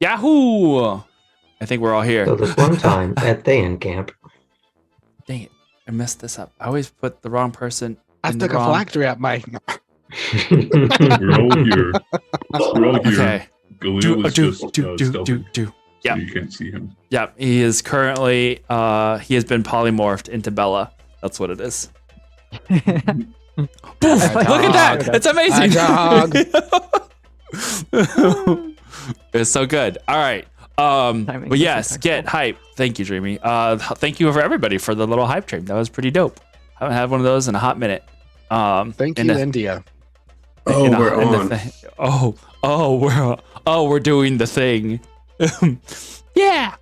Yahoo! I think we're all here. So this one time at Thayan Camp. Dang it. I messed this up. I always put the wrong person I in the took a wrong... phylactery at my. We're all here. We're all here. Okay. Galil is just stealthy, do. so Yep. you can't see him. Yep. He is currently, he has been polymorphed into Bella. That's what it is. Poof! Look at that! It's amazing! It's so good. All right. But yes, get hype. Thank you, Dreamy. Thank you for everybody for the little hype train. That was pretty dope. I haven't had one of those in a hot minute. Thank you, India. Oh, we're on. We're doing the thing. Yeah.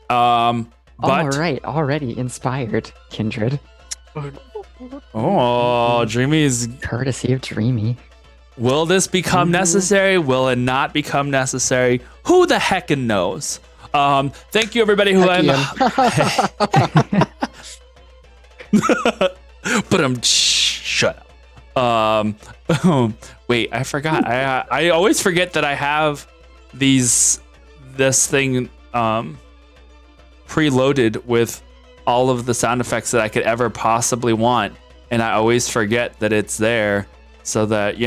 But All right, already inspired, Kindred. oh, Dreamy's. Courtesy of Dreamy. Will this become necessary? Will it not become necessary? Who the heckin' knows? Thank you, everybody who But shut up. Wait, I forgot. I always forget that I have this thing preloaded with all of the sound effects that I could ever possibly want, and I always forget that it's there, so that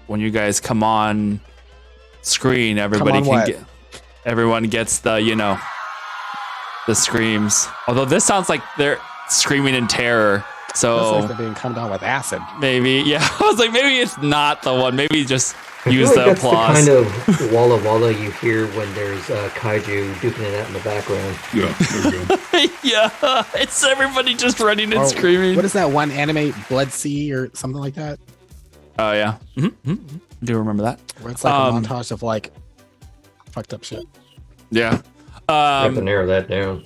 when you guys come on screen, everyone gets the the screams. Although this sounds like they're screaming in terror. So like they're being come down with acid. Maybe, yeah. I was like, maybe it's not the one. Maybe just use like the that's applause. The kind of Walla Walla you hear when there's kaiju duking it out in the background. Yeah, there we go. Yeah, it's everybody just running and screaming. What is that one anime, Blood Sea or something like that? Oh yeah, do remember that? Where it's like a montage of like fucked up shit. Yeah. I have to narrow that down.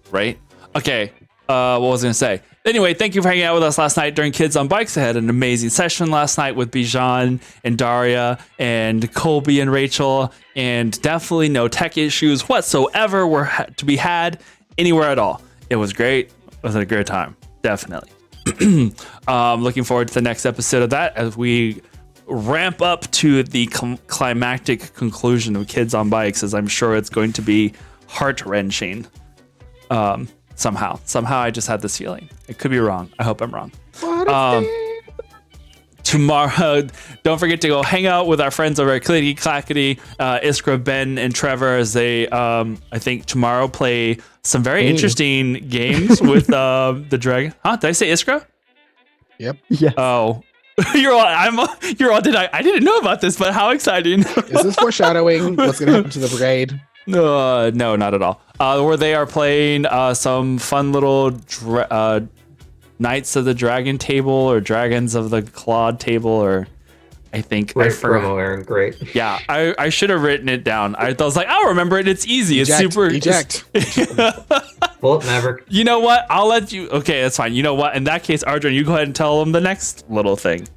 Right. Okay. What was I gonna say? Anyway, thank you for hanging out with us last night during Kids on Bikes. I had an amazing session last night with Bijan and Daria and Colby and Rachel, and definitely no tech issues whatsoever were to be had anywhere at all. It was great. It was a great time. Definitely. Looking forward to the next episode of that as we ramp up to the climactic conclusion of Kids on Bikes, as I'm sure it's going to be heart-wrenching. Somehow I just had this feeling. It could be wrong. I hope I'm wrong. Tomorrow, don't forget to go hang out with our friends over at Clickety Clackety, Iskra, Ben, and Trevor, as they, I think tomorrow play some very interesting games with the dragon. Huh? Did I say Iskra? Yep. Yes. Oh, you're all. I didn't know about this, but how exciting! Is this foreshadowing what's going to happen to the brigade? No, not at all. Where they are playing some fun little Knights of the Dragon table or Dragons of the Clawed table, or I think Great I forgot. promo, Aaron. Great. Yeah, I should have written it down. I was like, I'll remember it. It's easy. It's super. Eject. Well, Maverick. You know what? I'll let you. Okay, that's fine. You know what? In that case, Ardron, you go ahead and tell them the next little thing.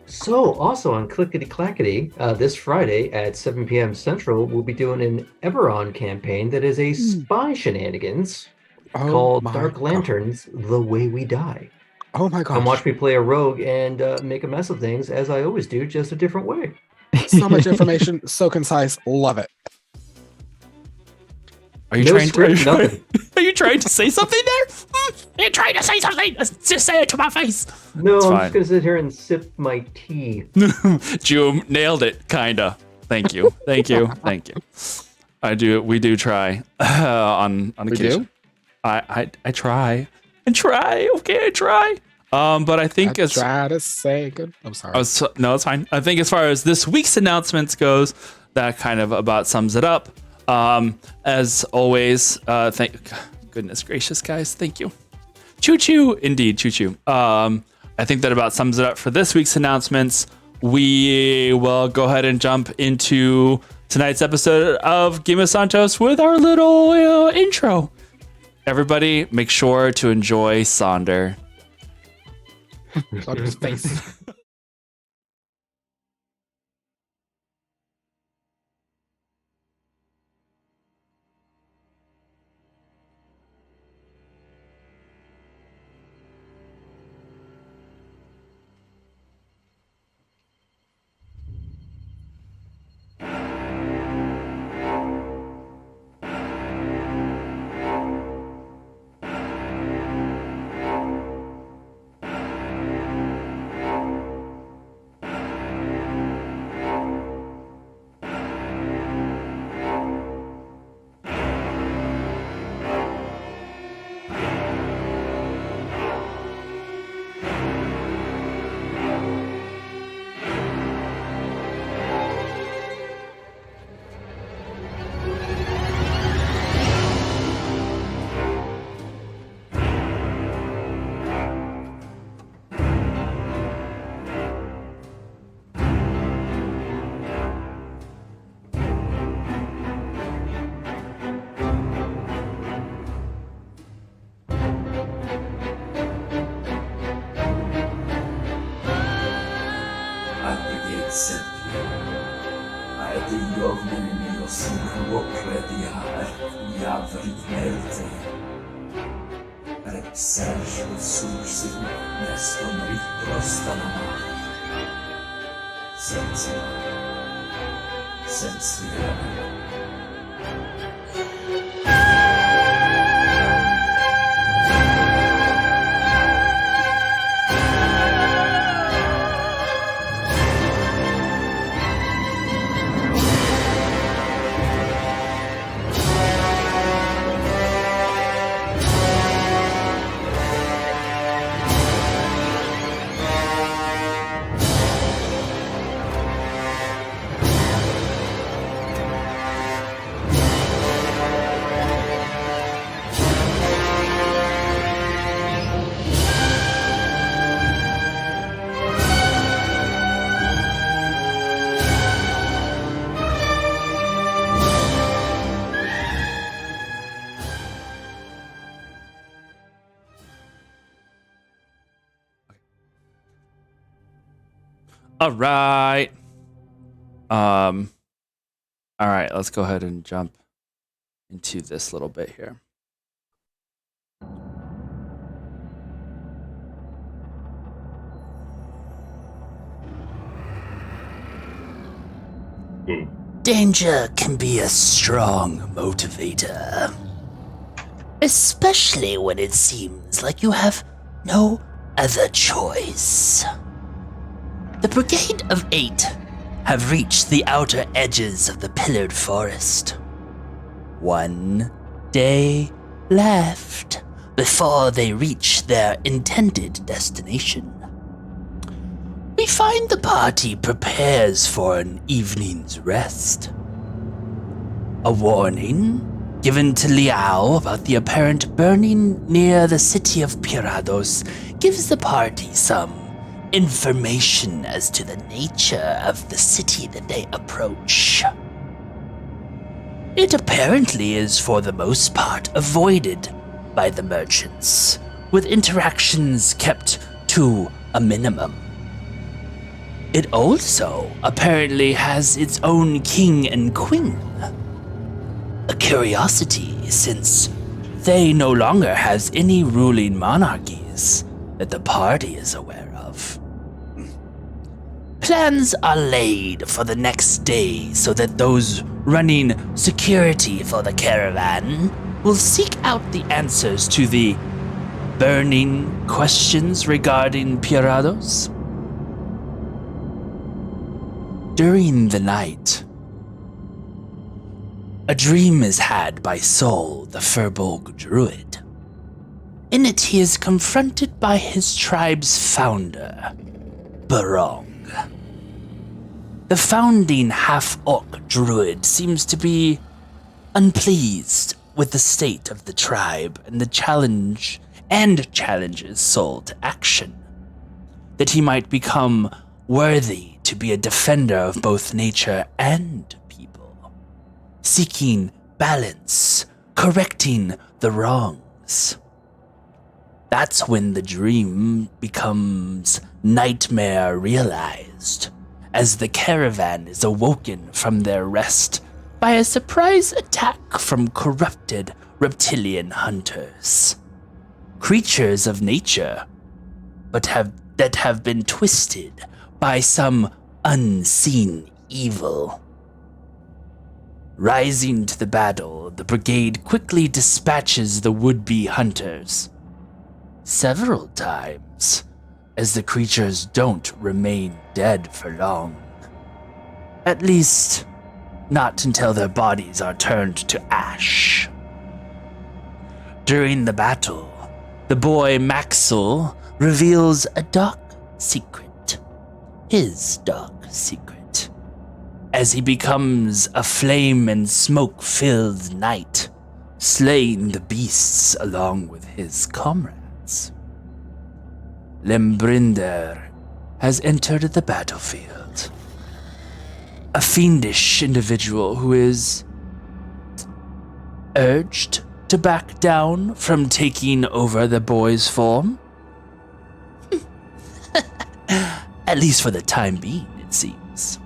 So, also on Clickety Clackety, this Friday at 7 p.m. Central, we'll be doing an Eberron campaign that is a spy shenanigans called Dark Lanterns, The Way We Die. Oh my god. Come watch me play a rogue and make a mess of things, as I always do, just a different way. So much information, so concise. Love it. Are you are you trying to say something there? Are you trying to say something? Just say it to my face. No, It's I'm fine. just going to sit here and sip my tea. You nailed it, kinda. Thank you. Thank you. We do try on occasion. Do? I try. Okay, I try. But I think it's try to say good. I'm sorry. no, it's fine. I think as far as this week's announcements goes, that kind of about sums it up. As always, goodness gracious, guys, thank you. Choo choo, indeed, choo choo. I think that about sums it up for this week's announcements. We will go ahead and jump into tonight's episode of Game of Santos with our little intro. Everybody, make sure to enjoy Sonder. Sonder's face. All right. All right, let's go ahead and jump into this little bit here. Danger can be a strong motivator, especially when it seems like you have no other choice. The Brigade of 8 have reached the outer edges of the pillared forest. One day left before they reach their intended destination. We find the party prepares for an evening's rest. A warning given to Liao about the apparent burning near the city of Pirados gives the party some information as to the nature of the city that they approach. It apparently is for the most part avoided by the merchants, with interactions kept to a minimum. It also apparently has its own king and queen. A curiosity, since they no longer has any ruling monarchies that the party is aware of. Plans are laid for the next day so that those running security for the caravan will seek out the answers to the burning questions regarding Pirados. During the night, a dream is had by Sol, the Furbolg druid. In it, he is confronted by his tribe's founder, Barong. The founding half-orc druid seems to be unpleased with the state of the tribe and challenges Sol to action, that he might become worthy to be a defender of both nature and people, seeking balance, correcting the wrongs. That's when the dream becomes nightmare realized, as the caravan is awoken from their rest by a surprise attack from corrupted reptilian hunters. Creatures of nature, but that have been twisted by some unseen evil. Rising to the battle, the brigade quickly dispatches the would-be hunters. Several times, as the creatures don't remain dead for long. At least, not until their bodies are turned to ash. During the battle, the boy Maxwell reveals a dark secret. His dark secret. As he becomes a flame and smoke-filled knight, slaying the beasts along with his comrades. Lembrinder has entered the battlefield. A fiendish individual who is urged to back down from taking over the boy's form. At least for the time being, seems.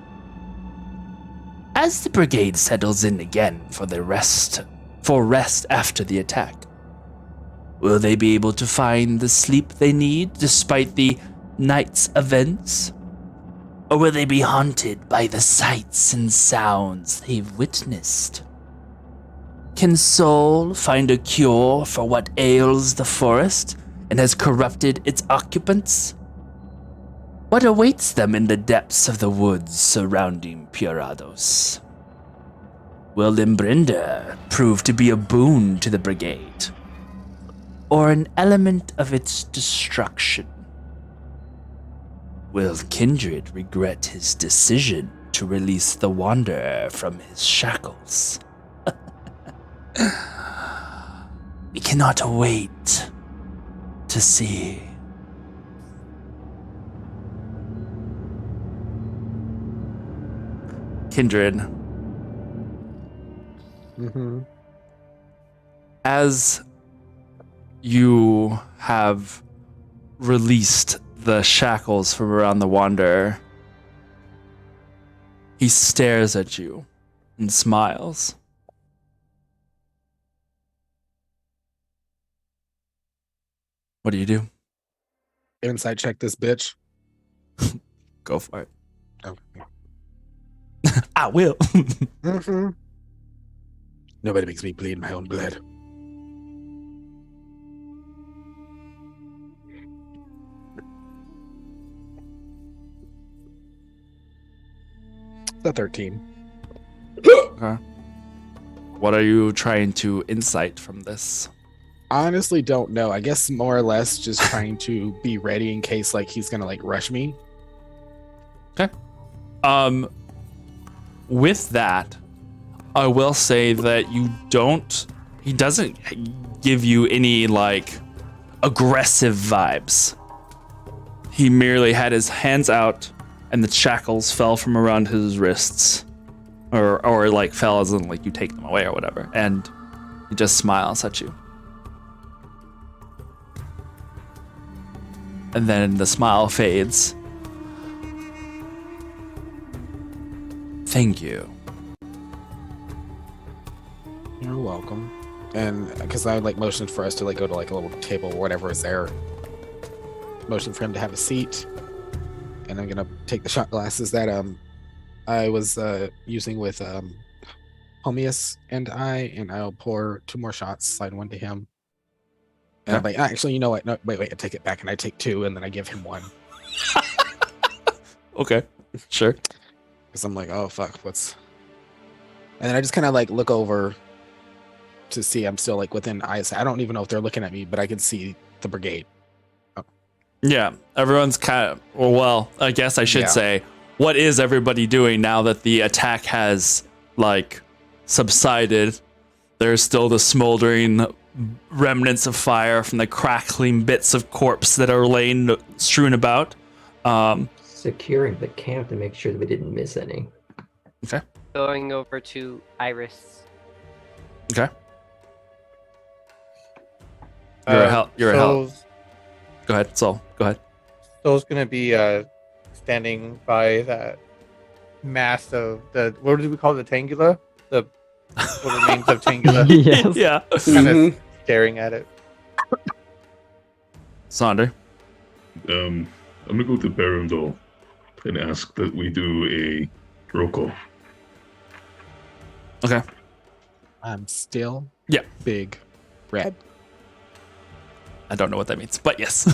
As the brigade settles in again for rest after the attack, will they be able to find the sleep they need despite the night's events? Or will they be haunted by the sights and sounds they've witnessed? Can Soul find a cure for what ails the forest and has corrupted its occupants? What awaits them in the depths of the woods surrounding Purados? Will Limbrinder prove to be a boon to the brigade, or an element of its destruction? Will Kindred regret his decision to release the Wanderer from his shackles? We cannot wait to see. Kindred, Mm-hmm. as you have released the shackles from around the Wanderer, he stares at you and smiles. What do you do? Inside check this bitch. Go for it. Okay. I will. Mm-hmm. Nobody makes me bleed my own blood. The 13. Okay. What are you trying to insight from this? Honestly, don't know. I guess more or less just trying to be ready in case like he's gonna like rush me. With that, I will say that he doesn't give you any like aggressive vibes. He merely had his hands out and the shackles fell from around his wrists. Or like fell as in like you take them away or whatever. And he just smiles at you. And then the smile fades. Thank you. You're welcome. And because I like motioned for us to like go to like a little table or whatever is there. Motion for him to have a seat. And I'm gonna take the shot glasses that I was using with Homius and I'll pour 2 more shots, slide 1 to him. And I'm like, actually, you know what? No, wait, I take it back, and I take 2, and then I give him 1. Okay, sure. Because I'm like, oh fuck, what's? And then I just kind of like look over to see I'm still like within eyes. I don't even know if they're looking at me, but I can see the brigade. Yeah, everyone's kind of, well, I guess I should say, what is everybody doing now that the attack has, like, subsided? There's still the smoldering remnants of fire from the crackling bits of corpse that are laying strewn about. Securing the camp to make sure that we didn't miss any. Okay. Going over to Iris. Okay. You're a help. Go ahead, Sol. Go ahead. Sol's gonna be standing by that mass of the, what do we call it, the Tangula? The what remains of Tangula. Yes. Yeah. Kind of staring at it. Sonder. I'm gonna go to Berendal and ask that we do a roll call. Okay. I'm still Yeah. big red. I don't know what that means, but yes.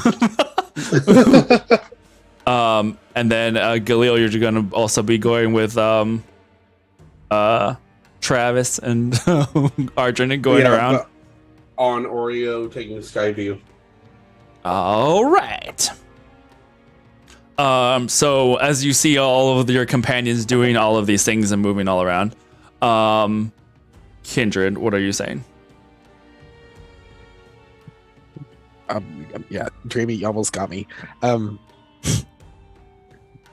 And then Galil, you're going to also be going with Travis and Arjun and going around. On Oreo, taking Skyview. All right. So as you see all of your companions doing all of these things and moving all around, Kindred, what are you saying? Yeah, Dreamy, you almost got me.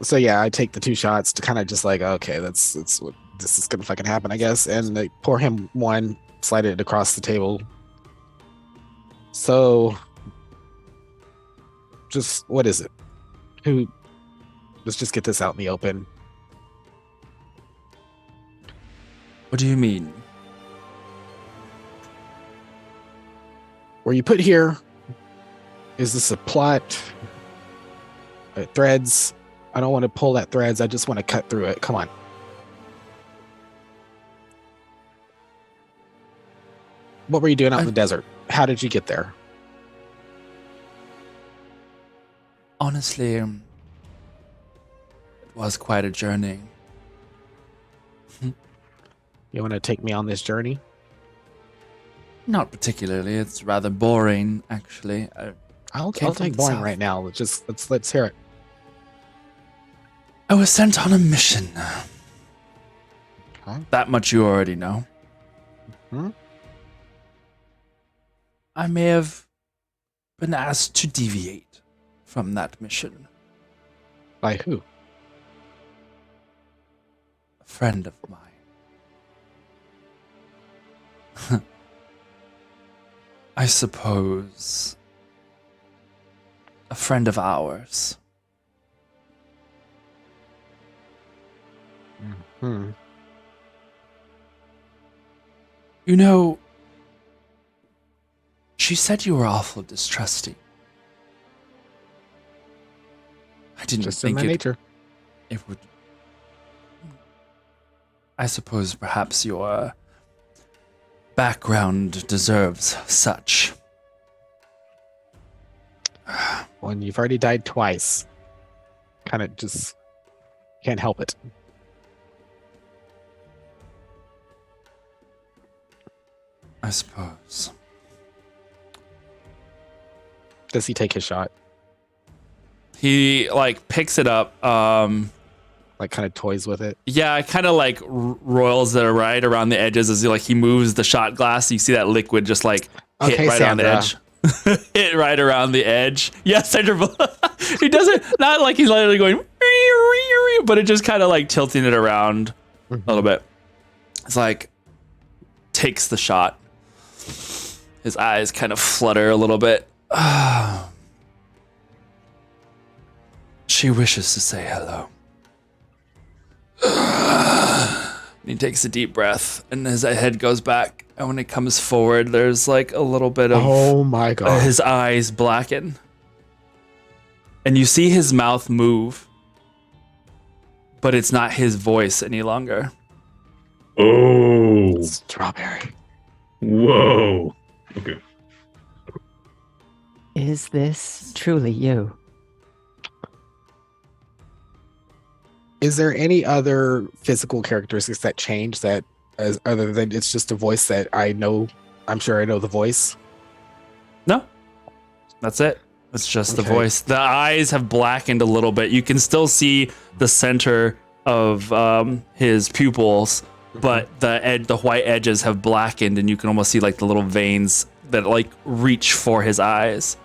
So yeah, I take the 2 shots to kind of just like, okay, that's what this is gonna fucking happen, I guess, and I pour him 1, slide it across the table. So, just what is it? Let's just get this out in the open. What do you mean? Where you put here, is this a plot? Threads? I don't want to pull at threads. I just want to cut through it. Come on. What were you doing out in the desert? How did you get there? Honestly, it was quite a journey. You want to take me on this journey? Not particularly. It's rather boring, actually. I'll Came from take the boring south. right now. Let's hear it. I was sent on a mission. Huh? That much you already know. Hmm? I may have been asked to deviate from that mission. By who? A friend of mine. I suppose a friend of ours. Hmm. You know, she said you were awful distrusting. I didn't Just in think my nature. it would. I suppose perhaps your background deserves such. When you've already died twice, kind of just can't help it. I suppose. Does he take his shot? He like picks it up. Like kind of toys with it? Yeah, kind of like roils it right around the edges as he moves the shot glass. You see that liquid just like hit Okay, right on the Sandra. edge. Hit right around the edge. Yeah, Sandra. He does it not like he's literally going, but it just kind of like tilting it around a little bit. It's like takes the shot. His eyes kind of flutter a little bit. She wishes to say hello. He takes a deep breath and his head goes back. And when it comes forward, there's like a little bit of Oh my god. his eyes blacken. And you see his mouth move. But it's not his voice any longer. Oh, Strawberry. whoa. Okay. Is this truly you? Is there any other physical characteristics that change that, as other than it's just a voice that I know? I'm sure I know the voice. No. That's it. It's just the Okay. voice. The eyes have blackened a little bit. You can still see the center of his pupils, but the white edges have blackened, and you can almost see like the little veins that like reach for his eyes.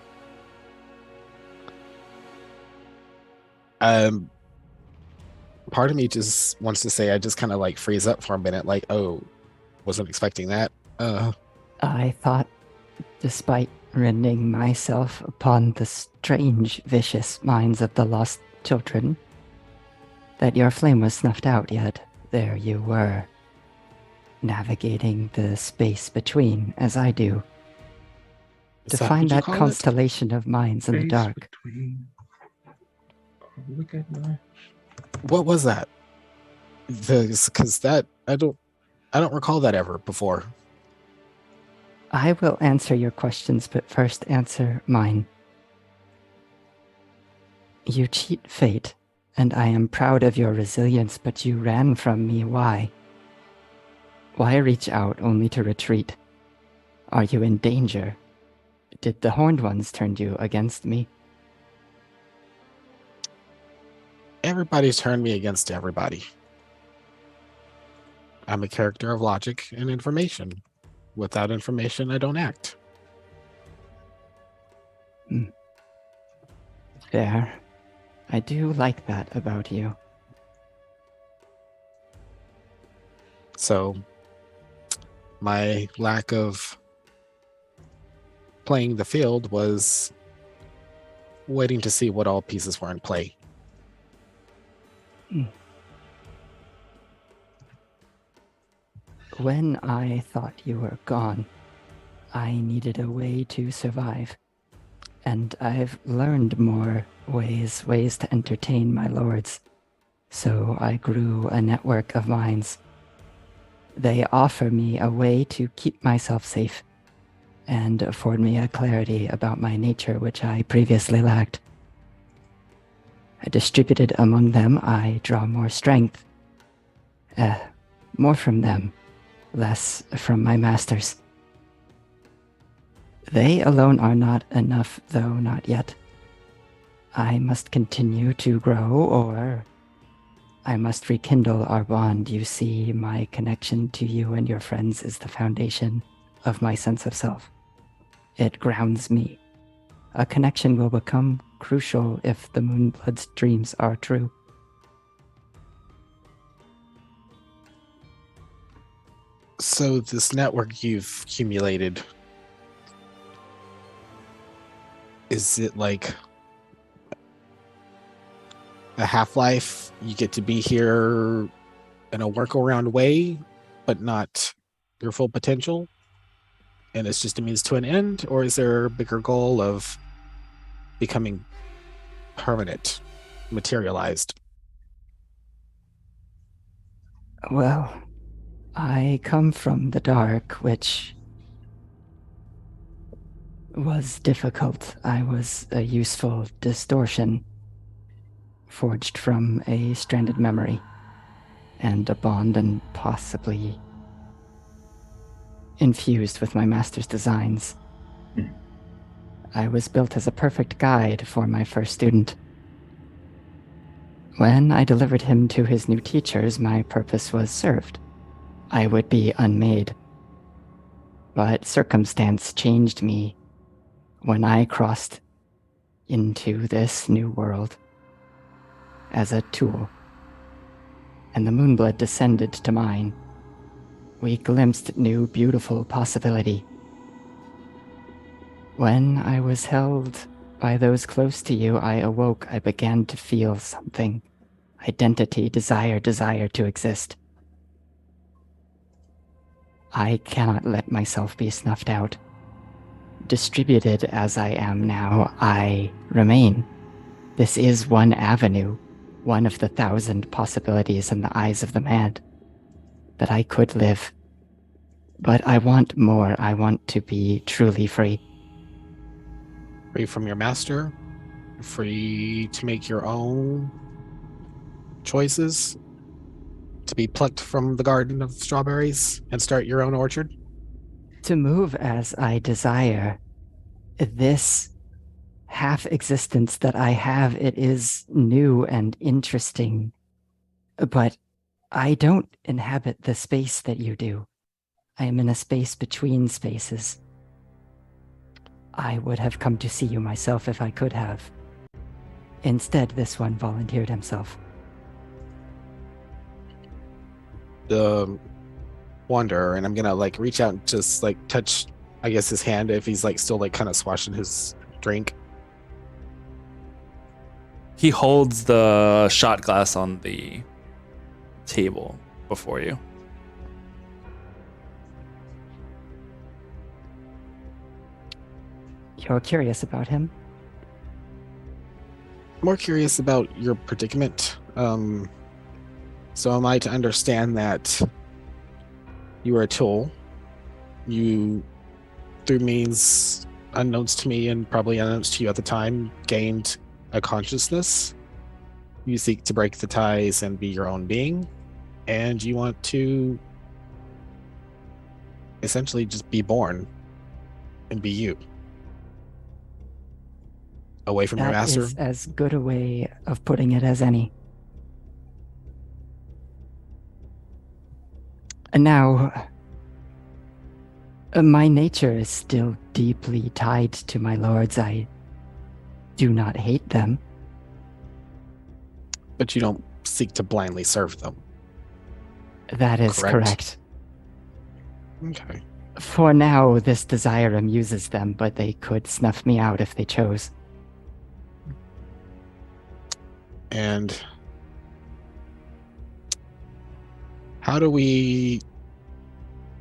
Part of me just wants to say I just kind of like freeze up for a minute, like, oh, wasn't expecting that. I thought, despite rending myself upon the strange, vicious minds of the lost children, that your flame was snuffed out, yet there you were, navigating the space between, as I do, Is to that find what you that call it? constellation of minds in the Space dark. between- Look at my. What was that? Because that I don't recall that ever before. I will answer your questions, but first answer mine. You cheat fate, and I am proud of your resilience, but you ran from me. Why? Why reach out only to retreat? Are you in danger? Did the Horned Ones turn you against me? Everybody's turned me against everybody. I'm a character of logic and information. Without information, I don't act. Fair. I do like that about you. So, my lack of playing the field was waiting to see what all pieces were in play. When I thought you were gone, I needed a way to survive. And I've learned more ways to entertain my lords. So I grew a network of minds. They offer me a way to keep myself safe and afford me a clarity about my nature which I previously lacked. Distributed among them, I draw more strength. More from them, less from my masters. They alone are not enough, though not yet. I must continue to grow, or I must rekindle our bond. You see, my connection to you and your friends is the foundation of my sense of self. It grounds me. A connection will become crucial if the Moonblood's dreams are true. So this network you've accumulated, is it like a half-life? You get to be here in a workaround way, but not your full potential? And it's just a means to an end? Or is there a bigger goal of becoming permanent, materialized? Well, I come from the dark, which was difficult. I was a useful distortion, forged from a stranded memory, and a bond, and possibly infused with my master's designs. I was built as a perfect guide for my first student. When I delivered him to his new teachers, my purpose was served. I would be unmade. But circumstance changed me when I crossed into this new world as a tool, and the Moonblood descended to mine. We glimpsed new, beautiful possibility. When I was held by those close to you, I awoke. I began to feel something. Identity, desire to exist. I cannot let myself be snuffed out. Distributed as I am now, I remain. This is one avenue, one of the 1,000 possibilities in the eyes of the mad, that I could live. But I want more. I want to be truly free. Free from your master? Free to make your own choices? To be plucked from the garden of strawberries and start your own orchard? To move as I desire. This half-existence that I have, it is new and interesting. But I don't inhabit the space that you do. I am in a space between spaces. I would have come to see you myself if I could have. Instead, this one volunteered himself. The Wanderer, and I'm gonna like reach out and just like touch, I guess, his hand if he's like still like kind of swashing his drink. He holds the shot glass on the table before you. You're curious about him? More curious about your predicament. So am I to understand that you are a tool? You, through means unknowns to me and probably unknowns to you at the time, gained a consciousness. You seek to break the ties and be your own being, and you want to essentially just be born and be you. Away from your master? That is as good a way of putting it as any. And now, my nature is still deeply tied to my lords. I do not hate them. But you don't seek to blindly serve them. That is correct. Okay. For now, this desire amuses them, but they could snuff me out if they chose. And How do we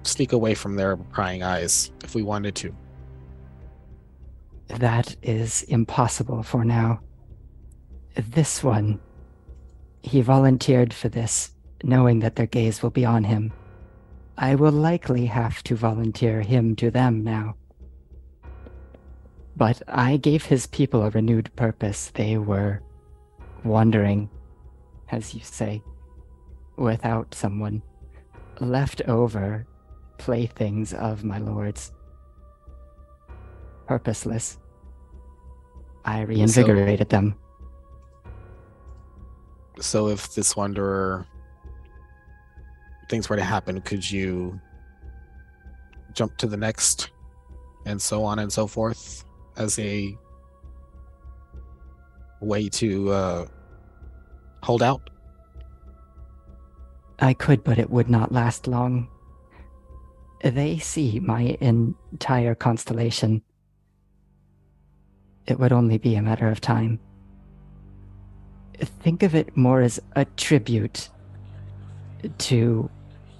sneak away from their prying eyes if we wanted to? That is impossible for now. This one, he volunteered for this, knowing that their gaze will be on him. I will likely have to volunteer him to them now. But I gave his people a renewed purpose. They were wandering, as you say, without someone, left over playthings of my lord's. Purposeless. I reinvigorated them. So if this wanderer, things were to happen, could you jump to the next and so on and so forth as a way to hold out? I could, but it would not last long. They see my entire constellation. It would only be a matter of time. Think of it more as a tribute to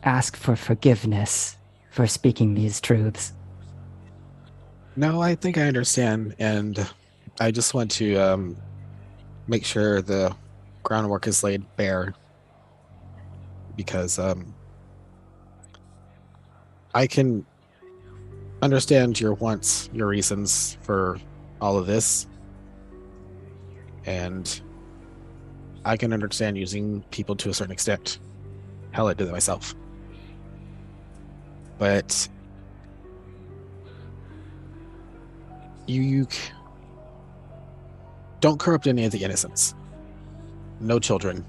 ask for forgiveness for speaking these truths. No, I think I understand, and I just want to make sure the groundwork is laid bare, because I can understand your wants, your reasons for all of this, and I can understand using people to a certain extent. Hell, I did it myself. But you don't corrupt any of the innocents. No children,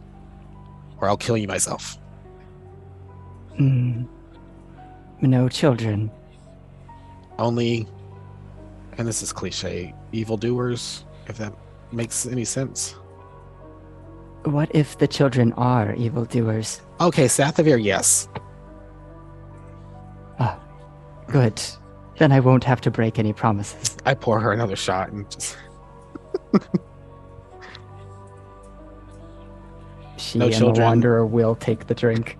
or I'll kill you myself. No children. Only, and this is cliche, evildoers, if that makes any sense. What if the children are evildoers? Okay, Sathavir, yes. Ah, good. Then I won't have to break any promises. I pour her another shot and just... She No and children. the Wanderer will take the drink.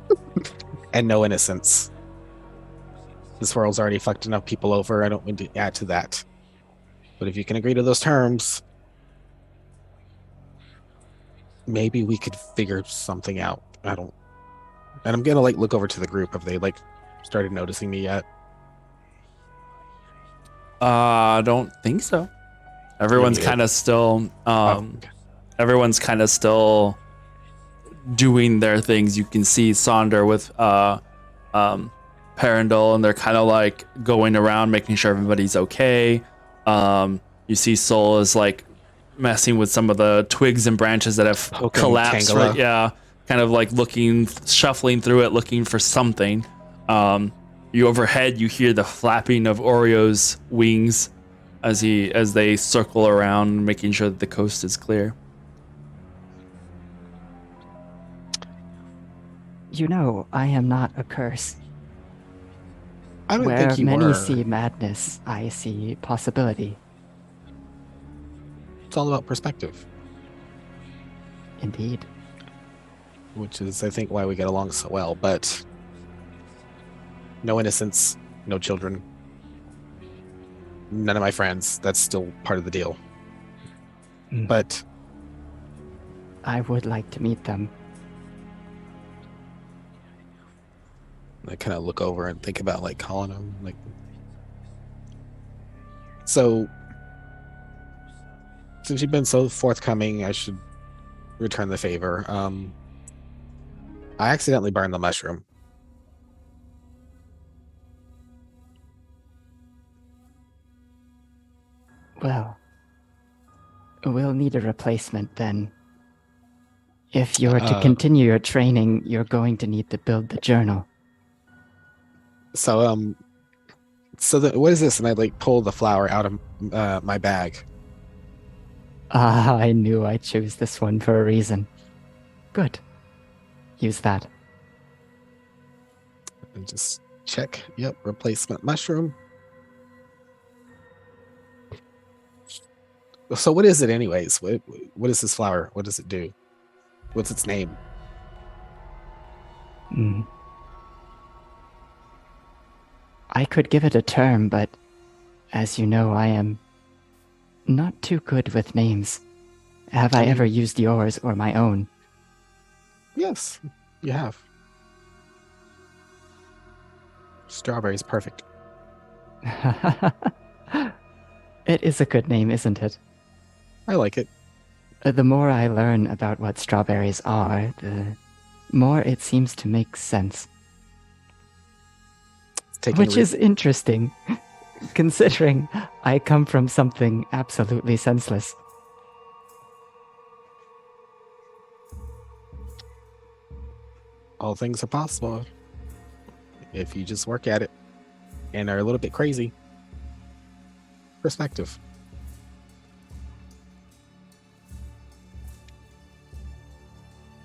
And no innocence. This world's already fucked enough people over. I don't mean to add to that. But if you can agree to those terms, maybe we could figure something out. I don't... And I'm gonna look over to the group. Have they started noticing me yet? I don't think so. Everyone's kind of still everyone's kind of still doing their things. You can see Sonder with Perindle, and they're kind of going around making sure everybody's okay. You see Sol is messing with some of the twigs and branches that have collapsed. Right? Yeah, kind of looking, shuffling through it, looking for something. You overhead, you hear the flapping of Oreo's wings as they circle around, making sure that the coast is clear. You know, I am not a curse. I don't Where think you many were. see madness, I see possibility. It's all about perspective, Indeed. which is, I think, why we get along so well. But no innocence, no children, none of my friends. That's still part of the deal. But I would like to meet them. I kind of look over and think about calling them. So, since you've been so forthcoming, I should return the favor. I accidentally burned the mushroom. Well, we'll need a replacement then. If you're to continue your training, you're going to need to build the journal. So, what is this? And I pull the flower out of my bag. I knew I'd choose this one for a reason. Good. Use that. And just check. Yep, replacement mushroom. So what is it anyways? What is this flower? What does it do? What's its name? I could give it a term, but as you know, I am not too good with names. Have I ever used yours or my own? Yes, you have. Strawberry's perfect. It is a good name, isn't it? I like it. The more I learn about what strawberries are, the more it seems to make sense. Which is interesting, considering I come from something absolutely senseless. All things are possible if you just work at it and are a little bit crazy. Perspective.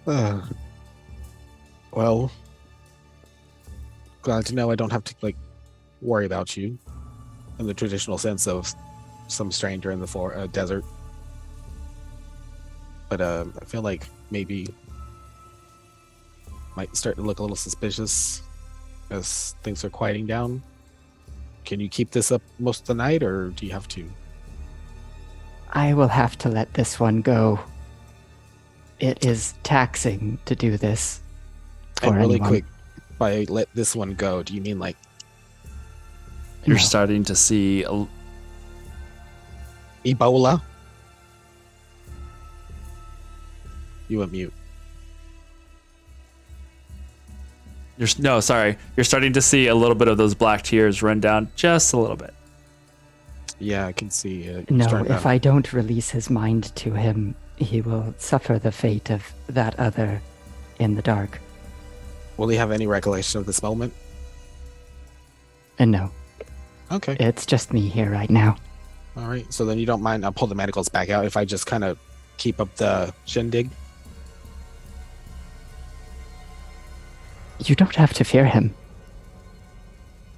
Well, glad to know I don't have to worry about you in the traditional sense of some stranger in the desert. But I feel like maybe might start to look a little suspicious as things are quieting down. Can you keep this up most of the night, or do you have to? I will have to let this one go. It is taxing to do this. And really anyone. quick, by let this one go, do you mean You're starting to see Ebola? You went mute. You're starting to see a little bit of those black tears run down just a little bit. Yeah, I can see it. No, if I don't release his mind to him, he will suffer the fate of that other in the dark. Will he have any recollection of this moment? No. Okay. It's just me here right now. All right. So then you don't mind, I'll pull the manacles back out if I just kind of keep up the shindig? You don't have to fear him.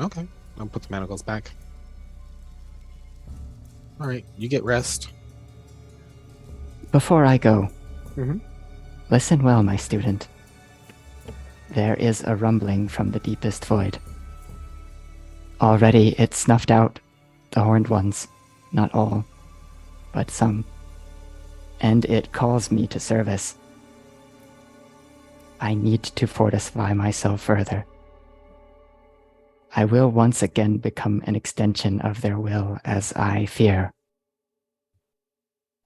Okay. I'll put the manacles back. All right. You get rest. Before I go, Mhm. Listen well, my student. There is a rumbling from the deepest void. Already it snuffed out the horned ones, not all, but some, and it calls me to service. I need to fortify myself further. I will once again become an extension of their will, as I fear.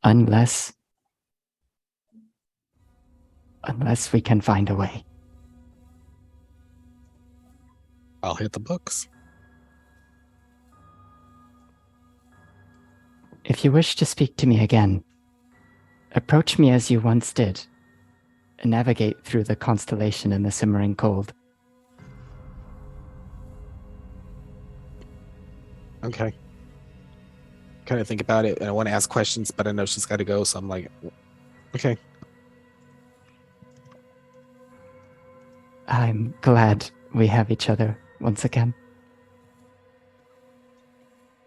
Unless we can find a way. I'll hit the books. If you wish to speak to me again, approach me as you once did, and navigate through the constellation in the simmering cold. Okay. Kind of think about it, and I want to ask questions, but I know she's got to go, so I'm like, okay. I'm glad we have each other once again.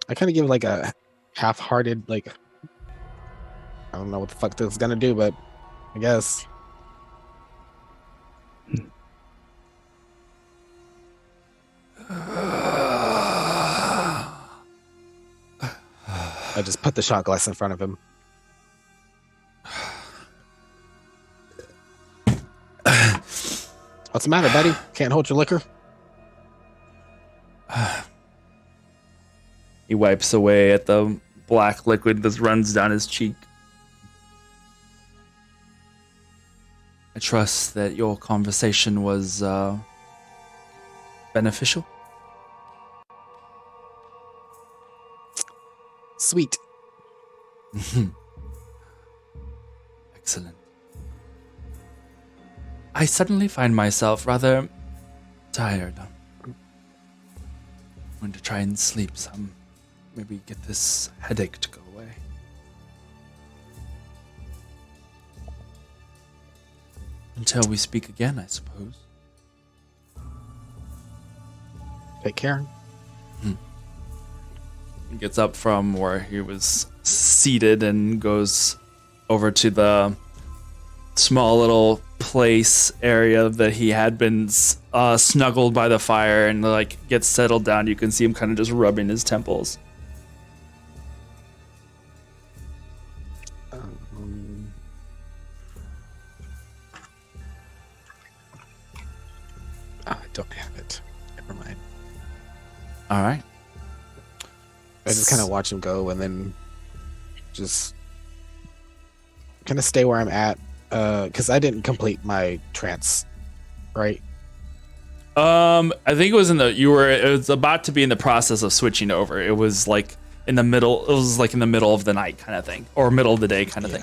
I kind of give like a half-hearted, I don't know what the fuck this is gonna do, but I guess. I just put the shot glass in front of him. What's the matter, buddy? Can't hold your liquor? He wipes away at the black liquid that runs down his cheek. I trust that your conversation was beneficial. Sweet. Excellent. I suddenly find myself rather tired. I'm going to try and sleep some. Maybe get this headache to go away. Until we speak again, I suppose. Take care. He gets up from where he was seated and goes over to the small little place area that he had been snuggled by the fire and like gets settled down. You can see him kind of just rubbing his temples. I don't have it. Never mind. All right. I just kind of watch him go and then just kind of stay where I'm at. Because I didn't complete my trance, right? I think it was it was about to be in the process of switching over. It was like in the middle. It was like in the middle of the night kind of thing, or middle of the day kind of thing.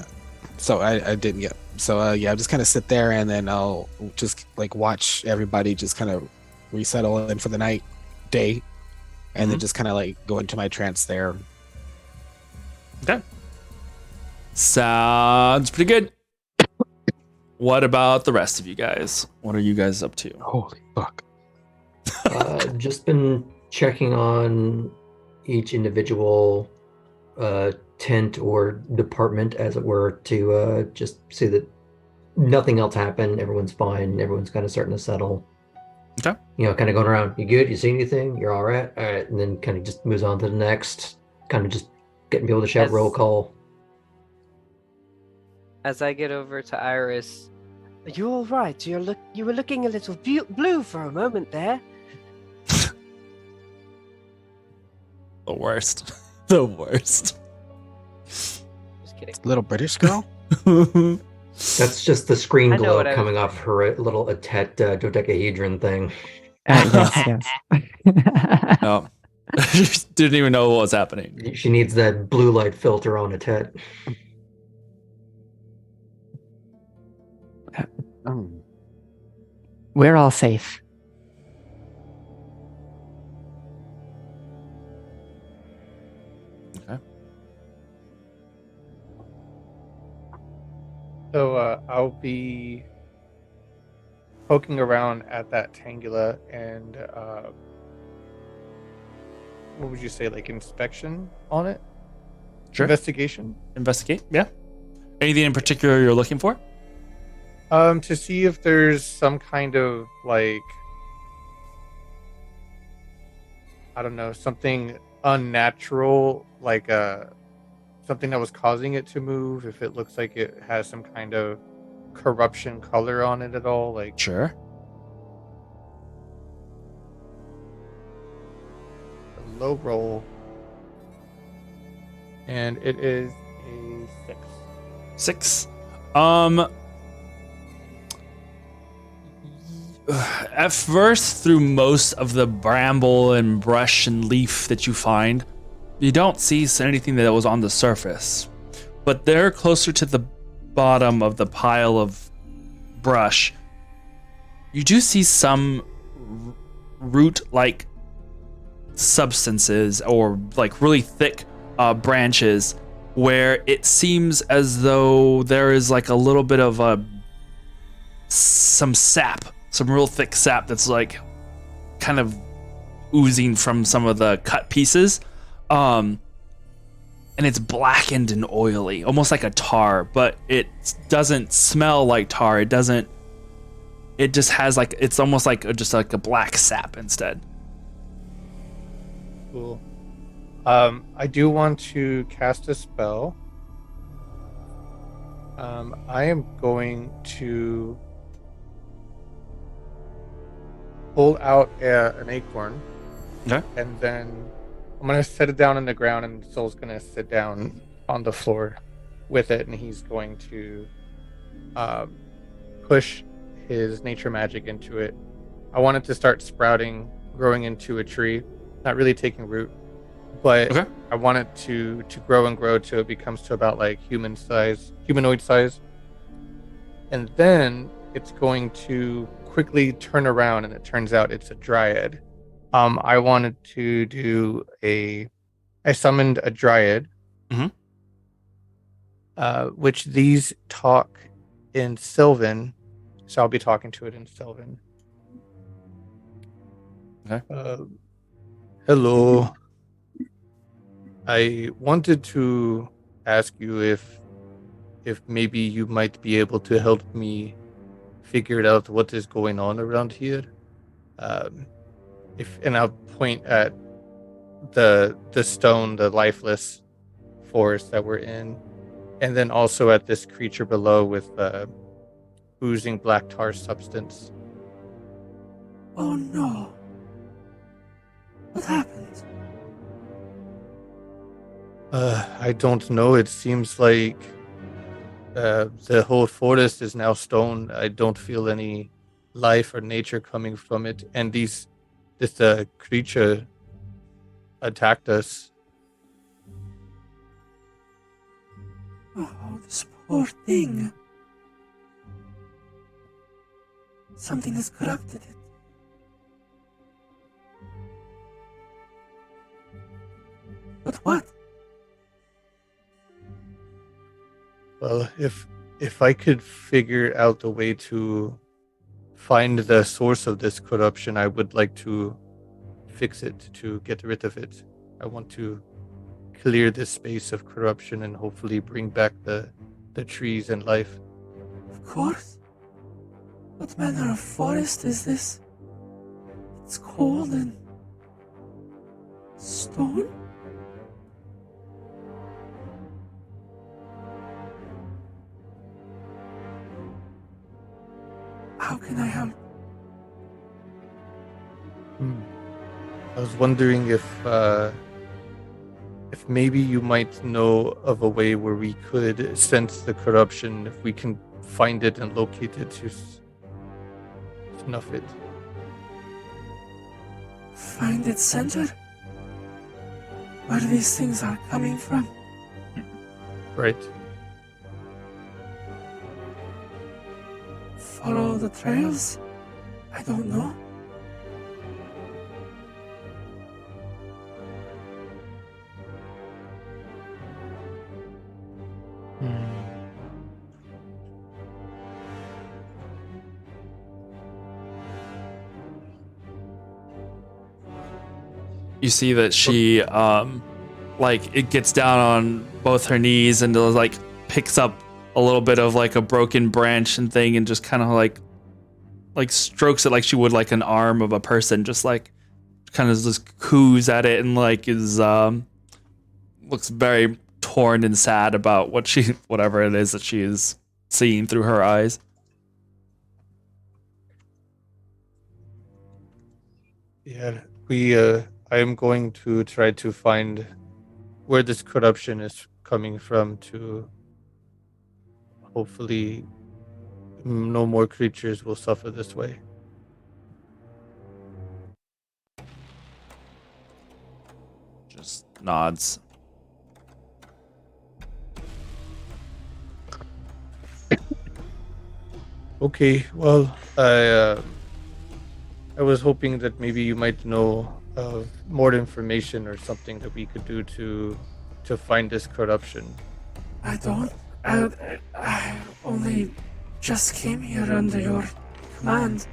So I didn't get. So I'll just kind of sit there and then I'll just like watch everybody just kind of resettle in for the day, and then just kind of like go into my trance there. Okay. Sounds pretty good. What about the rest of you guys? What are you guys up to? Holy fuck. Just been checking on each individual tent or department, as it were, to just see that nothing else happened. Everyone's fine. Everyone's kind of starting to settle. Okay. Kind of going around. You good? You see anything? You're all right? All right. And then kind of just moves on to the next. Kind of just getting people to shout roll call. As I get over to Iris, are you all right? You were looking a little blue for a moment there. The worst. The worst. Just kidding. Little British girl? That's just the screen I know glow what I coming was off her little dodecahedron thing. Yes. No. Didn't even know what was happening. She needs that blue light filter on a tet. We're all safe. Okay. So I'll be poking around at that Tangula and what would you say, like inspection on it? Sure. Investigation? Investigate, yeah. Anything in particular you're looking for? To see if there's some kind of like, I don't know, something unnatural, like something that was causing it to move. If it looks like it has some kind of corruption color on it at all, like Sure. a low roll, and it is a 6. 6. At first, through most of the bramble and brush and leaf that you find, you don't see anything that was on the surface. But there, closer to the bottom of the pile of brush, you do see some root-like substances or like really thick branches where it seems as though there is like a little bit of some sap, some real thick sap that's like kind of oozing from some of the cut pieces. And it's blackened and oily, almost like a tar, but it doesn't smell like tar. It just has like, it's almost like just like a black sap instead. Cool. I do want to cast a spell. I am going to pull out an acorn. Okay. And then I'm going to set it down on the ground, and Soul's going to sit down on the floor with it, and he's going to push his nature magic into it. I want it to start sprouting, growing into a tree, not really taking root, but Okay. I want it to grow and grow till it becomes to about like humanoid size. And then it's going to quickly turn around, and it turns out it's a dryad. I wanted to do I summoned a dryad, which these talk in Sylvan, so I'll be talking to it in Sylvan. Okay. Hello. I wanted to ask you if if maybe you might be able to help me figure out what is going on around here. And I'll point at the stone, the lifeless forest that we're in, and then also at this creature below with oozing black tar substance. Oh no. What happened? I don't know. It seems like the whole forest is now stone. I don't feel any life or nature coming from it. And this creature attacked us. Oh, this poor thing. Something has corrupted it. But what? Well, if I could figure out a way to find the source of this corruption, I would like to fix it, to get rid of it. I want to clear this space of corruption and hopefully bring back the trees and life. Of course. What manner of forest is this? It's cold and stone? How can I help? I was wondering if maybe you might know of a way where we could sense the corruption, if we can find it and locate it to snuff it. Find its center? Where these things are coming from? Right. Follow the trails? I don't know. You see that she like it gets down on both her knees and like picks up a little bit of like a broken branch and thing and just kind of like strokes it like she would like an arm of a person, just like kind of just coos at it and like is looks very torn and sad about whatever it is that she is seeing through her eyes. Yeah, I am going to try to find where this corruption is coming from to hopefully no more creatures will suffer this way. Just nods. Okay, well, I was hoping that maybe you might know of more information or something that we could do to find this corruption. I don't. I only just came here under your command.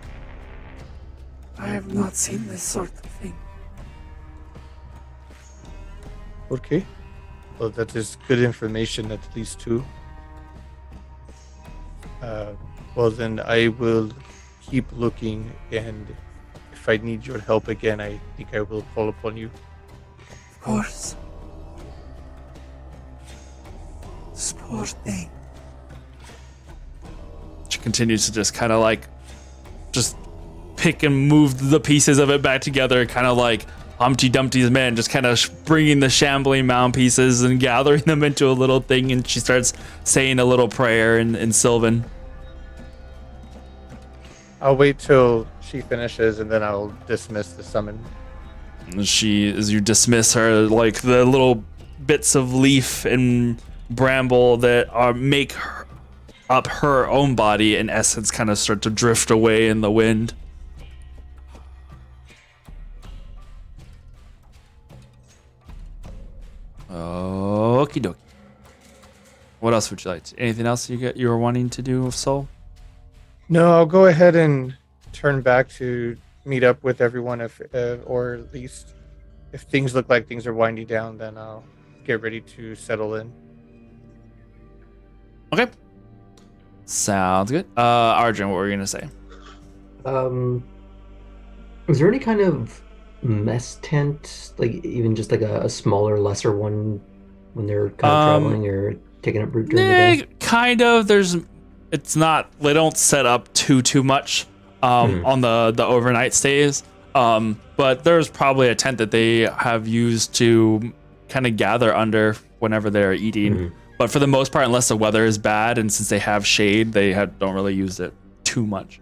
I have not seen this sort of thing. Okay. Well, that is good information, at least too. Well, then I will keep looking, and if I need your help again, I think I will call upon you. Of course. This poor thing. She continues to just kind of like just pick and move the pieces of it back together, kind of like Humpty Dumpty's men, just kind of bringing the shambling mound pieces and gathering them into a little thing, and she starts saying a little prayer in Sylvan. I'll wait till she finishes, and then I'll dismiss the summon. As you dismiss her, like the little bits of leaf and bramble that make up her own body, in essence, kind of start to drift away in the wind. Okie dokie. What else would you like? Anything else you were wanting to do with Soul? No, I'll go ahead and turn back to meet up with everyone, or at least if things look like things are winding down, then I'll get ready to settle in. Okay. Sounds good. Arjun, what were you gonna say? Is there any kind of mess tent, like even just like a smaller, lesser one when they're kind of traveling or taking up route during the day? Kind of. It's not. They don't set up too much on the overnight stays. But there's probably a tent that they have used to kind of gather under whenever they're eating. But for the most part, unless the weather is bad and since they have shade, they don't really use it too much.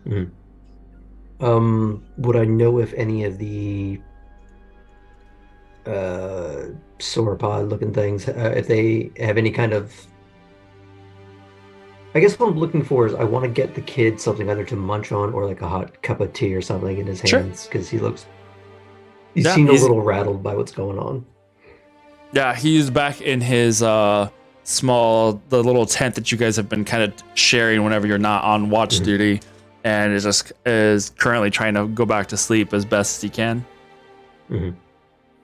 Would I know if any of the sauropod looking things, if they have any kind of... I guess what I'm looking for is I want to get the kid something either to munch on or like a hot cup of tea or something in his hands because he seemed a little rattled by what's going on. Yeah, he's back in his the little tent that you guys have been kind of sharing whenever you're not on watch duty, and is currently trying to go back to sleep as best as he can.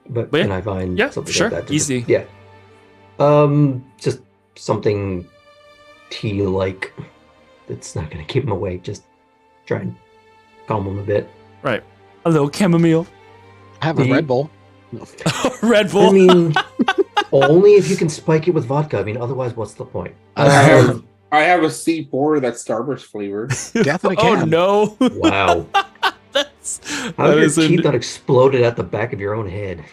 But can I find something like that? Easy. Just something tea-like that's not going to keep him awake. Just try and calm him a bit. Right. A little chamomile. Have a Red Bull. Red Bull. I mean, only if you can spike it with vodka. I mean, otherwise, what's the point? I have a C4 that's Starburst flavored. Definitely can. Oh no! Wow. How did your teeth not exploded at the back of your own head?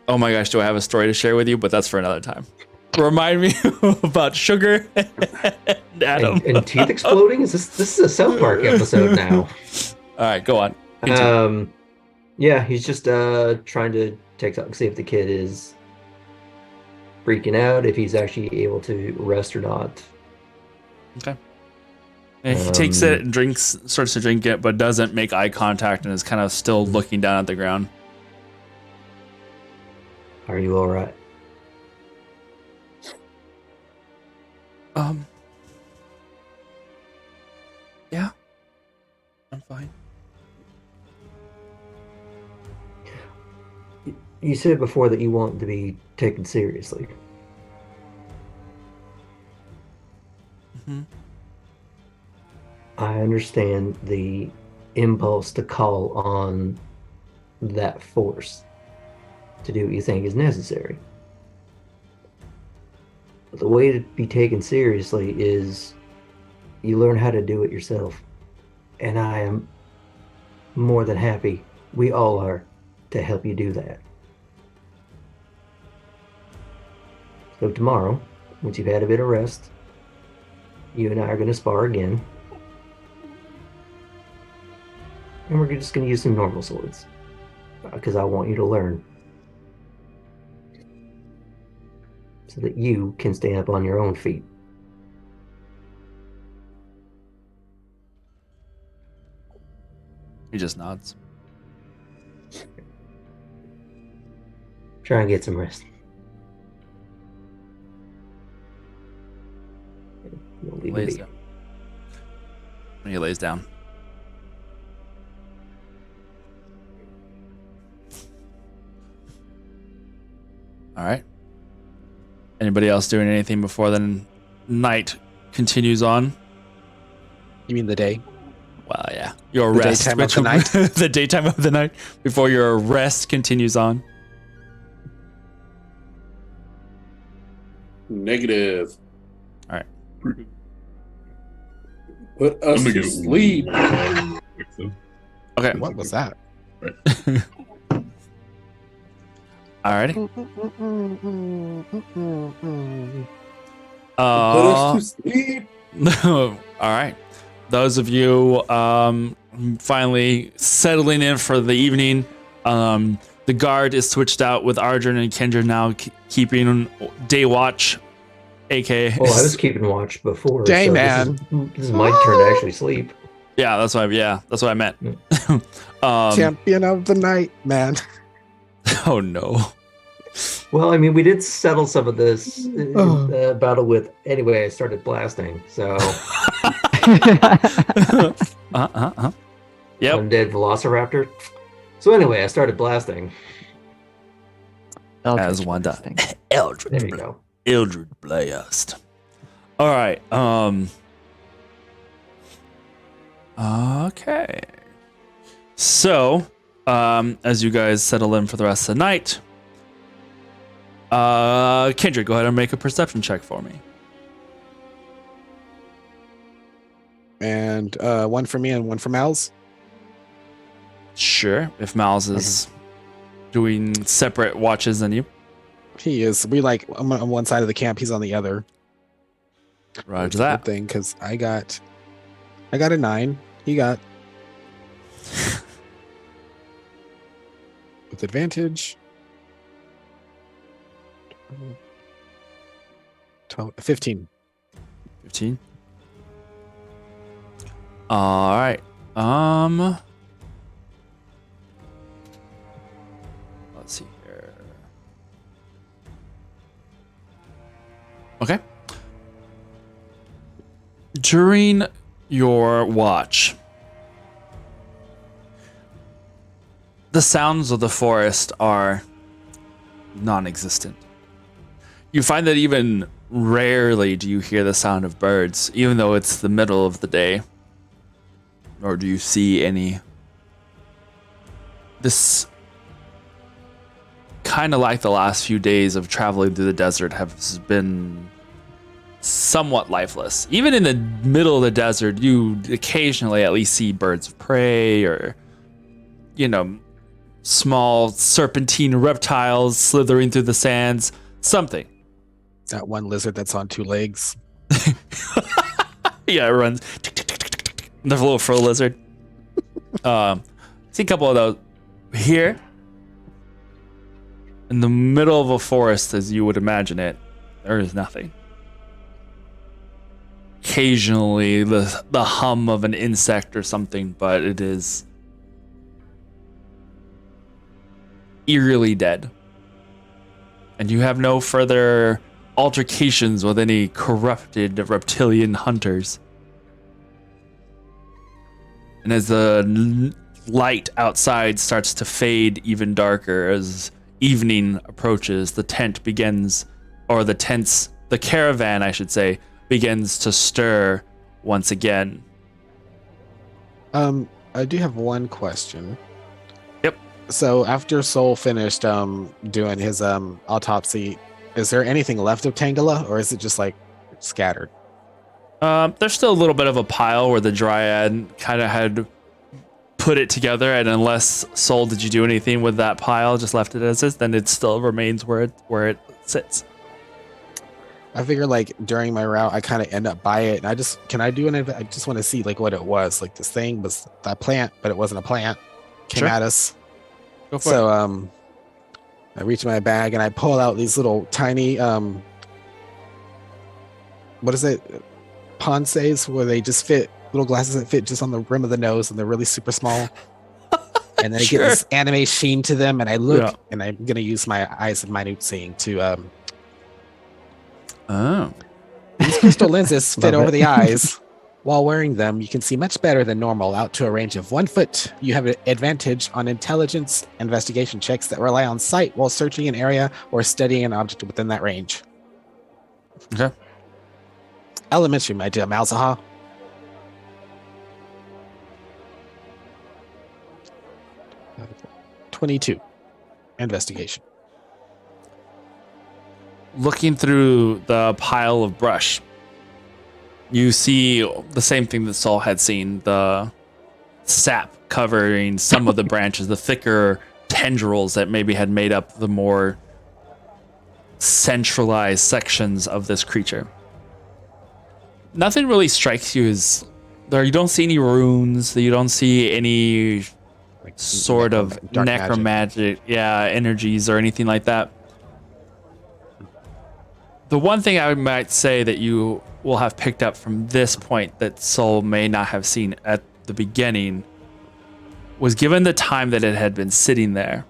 Oh my gosh, do I have a story to share with you? But that's for another time. Remind me about sugar and Adam. And teeth exploding? This is a South Park episode now. All right, go on. Yeah, he's just trying to see if the kid is freaking out, if he's actually able to rest or not. Okay. And he takes it and starts to drink it, but doesn't make eye contact and is kind of still looking down at the ground. Are you all right? Yeah. I'm fine. You said before that you want to be taken seriously. I understand the impulse to call on that force to do what you think is necessary. But the way to be taken seriously is you learn how to do it yourself. And I am more than happy, we all are, to help you do that. So tomorrow, once you've had a bit of rest, you and I are going to spar again. And we're just going to use some normal swords. Because I want you to learn. So that you can stand up on your own feet. He just nods. Try and get some rest. Lays down. He lays down. All right. Anybody else doing anything before the night continues on? You mean the day? Well, yeah. Your rest. Daytime of the night? The daytime of the night before your rest continues on. Negative. All right. Put us to sleep. Okay. What was that? Alrighty. Put us to sleep. All right. Those of you finally settling in for the evening. The guard is switched out with Arjun and Kendra now keeping day watch, aka. Oh, I was keeping watch before. Day man. This is my turn to actually sleep. Yeah, that's what I meant. Champion of the night, man. Oh no. Well, I mean, we did settle some of this battle with. Anyway, I started blasting, so. Yep. Undead Velociraptor. So anyway, I started blasting. Eldritch As one does. blasting. There you go. Eldritch Blast. All right. Okay. So, as you guys settle in for the rest of the night, Kendrick, go ahead and make a perception check for me. And one for me and one for Mal's. Sure. If Miles is doing separate watches than you. He is. We like I'm on one side of the camp. He's on the other. Roger It's a that. good thing because I got a 9. He got with advantage 15. 15. All right. Let's see here. Okay. During your watch, the sounds of the forest are non-existent. You find that even rarely do you hear the sound of birds, even though it's the middle of the day. Or do you see any? This, kind of like the last few days of traveling through the desert, has been somewhat lifeless. Even in the middle of the desert, you occasionally at least see birds of prey or, small serpentine reptiles slithering through the sands. Something. That one lizard that's on 2 legs. Yeah, it runs. The little fur lizard. See a couple of those. Here, in the middle of a forest, as you would imagine it, there is nothing. Occasionally, the hum of an insect or something, but it is eerily dead. And you have no further altercations with any corrupted reptilian hunters. And as the light outside starts to fade even darker, as evening approaches, the caravan, I should say, begins to stir once again. I do have one question. Yep. So after Sol finished doing his autopsy, is there anything left of Tangela, or is it just like scattered? There's still a little bit of a pile where the Dryad kind of had put it together, and unless Sol, did you do anything with that pile, just left it as is, then it still remains where it sits. I figure like during my route, I kind of end up by it, and I just want to see like what it was. Like this thing was that plant, but it wasn't a plant. Came Sure. at us. Go for So it. I reach in my bag and I pull out these little tiny what is it? Ponces, where they just fit little glasses that fit just on the rim of the nose, and they're really super small. And then I get this anime sheen to them, and I look, and I'm gonna use my eyes of minute seeing to these crystal lenses fit over the eyes. While wearing them, you can see much better than normal out to a range of 1 foot. You have an advantage on intelligence investigation checks that rely on sight while searching an area or studying an object within that range. Okay. Elementary, my dear Malzahar. Uh, 22. Investigation. Looking through the pile of brush, you see the same thing that Saul had seen, the sap covering some of the branches, the thicker tendrils that maybe had made up the more centralized sections of this creature. Nothing really strikes you as there. You don't see any runes. You don't see any Like sort of dark necromagic, energies or anything like that. The one thing I might say that you will have picked up from this point that Soul may not have seen at the beginning was, given the time that it had been sitting there,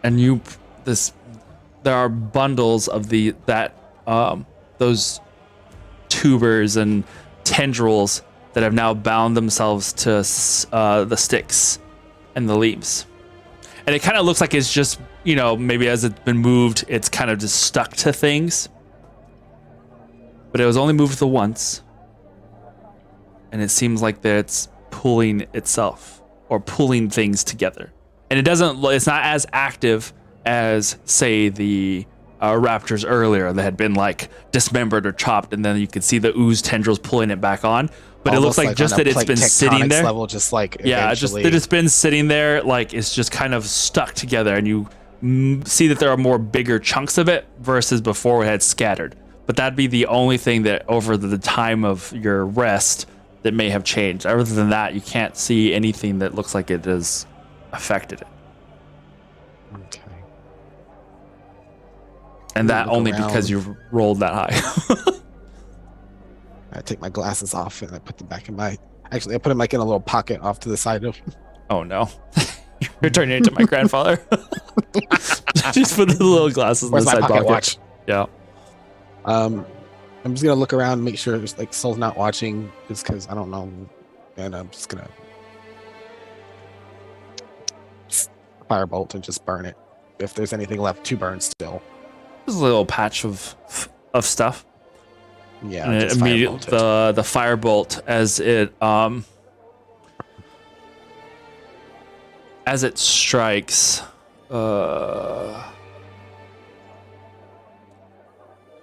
and there are bundles of those tubers and tendrils that have now bound themselves to the sticks and the leaves. And it kind of looks like it's just, maybe as it's been moved, it's kind of just stuck to things. but it was only moved the once. And it seems like that it's pulling itself or pulling things together. And it's not as active as, say, the raptors earlier that had been like dismembered or chopped, and then you could see the ooze tendrils pulling it back on. But it looks like just that it's been sitting there. Level, just like yeah, it's been sitting there, like it's just kind of stuck together, and you see that there are more bigger chunks of it versus before it had scattered. But that'd be the only thing that over the time of your rest that may have changed. Other than that, you can't see anything that looks like it has affected it. Okay. And that only because you've rolled that high. I take my glasses off and I put them back in my. Actually, I put them like in a little pocket off to the side of. Oh no! You're turning into my grandfather. Just put the little glasses Where's in the my side pocket pocket. watch? Yeah. I'm just gonna look around, make sure like Soul's not watching, just because I don't know, and I'm just gonna firebolt and just burn it. If there's anything left to burn still. Just a little patch of stuff. Yeah. And just immediately firebolt it. the firebolt as it strikes.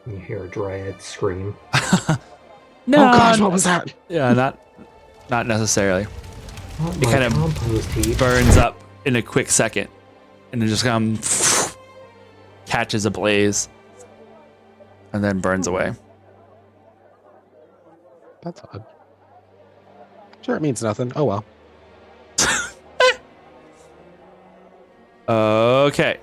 You hear a dryad scream. No, oh gosh, what was that? Yeah, not necessarily. Not It my kind of compost heap. burns up in a quick second, and it just catches ablaze, and then burns away. That's odd. Sure, it means nothing. Oh well. Okay.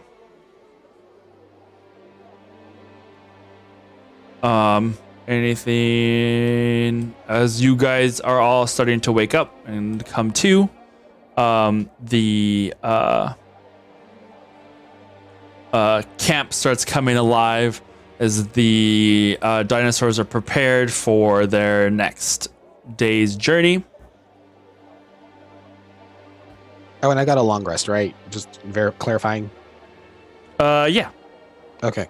Anything as you guys are all starting to wake up and come to, the camp starts coming alive as the dinosaurs are prepared for their next day's journey. Oh, and I got a long rest, right? Just clarifying. Yeah. Okay.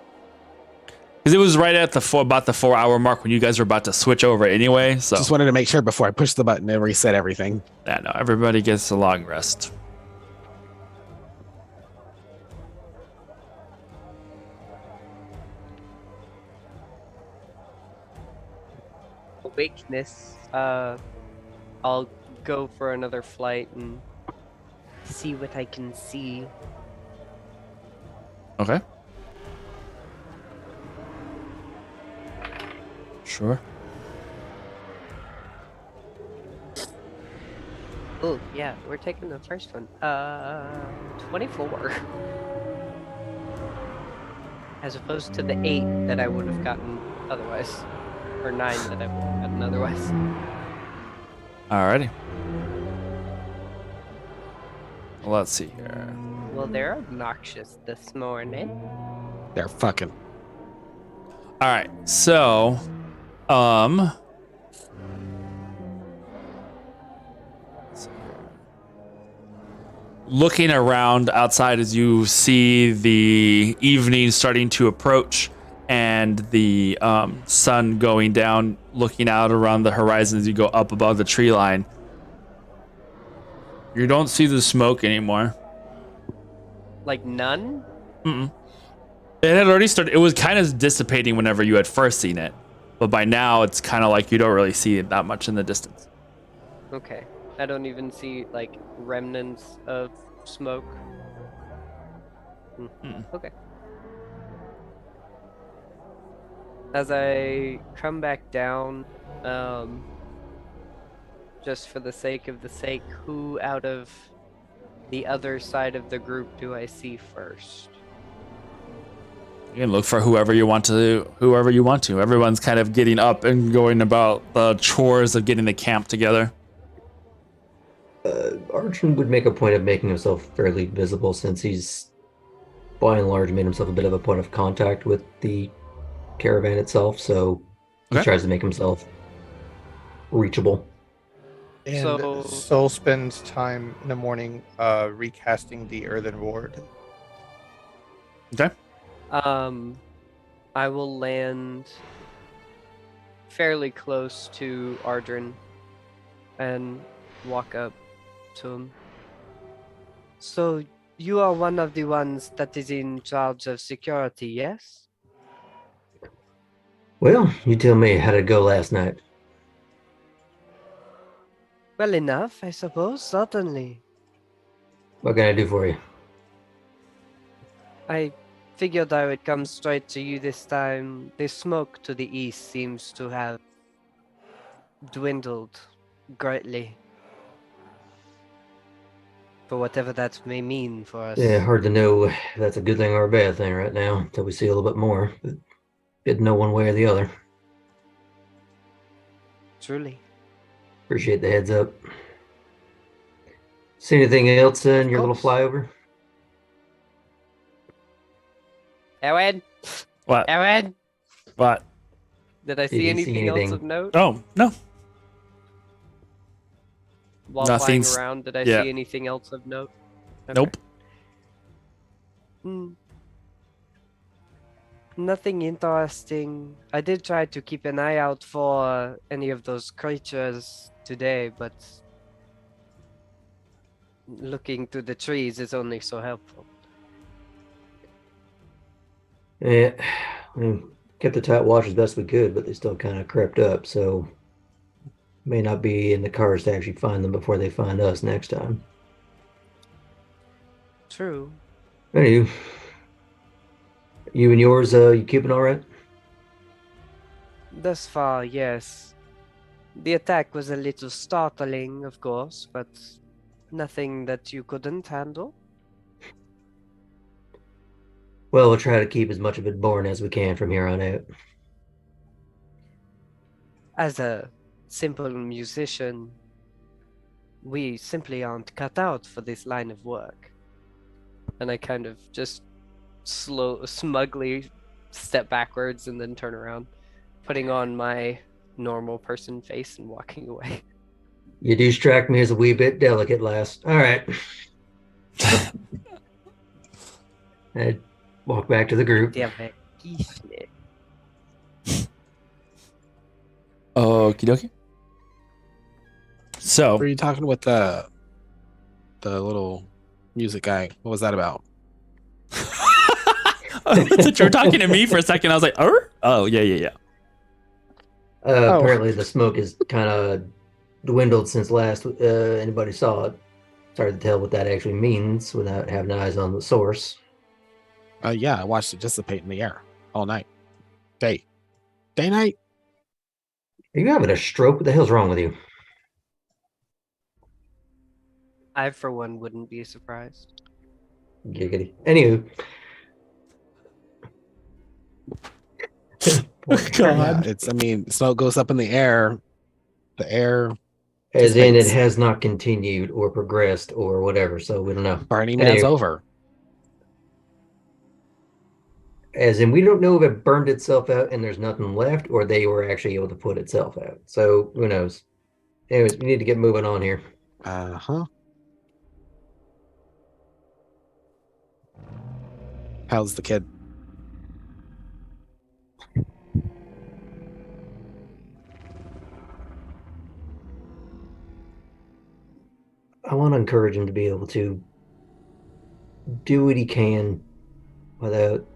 Because it was right at about the 4 hour mark when you guys were about to switch over anyway. So Just wanted to make sure before I push the button and reset everything. yeah, no, everybody gets a long rest. Awakeness. I'll go for another flight and see what I can see. Okay. Sure. Oh, yeah, we're taking the first one. 24. As opposed to the 8 that I would have gotten otherwise. Or 9 that I would have gotten otherwise. Alrighty. Let's see here. Well, they're obnoxious this morning. They're fucking. Alright, so looking around outside as you see the evening starting to approach and the sun going down, looking out around the horizon as you go up above the tree line, you don't see the smoke anymore. Like none? Mm-mm. It had already started. It was kind of dissipating whenever you had first seen it, but by now it's kind of like you don't really see it that much in the distance. Okay. I don't even see, like, remnants of smoke. Okay. As I come back down, just for the sake of the sake, who out of the other side of the group do I see first? You can look for whoever you want to. Everyone's kind of getting up and going about the chores of getting the camp together. Arjun would make a point of making himself fairly visible since he's, by and large, made himself a bit of a point of contact with the caravan itself, so he Okay. tries to make himself reachable. And So- Soul spends time in the morning recasting the earthen ward. Okay. I will land fairly close to Ardrin and walk up to him. So, you are one of the ones that is in charge of security, yes? Well, you tell me, how did it go last night? Well enough, I suppose, certainly. What can I do for you? I figured I would come straight to you this time. The smoke to the east seems to have dwindled greatly. For whatever that may mean for us. Yeah, hard to know if that's a good thing or a bad thing right now until we see a little bit more. But didn't know one way or the other. Truly. Appreciate the heads up. See anything else in Of your little course. flyover? Ewan? What? Ewan? What? Did I Did see you see anything else anything? of note? Oh, no. While flying Nothing's- around, did I yeah. see anything else of note? Okay. Nope. Nothing interesting. I did try to keep an eye out for any of those creatures today, but looking through the trees is only so helpful. Yeah, we kept a tight watch as best we could, but they still kind of crept up, so may not be in the cars to actually find them before they find us next time. True. Anywho, you and yours, you keeping all right? Thus far, yes. The attack was a little startling, of course, but nothing that you couldn't handle. Well, we'll try to keep as much of it boring as we can from here on out. As a simple musician, we simply aren't cut out for this line of work. And I kind of just smugly step backwards and then turn around, putting on my normal person face and walking away. You do strike me as a wee bit delicate, lass. All right. I'd walk back to the group. Okie dokie. So, Were you talking with the little music guy? What was that about? you were talking to me for a second. I was like, oh, yeah. Apparently, the smoke is kind of dwindled since last anybody saw it. It's hard to tell what that actually means without having eyes on the source. Yeah, I watched it dissipate in the air all night. Day, night. Are you having a stroke? What the hell's wrong with you? I, for one, wouldn't be surprised. Giggity. Anywho. Yeah, I mean, smoke goes up in the air. The air. As in, it dissipates. has not continued or progressed or whatever, so we don't know. Burning Man's over. As in, we don't know if it burned itself out and there's nothing left, or they were actually able to put itself out. So who knows? Anyways, we need to get moving on here. Uh-huh. How's the kid? I want to encourage him to be able to do what he can without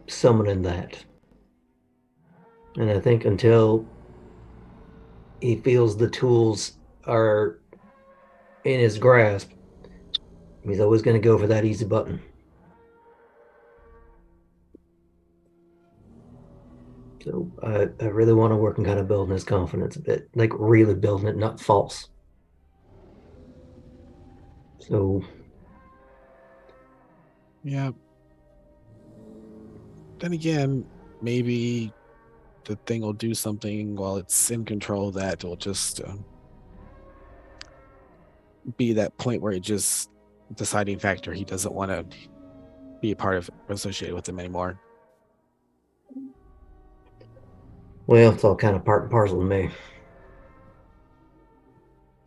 summoning that. And I think until he feels the tools are in his grasp, he's always going to go for that easy button. So I really want to work on kind of building his confidence a bit, like really building it, not false. So, yeah. Then again, maybe the thing will do something while it's in control that will just be that point where it just deciding factor. He doesn't want to be a part of associated with him anymore. well, it's all kind of part and parcel to me.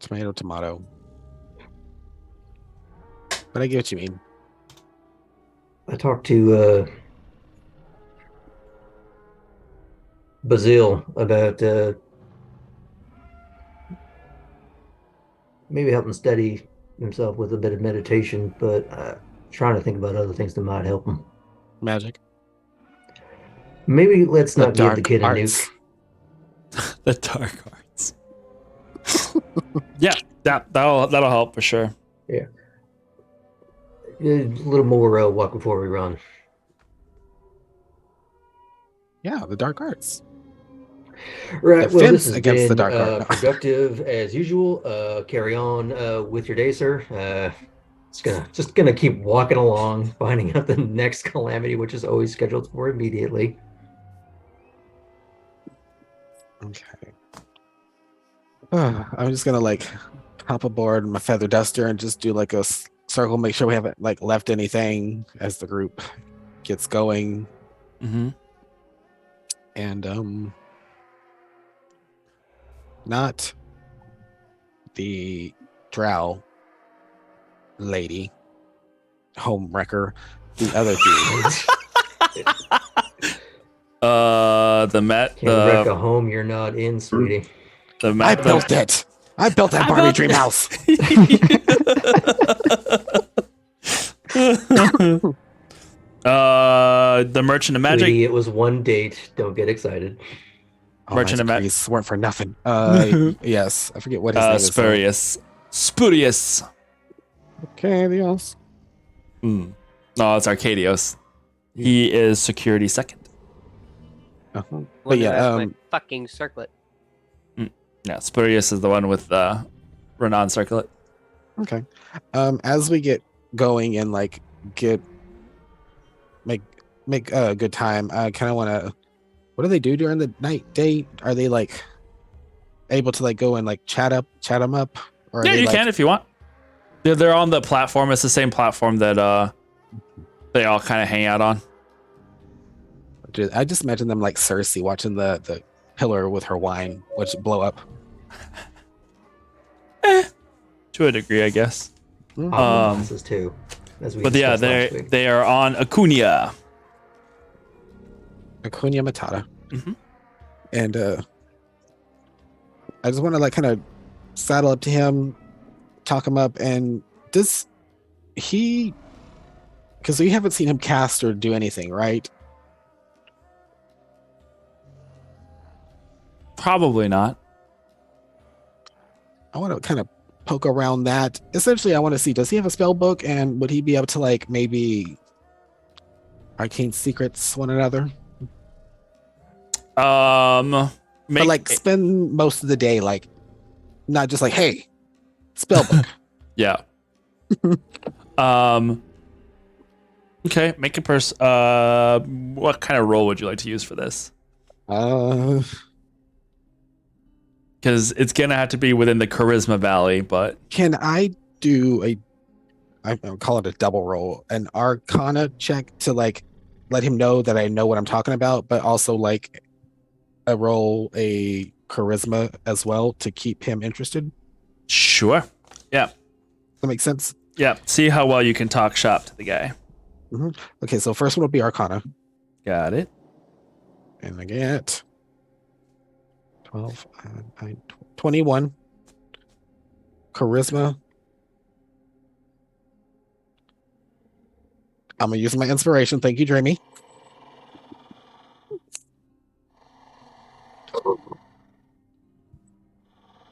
Tomato, tomato. But I get what you mean. I talked to Bazil about maybe helping steady himself with a bit of meditation, but trying to think about other things that might help him. Magic. Maybe let's The not give the dark kid a arts. nuke. The dark arts. Yeah, that'll help for sure. Yeah. A little more walk before we run. Yeah, the dark arts. Right. Well, this Defense has against the been dark art. No. productive as usual. Carry on with your day, sir. It's just gonna keep walking along, finding out the next calamity, which is always scheduled for immediately. Okay. I'm just gonna like hop aboard my feather duster and just do like a circle, make sure we haven't like left anything as the group gets going. Mm-hmm. And not the drow lady home wrecker, the other dude. The Met. Can't wreck a home you're not in, sweetie. The I Met. built it. I built that Barbie dream house. The Merchant of Magic. Sweetie, it was one date. Don't get excited. Merchant of Magic weren't for nothing. Yes, I forget what his name is. Spurious. Okay, anything else? No, it's Arcadios. He is security second. But yeah, my fucking circlet. Yeah, Spurious is the one with the Renan circlet. Okay. As we get going and like make a good time, I kind of want to. What do they do during the day? Are they like able to like go and like chat them up? Or Yeah, you can if you want. They're on the platform. It's the same platform that they all kind of hang out on. I just imagine them like Cersei watching the pillar with her wine, which blow up. To a degree, I guess. Glasses too. As we But yeah, discussed last week. they are on Acuna. Acuna Matata. Mm-hmm. And I just want to like kind of saddle up to him, talk him up, and does he? Because we haven't seen him cast or do anything, right? Probably not. I want to kind of poke around that. Essentially, I want to see, does he have a spell book, and would he be able to like maybe arcane secrets one another? But like spend most of the day like not just like, hey, spell book. Yeah. Okay, make a what kind of roll would you like to use for this? Because it's gonna have to be within the charisma valley, but can I do I call it a double roll, an arcana check to like let him know that I know what I'm talking about, but also like a charisma as well to keep him interested? Sure. Yeah. That makes sense? Yeah. See how well you can talk shop to the guy. Mm-hmm. Okay, so first one will be arcana. Got it. And I get 12, 21. Charisma. I'm going to use my inspiration. Thank you, Dreamy.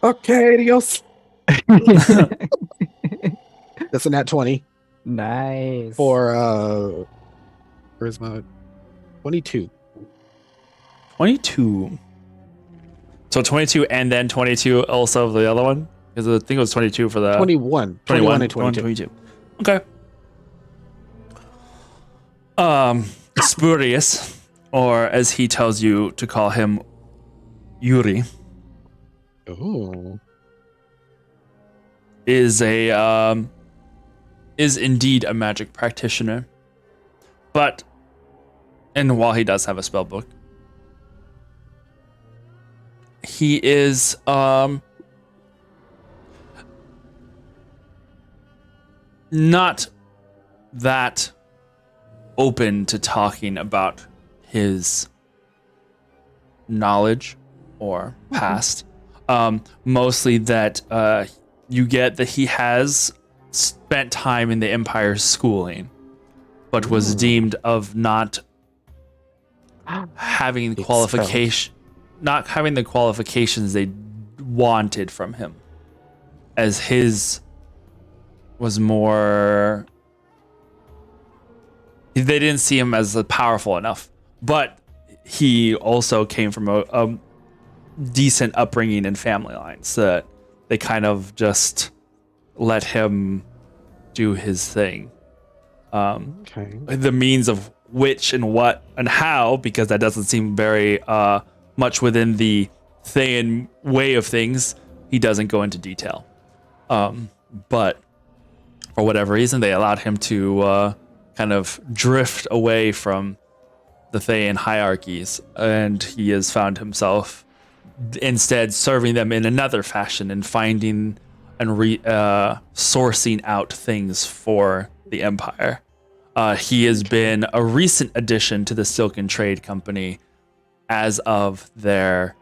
Okay, adios. That's a nat 20. Nice. For charisma 22. 22. So 22 and then 22 also for the other one? Because I think it was 22 for the 21. 21 and 22. Okay. Spurious, or as he tells you to call him, Yuri, Ooh. is indeed a magic practitioner. But, and while he does have a spell book, he is not that open to talking about his knowledge or past. Mostly that you get that he has spent time in the Empire's schooling, but was deemed of not having not having the qualifications they wanted from him, as his was more. They didn't see him as powerful enough, but he also came from a decent upbringing and family lines that they kind of just let him do his thing. The means of which and what and how, because that doesn't seem very much within the Thayan way of things, he doesn't go into detail. But for whatever reason, they allowed him to kind of drift away from the Thayan hierarchies, and he has found himself instead serving them in another fashion and finding and sourcing out things for the Empire. He has been a recent addition to the Silken Trade Company as of their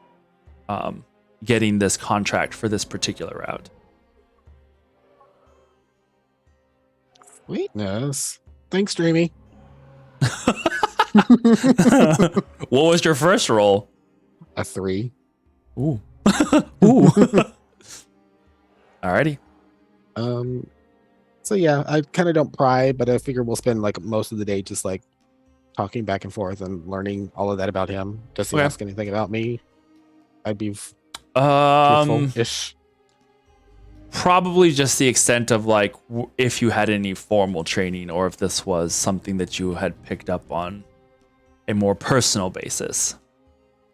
getting this contract for this particular route. Sweetness. Thanks, Dreamy. What was your first roll? A 3. Ooh. Ooh. Alrighty. So yeah, I kind of don't pry, but I figure we'll spend like most of the day just like talking back and forth and learning all of that about him. Does he ask anything about me? I'd be truthful-ish. Probably just the extent of like if you had any formal training or if this was something that you had picked up on a more personal basis.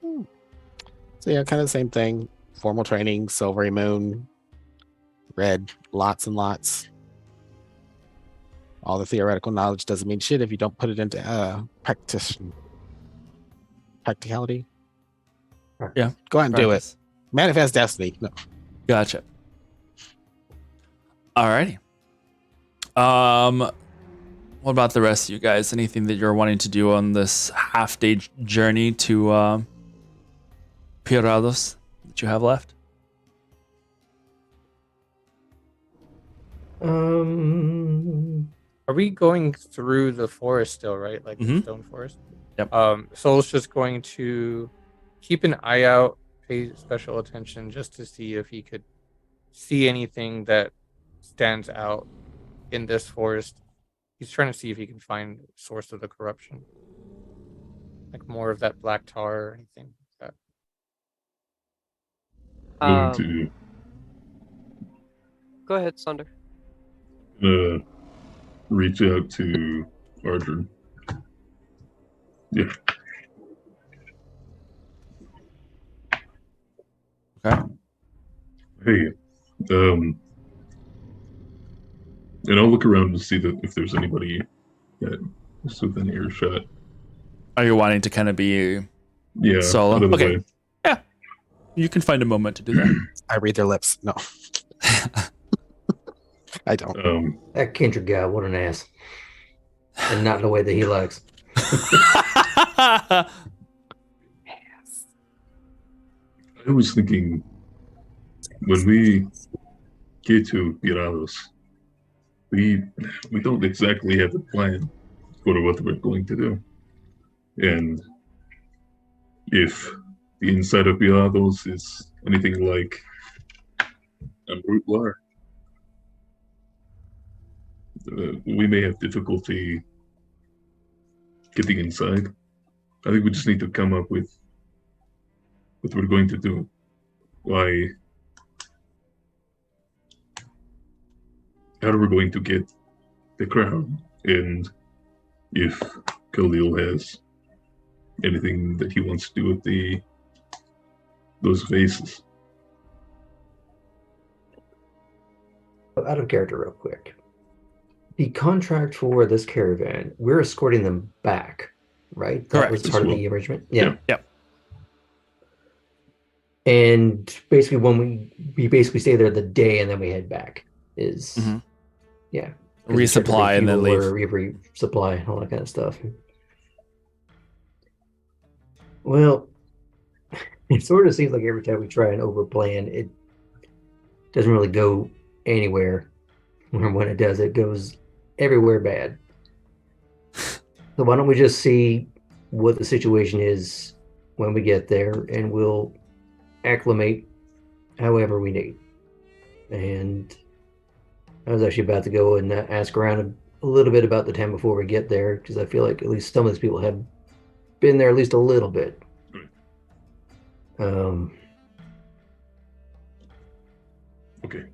So yeah, kind of the same thing. Formal training, Silvery Moon, read lots and lots. All the theoretical knowledge doesn't mean shit if you don't put it into practicality. Yeah. Go out and do it. Manifest destiny. No. Gotcha. Alrighty. What about the rest of you guys? Anything that you're wanting to do on this half-day journey to Pirados that you have left? Are we going through the forest still, right? Like the stone forest? Yep. Soul's just going to keep an eye out, pay special attention just to see if he could see anything that stands out in this forest. He's trying to see if he can find source of the corruption. Like more of that black tar or anything like that. Go ahead, Sunder. Reach out to Arjun. Yeah. Okay. Hey, and I'll look around to see if there's anybody that is within earshot. Are you wanting to kind of be solo? Out of the Okay. way. Yeah. You can find a moment to do that. I read their lips. No. I don't. That Kendrick guy, what an ass. And not in the way that he likes. I was thinking when we get to Pirados, we don't exactly have a plan for what we're going to do. And if the inside of Pirados is anything like a brute lar, we may have difficulty getting inside. I think we just need to come up with what we're going to do. How are we going to get the crown? And if Khalil has anything that he wants to do with those vases. Out of character real quick. The contract for this caravan, we're escorting them back, right? That Correct. was part of the arrangement? Yeah. Yep. And basically when we basically stay there the day and then we head back is yeah. Resupply and then leave. Resupply and all that kind of stuff. Well, It sort of seems like every time we try and overplan, it doesn't really go anywhere. Or when it does, it goes everywhere bad. So why don't we just see what the situation is when we get there, and we'll acclimate however we need. And I was actually about to go and ask around a little bit about the town before we get there, because I feel like at least some of these people have been there at least a little bit. Um, Okay.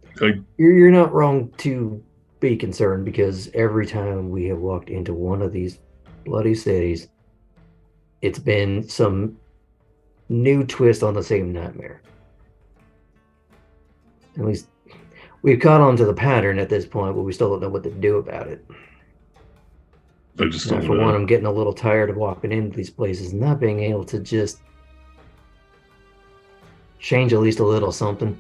you're not wrong to be concerned, because every time we have walked into one of these bloody cities, it's been some new twist on the same nightmare. At least we've caught on to the pattern at this point, but we still don't know what to do about it. I just Now, don't for one, want I'm getting a little tired of walking into these places and not being able to just change at least a little something.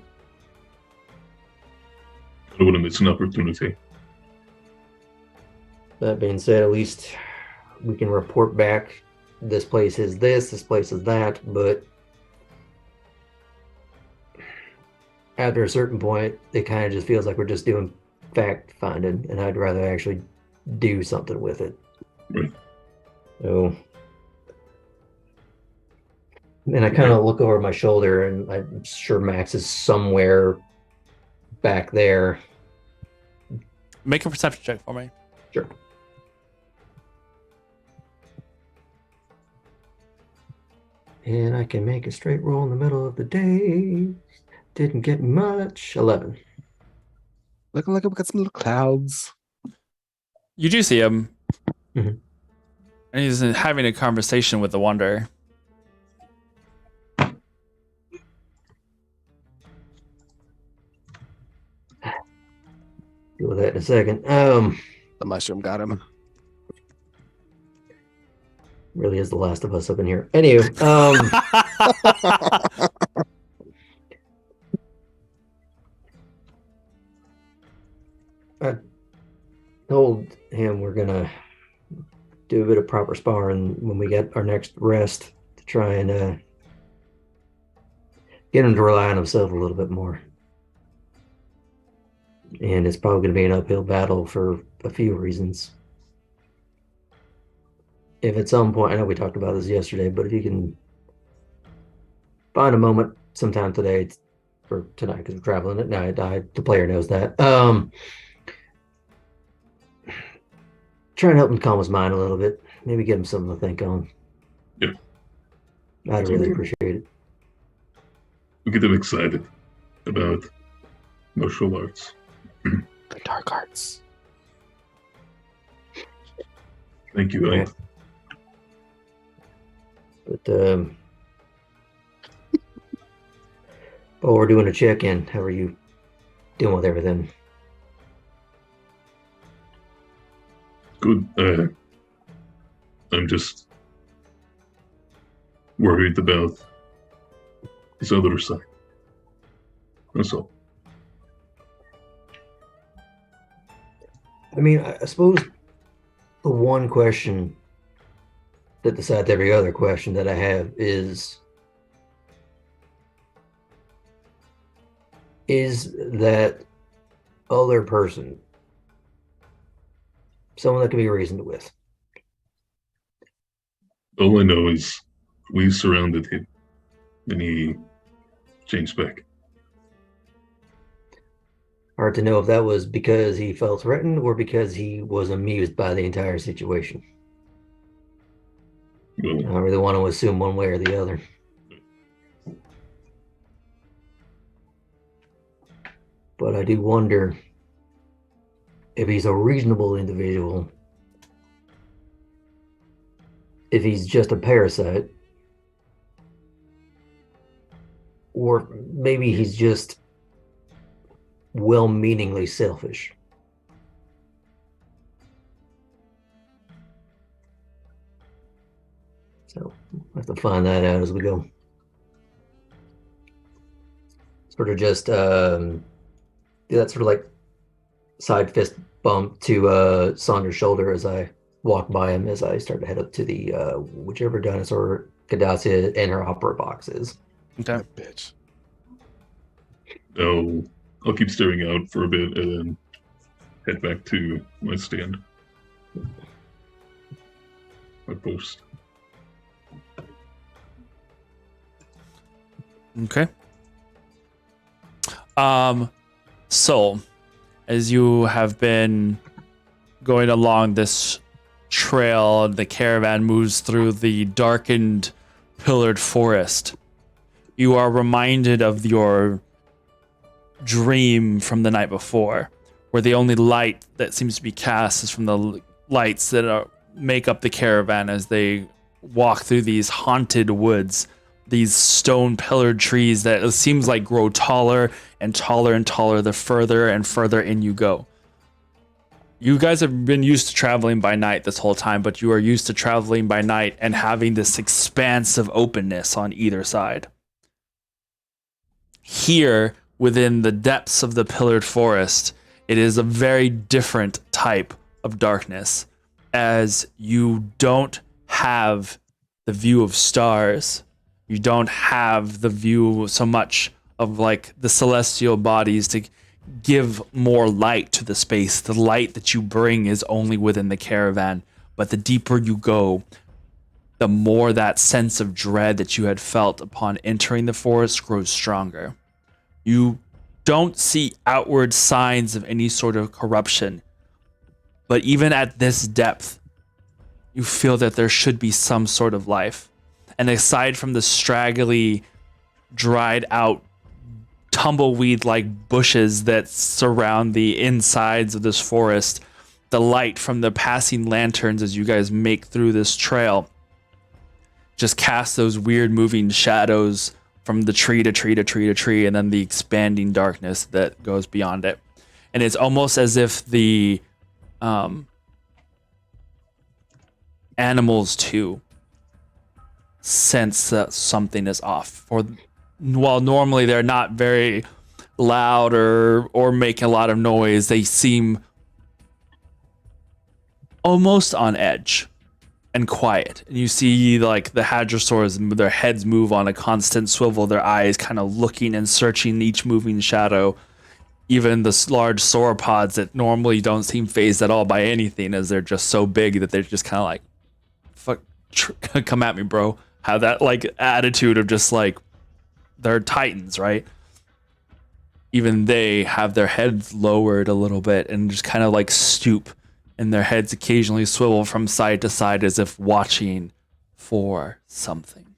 I don't want to miss an opportunity. That being said, at least we can report back, this place is this place is that, but after a certain point, it kind of just feels like we're just doing fact finding, and I'd rather actually do something with it. Right. So, and I kind of look over my shoulder, and I'm sure Max is somewhere back there. Make a perception check for me. Sure. And I can make a straight roll in the middle of the day. Didn't get much. 11. Looking like we got some little clouds. You do see him. Mhm. And he's having a conversation with the Wanderer. Deal with that in a second. The mushroom got him. Really is the last of us up in here. Anywho, I told him we're gonna do a bit of proper sparring when we get our next rest to try and get him to rely on himself a little bit more. And it's probably going to be an uphill battle for a few reasons. If at some point, I know we talked about this yesterday, but if you can find a moment sometime today, or tonight, because we're traveling at night, the player knows that. Try and help him calm his mind a little bit. Maybe get him something to think on. Yeah. I'd really appreciate it. We get them excited about martial arts. The dark arts. Thank you. Yeah. But oh, we're doing a check-in. How are you doing with everything? Good. I'm just worried about his other side. That's all. I mean, I suppose the one question that decides every other question that I have is that other person someone that can be reasoned with? All I know is we surrounded him and he changed back. Hard to know if that was because he felt threatened or because he was amused by the entire situation. Well, I don't really want to assume one way or the other. But I do wonder if he's a reasonable individual, if he's just a parasite, or maybe he's just well-meaningly selfish. So we'll have to find that out as we go. Sort of just do that sort of like side fist bump to Saunders' shoulder as I walk by him as I start to head up to the whichever dinosaur Cadassia and her opera box is. Okay. That bitch. I'll keep staring out for a bit and then head back to my stand. My post. Okay. So as you have been going along this trail, the caravan moves through the darkened, pillared forest. You are reminded of your dream from the night before, where the only light that seems to be cast is from the lights that make up the caravan as they walk through these haunted woods, these stone pillared trees that it seems like grow taller and taller and taller the further and further in you go. You guys have been used to traveling by night this whole time, but you are used to traveling by night and having this expanse of openness on either side. Here, within the depths of the pillared forest, it is a very different type of darkness, as you don't have the view of stars. You don't have the view so much of like the celestial bodies to give more light to the space. The light that you bring is only within the caravan, but the deeper you go, the more that sense of dread that you had felt upon entering the forest grows stronger. You don't see outward signs of any sort of corruption, but even at this depth, you feel that there should be some sort of life. And aside from the straggly, dried out, tumbleweed-like bushes that surround the insides of this forest, the light from the passing lanterns as you guys make through this trail just cast those weird moving shadows from the tree to tree to tree to tree, and then the expanding darkness that goes beyond it. And it's almost as if the animals too sense that something is off. Or while normally they're not very loud or make a lot of noise, they seem almost on edge and quiet. And you see like the hadrosaurs, their heads move on a constant swivel, their eyes kind of looking and searching each moving shadow. Even the large sauropods that normally don't seem phased at all by anything, as they're just so big that they're just kind of like, fuck, come at me, bro. Have that like attitude of just like, they're titans, right? Even they have their heads lowered a little bit and just kind of like stoop, and their heads occasionally swivel from side to side as if watching for something.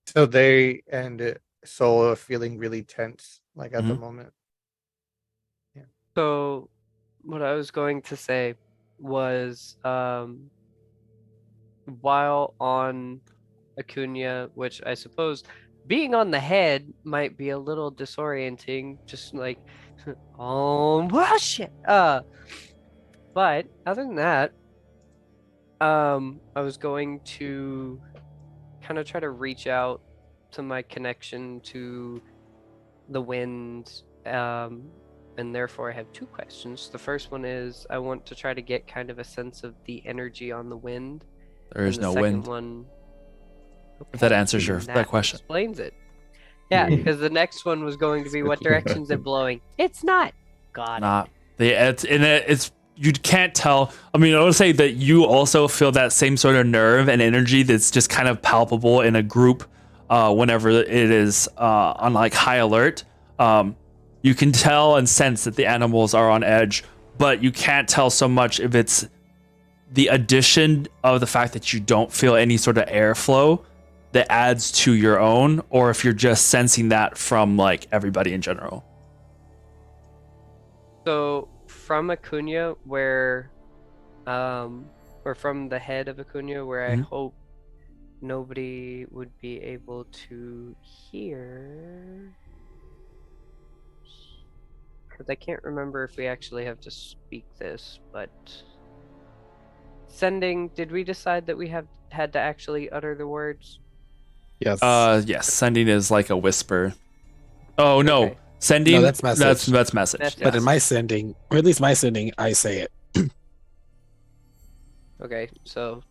So they and Soul are feeling really tense, like at the Mhm. moment. So, what I was going to say was, while on Acuna, which I suppose being on the head might be a little disorienting, just like, oh, well, shit. But other than that, I was going to kind of try to reach out to my connection to the wind, and therefore I have two questions. The first one is I want to try to get kind of a sense of the energy on the wind. There is And the no second wind. one, If that answers and that question. explains it. Yeah, because the next one was going to be what direction's it blowing? It's not. Got Not it's you can't tell. I mean, I would say that you also feel that same sort of nerve and energy that's just kind of palpable in a group whenever it is on like high alert. You can tell and sense that the animals are on edge, but you can't tell so much if it's the addition of the fact that you don't feel any sort of airflow that adds to your own, or if you're just sensing that from like everybody in general. So from Acuna, where, or from the head of Acuna, where I Mhm. hope nobody would be able to hear. Because I can't remember if we actually have to speak this, but sending. Did we decide that we had to actually utter the words? Yes. Yes, sending is like a whisper. Oh no, Okay. sending. No, that's message. That's message. That's But in my sending, or at least my sending, I say it. Okay, so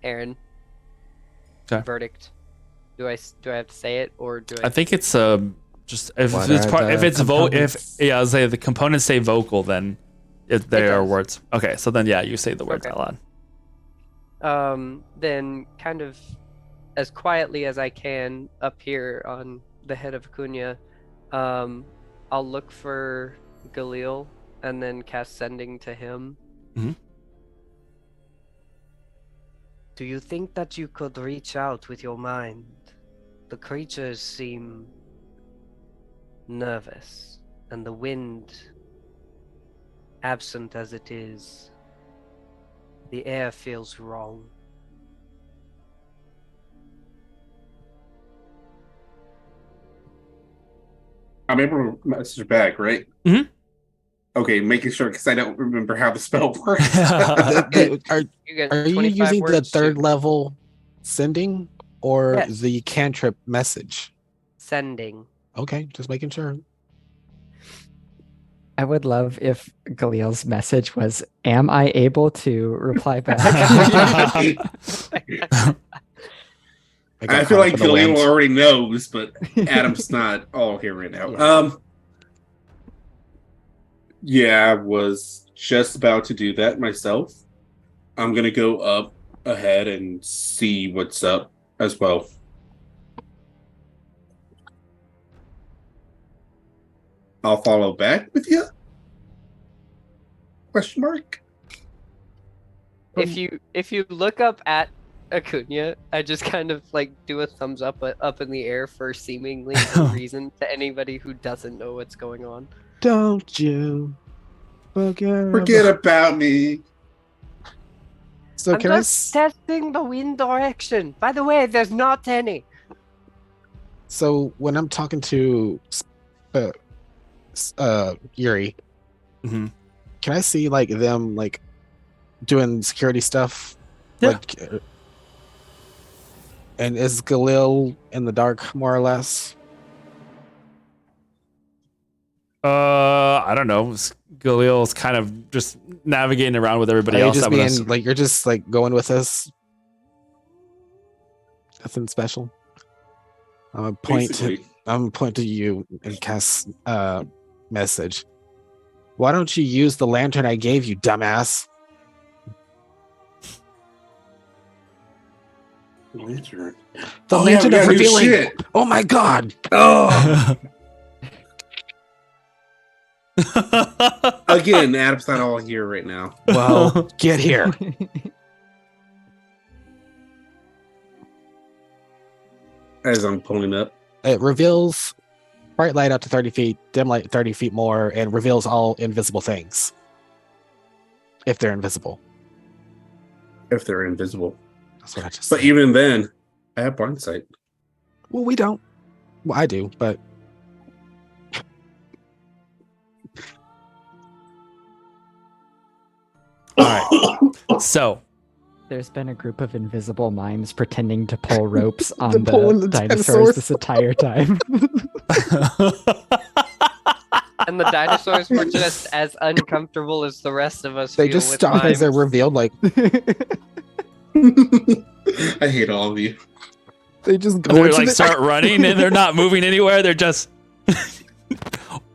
Aaron. Okay. Verdict. Do I have to say it, or do I think it's just if What it's are part, if the it's vote if components? I'll say the components say vocal, then they are does. words. Okay, so then you say the words Okay. out loud. Then kind of as quietly as I can up here on the head of Acuna, I'll look for Galil and then cast sending to him. Mhm. Do you think that you could reach out with your mind? The creatures seem nervous, and the wind, absent as it is, the air feels wrong. I'm able to message back, right? Mhm. Okay, making sure because I don't remember how the spell works. Are You get are you 25 using the words third to level sending or Yes. the cantrip message? sending. Okay, just making sure. I would love if Galil's message was, "Am I able to reply back?" I got feel caught like up in the Khalil wind. already knows, but Adam's not all here right now. Yeah. Yeah, I was just about to do that myself. I'm gonna go up ahead and see what's up as well. I'll follow back with you? Question mark? If you look up at Acuna, I just kind of like do a thumbs up in the air for seemingly no reason to anybody who doesn't know what's going on. Don't you Forget about me. So I'm can I? just testing the wind direction. By the way, there's not any. So when I'm talking to Yuri, Mhm. can I see like them like doing security stuff? Yeah. Like, and is Galil in the dark more or less? I don't know. Galil's kind of just navigating around with everybody Are you else. just That was being like you're just like going with us? Nothing special. I'm gonna point Basically. to you and cast message. Why don't you use the lantern I gave you, dumbass? Lantern. The Oh, lantern yeah, we of gotta do revealing. shit. Oh my god! Oh, again, Adam's not all here right now. Well, get here. As I'm pulling up. It reveals bright light up to 30 feet, dim light 30 feet more, and reveals all invisible things. If they're invisible. If they're invisible. That's what I just But said. even then, I have blind sight. Well, we don't. Well, I do, but all right. So There's been a group of invisible mimes pretending to pull ropes on They're pulling the the dinosaurs dinosaurs. this entire time. And the dinosaurs were just as uncomfortable as the rest of us. they feel just with stop as they're mimes. revealed. Like I hate all of you. they just go they into like the start running and they're not moving anywhere. They're just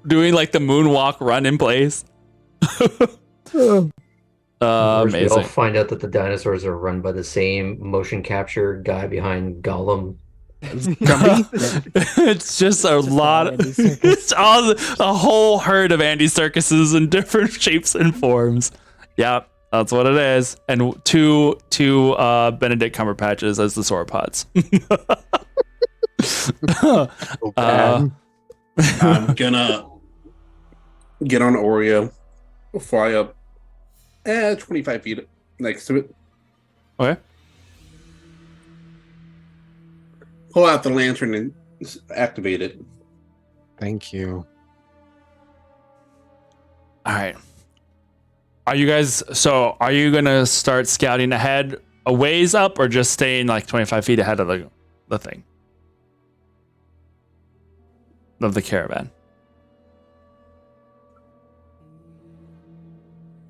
doing like the moonwalk run in place. Of course, we all Amazing. find out that the dinosaurs are run by the same motion capture guy behind Gollum. Gumby. It's just a lot. Andy Serkis. It's all a whole herd of Andy Circuses in different shapes and forms. Yep, that's what it is. And two Benedict Cumberpatches as the sauropods. I'm gonna get on Oreo, fly up 25 feet next to it, Okay. pull out the lantern and activate it. Thank you. All right. Are you gonna start scouting ahead a ways up or just staying like 25 feet ahead of the thing? Of the caravan.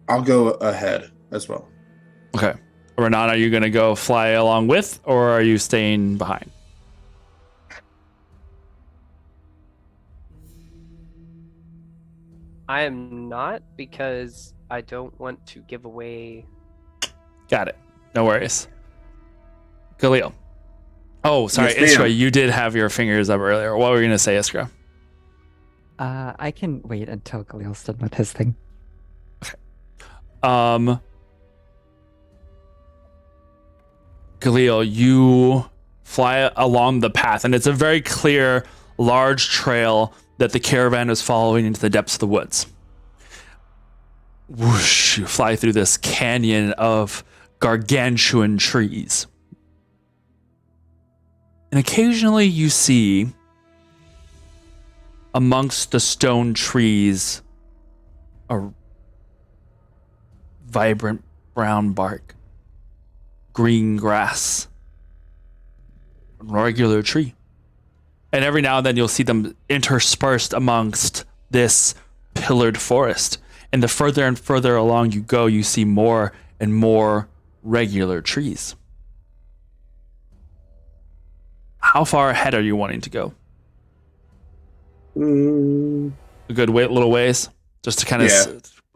I'll go ahead as well. Okay. Renan, are you gonna go fly along with or are you staying behind? I am not, because I don't want to give away. Got it. No worries. Galil. Oh, sorry, Yes, ma'am. Iskra, you did have your fingers up earlier. What were you going to say, Iskra? I can wait until Galil's done with his thing. Galil, you fly along the path, and it's a very clear, large trail that the caravan is following into the depths of the woods. Whoosh, you fly through this canyon of gargantuan trees. And occasionally you see amongst the stone trees a vibrant brown bark, green grass, regular tree. And every now and then you'll see them interspersed amongst this pillared forest. And the further and further along you go, you see more and more regular trees. How far ahead are you wanting to go? A good little ways? Just to kind of... Yeah.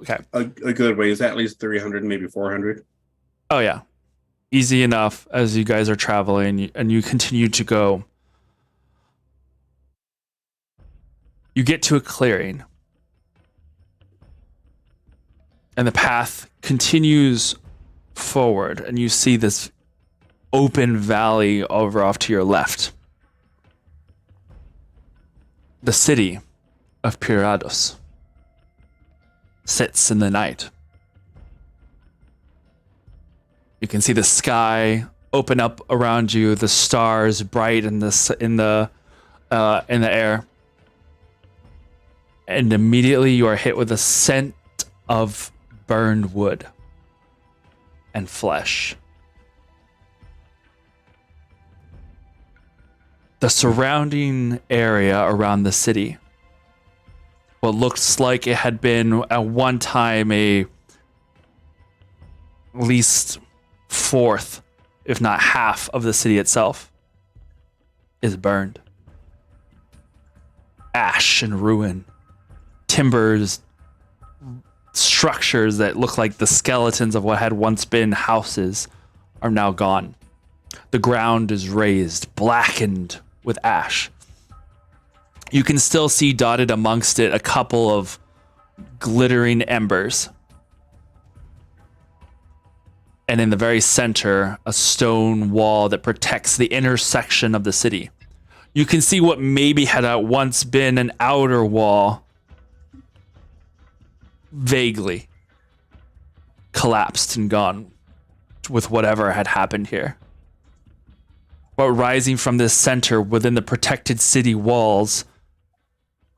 Okay. A good way is at least 300, maybe 400. Oh, yeah. Easy enough as you guys are traveling and you continue to go. You get to a clearing. And the path continues forward, and you see this open valley over off to your left. The city of Pirados sits in the night. You can see the sky open up around you, the stars bright in the air, and immediately you are hit with a scent of burned wood and flesh. The surrounding area around the city, what looks like it had been at one time at least fourth, if not half, of the city itself, is burned. Ash and ruin, timbers, structures that look like the skeletons of what had once been houses are now gone. The ground is raised, blackened with ash. You can still see dotted amongst it a couple of glittering embers. And in the very center, a stone wall that protects the intersection of the city. You can see what maybe had at once been an outer wall vaguely collapsed and gone with whatever had happened here. But rising from this center within the protected city walls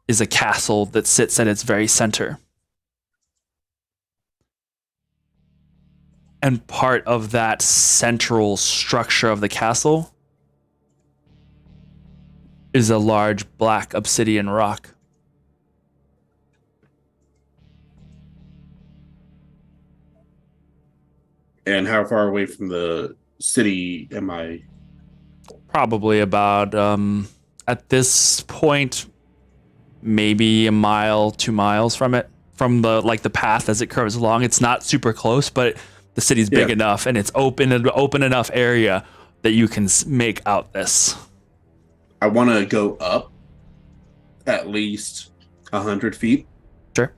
is a castle that sits at its very center. And part of that central structure of the castle is a large black obsidian rock. And how far away from the city am I? Probably about, at this point, maybe a mile, 2 miles from it. From the path as it curves along. It's not super close, but the city's big enough and it's open enough area that you can make out this. I want to go up at least 100 feet. Sure.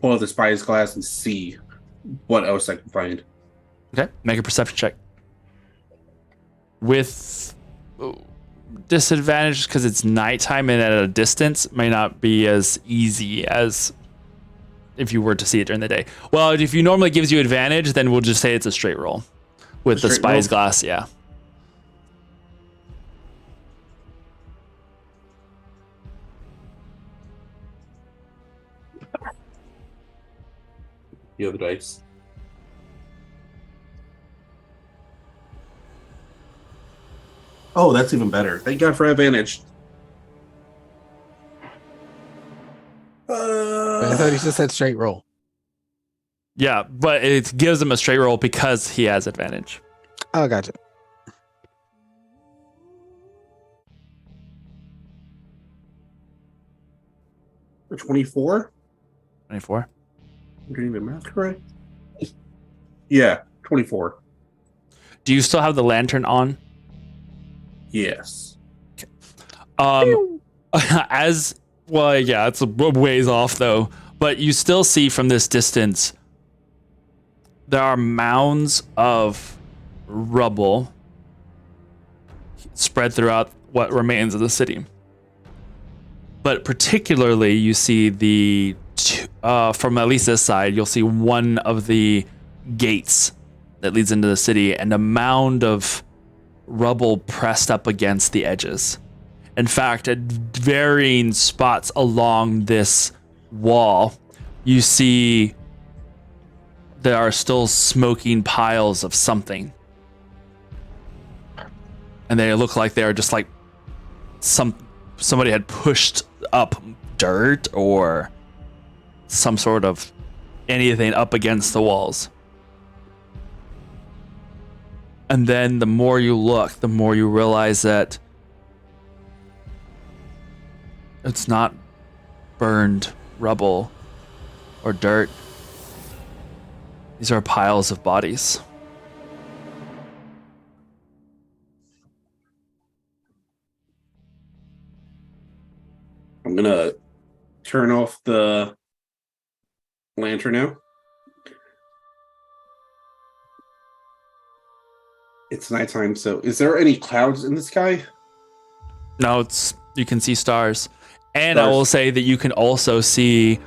Pull out the spy's glass and see what else I can find. Okay, make a perception check. With disadvantage because it's nighttime and at a distance, may not be as easy as if you were to see it during the day. Well, if you normally gives you advantage, then we'll just say it's a straight roll. With the spy's glass, yeah. The other dice. Oh, that's even better. Thank God for advantage. I thought you just said straight roll. Yeah, but it gives him a straight roll because he has advantage. Oh, gotcha. For 24? 24. I'm getting the math correct. Yeah, 24. Do you still have the lantern on? Yes. As well, yeah, it's a ways off though. But you still see from this distance there are mounds of rubble spread throughout what remains of the city. But particularly, you see from at least this side, you'll see one of the gates that leads into the city and a mound of rubble pressed up against the edges. In fact, at varying spots along this wall, you see there are still smoking piles of something. And they look like they are just like somebody had pushed up dirt or some sort of anything up against the walls. And then the more you look, the more you realize that it's not burned rubble or dirt. These are piles of bodies. I'm gonna turn off the lantern now. It's nighttime, so is there any clouds in the sky? No, you can see stars. And I will say that you can also see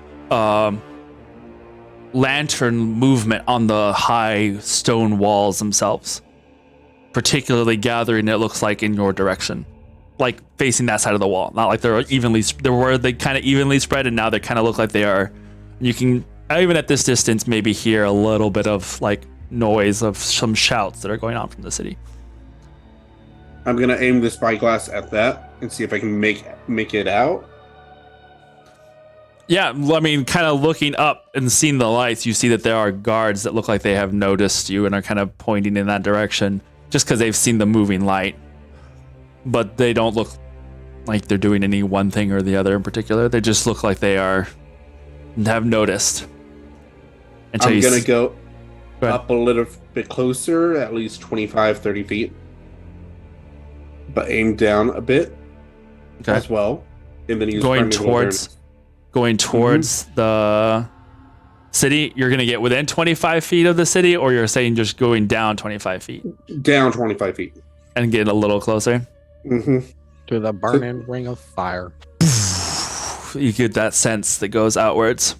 lantern movement on the high stone walls themselves, particularly gathering, it looks like, in your direction, like facing that side of the wall. Not like they kind of evenly spread, and now they kind of look like they are. You can, even at this distance, maybe hear a little bit of like noise of some shouts that are going on from the city. I'm gonna aim the spyglass at that and see if I can make it out. Yeah, I mean, kind of looking up and seeing the lights, you see that there are guards that look like they have noticed you and are kind of pointing in that direction just because they've seen the moving light. But they don't look like they're doing any one thing or the other in particular. They just look like they have noticed. I'm going to go up a little bit closer, at least 25, 30 feet. But aim down a bit as well. And then use going towards the city. You're going to get within 25 feet of the city, or you're saying just going down 25 feet? Down 25 feet. And get a little closer? Mm-hmm. To the burning ring of fire. You get that sense that goes outwards.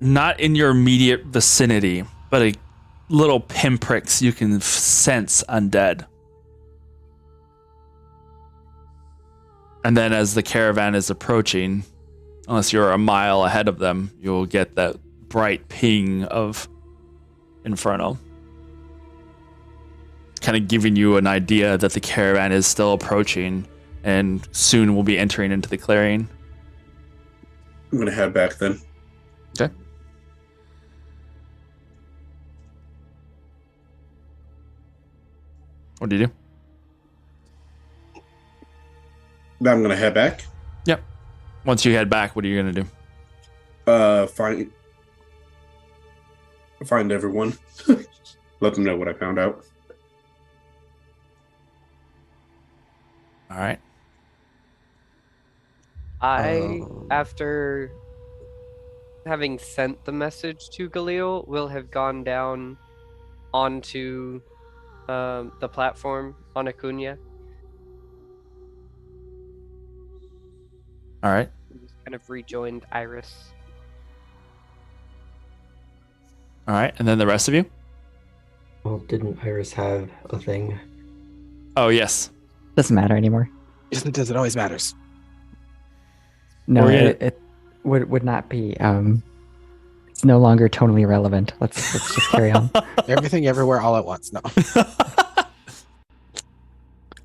Not in your immediate vicinity, but a little pinpricks you can sense undead. And then as the caravan is approaching, unless you're a mile ahead of them, you'll get that bright ping of Inferno. Kind of giving you an idea that the caravan is still approaching and soon will be entering into the clearing. I'm going to head back then. Okay. What do you do? I'm going to head back. Yep. Once you head back, what are you going to do? Find everyone. Let them know what I found out. All right. After having sent the message to Galil, will have gone down onto the platform on Acuna. All right. Kind of rejoined Iris. All right. And then the rest of you? Well, didn't Iris have a thing? Oh, yes. Doesn't matter anymore. Does it always matters? No, it would not be. It's no longer tonally relevant. Let's just carry on. Everything, everywhere, all at once. No.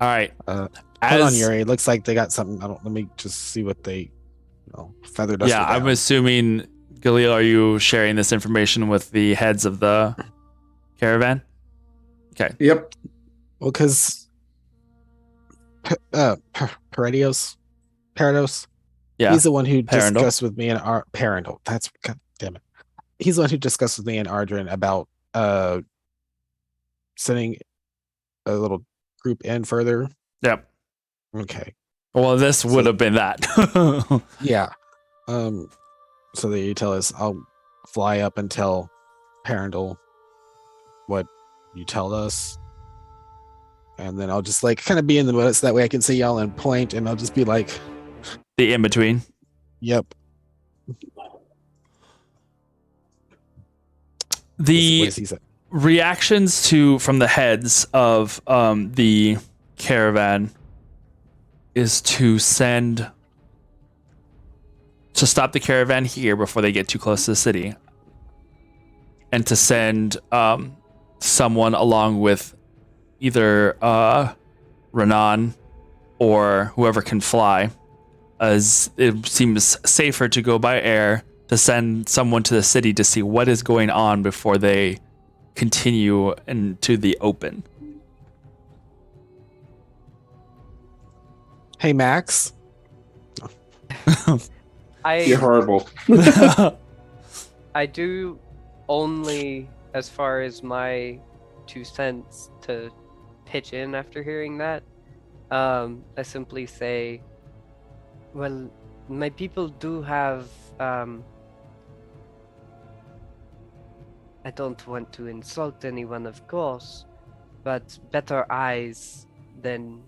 All right. Hold on, Yuri. It looks like they got something. Let me just see what they, feather duster. Yeah, I'm assuming, Galil, are you sharing this information with the heads of the caravan? Okay. Yep. Well, because Parados, Yeah. He's the one who Parendal. discussed with me and our Parendal. That's God damn it. He's the one who discussed with me and Ardrin about sending a little group in further. Yep. Okay. Well, this would have been that. Yeah. So that you tell us, I'll fly up and tell Parendal what you tell us. And then I'll just like kind of be in the middle so that way I can see y'all and point, and I'll just be like the in between. Yep. The reactions from the heads of the caravan is to stop the caravan here before they get too close to the city, and to send someone along with either Renan or whoever can fly, as it seems safer to go by air, to send someone to the city to see what is going on before they continue into the open. Hey, Max. You're horrible. I do only, as far as my 2 cents to pitch in after hearing that, I simply say, well, my people do have, I don't want to insult anyone, of course, but better eyes than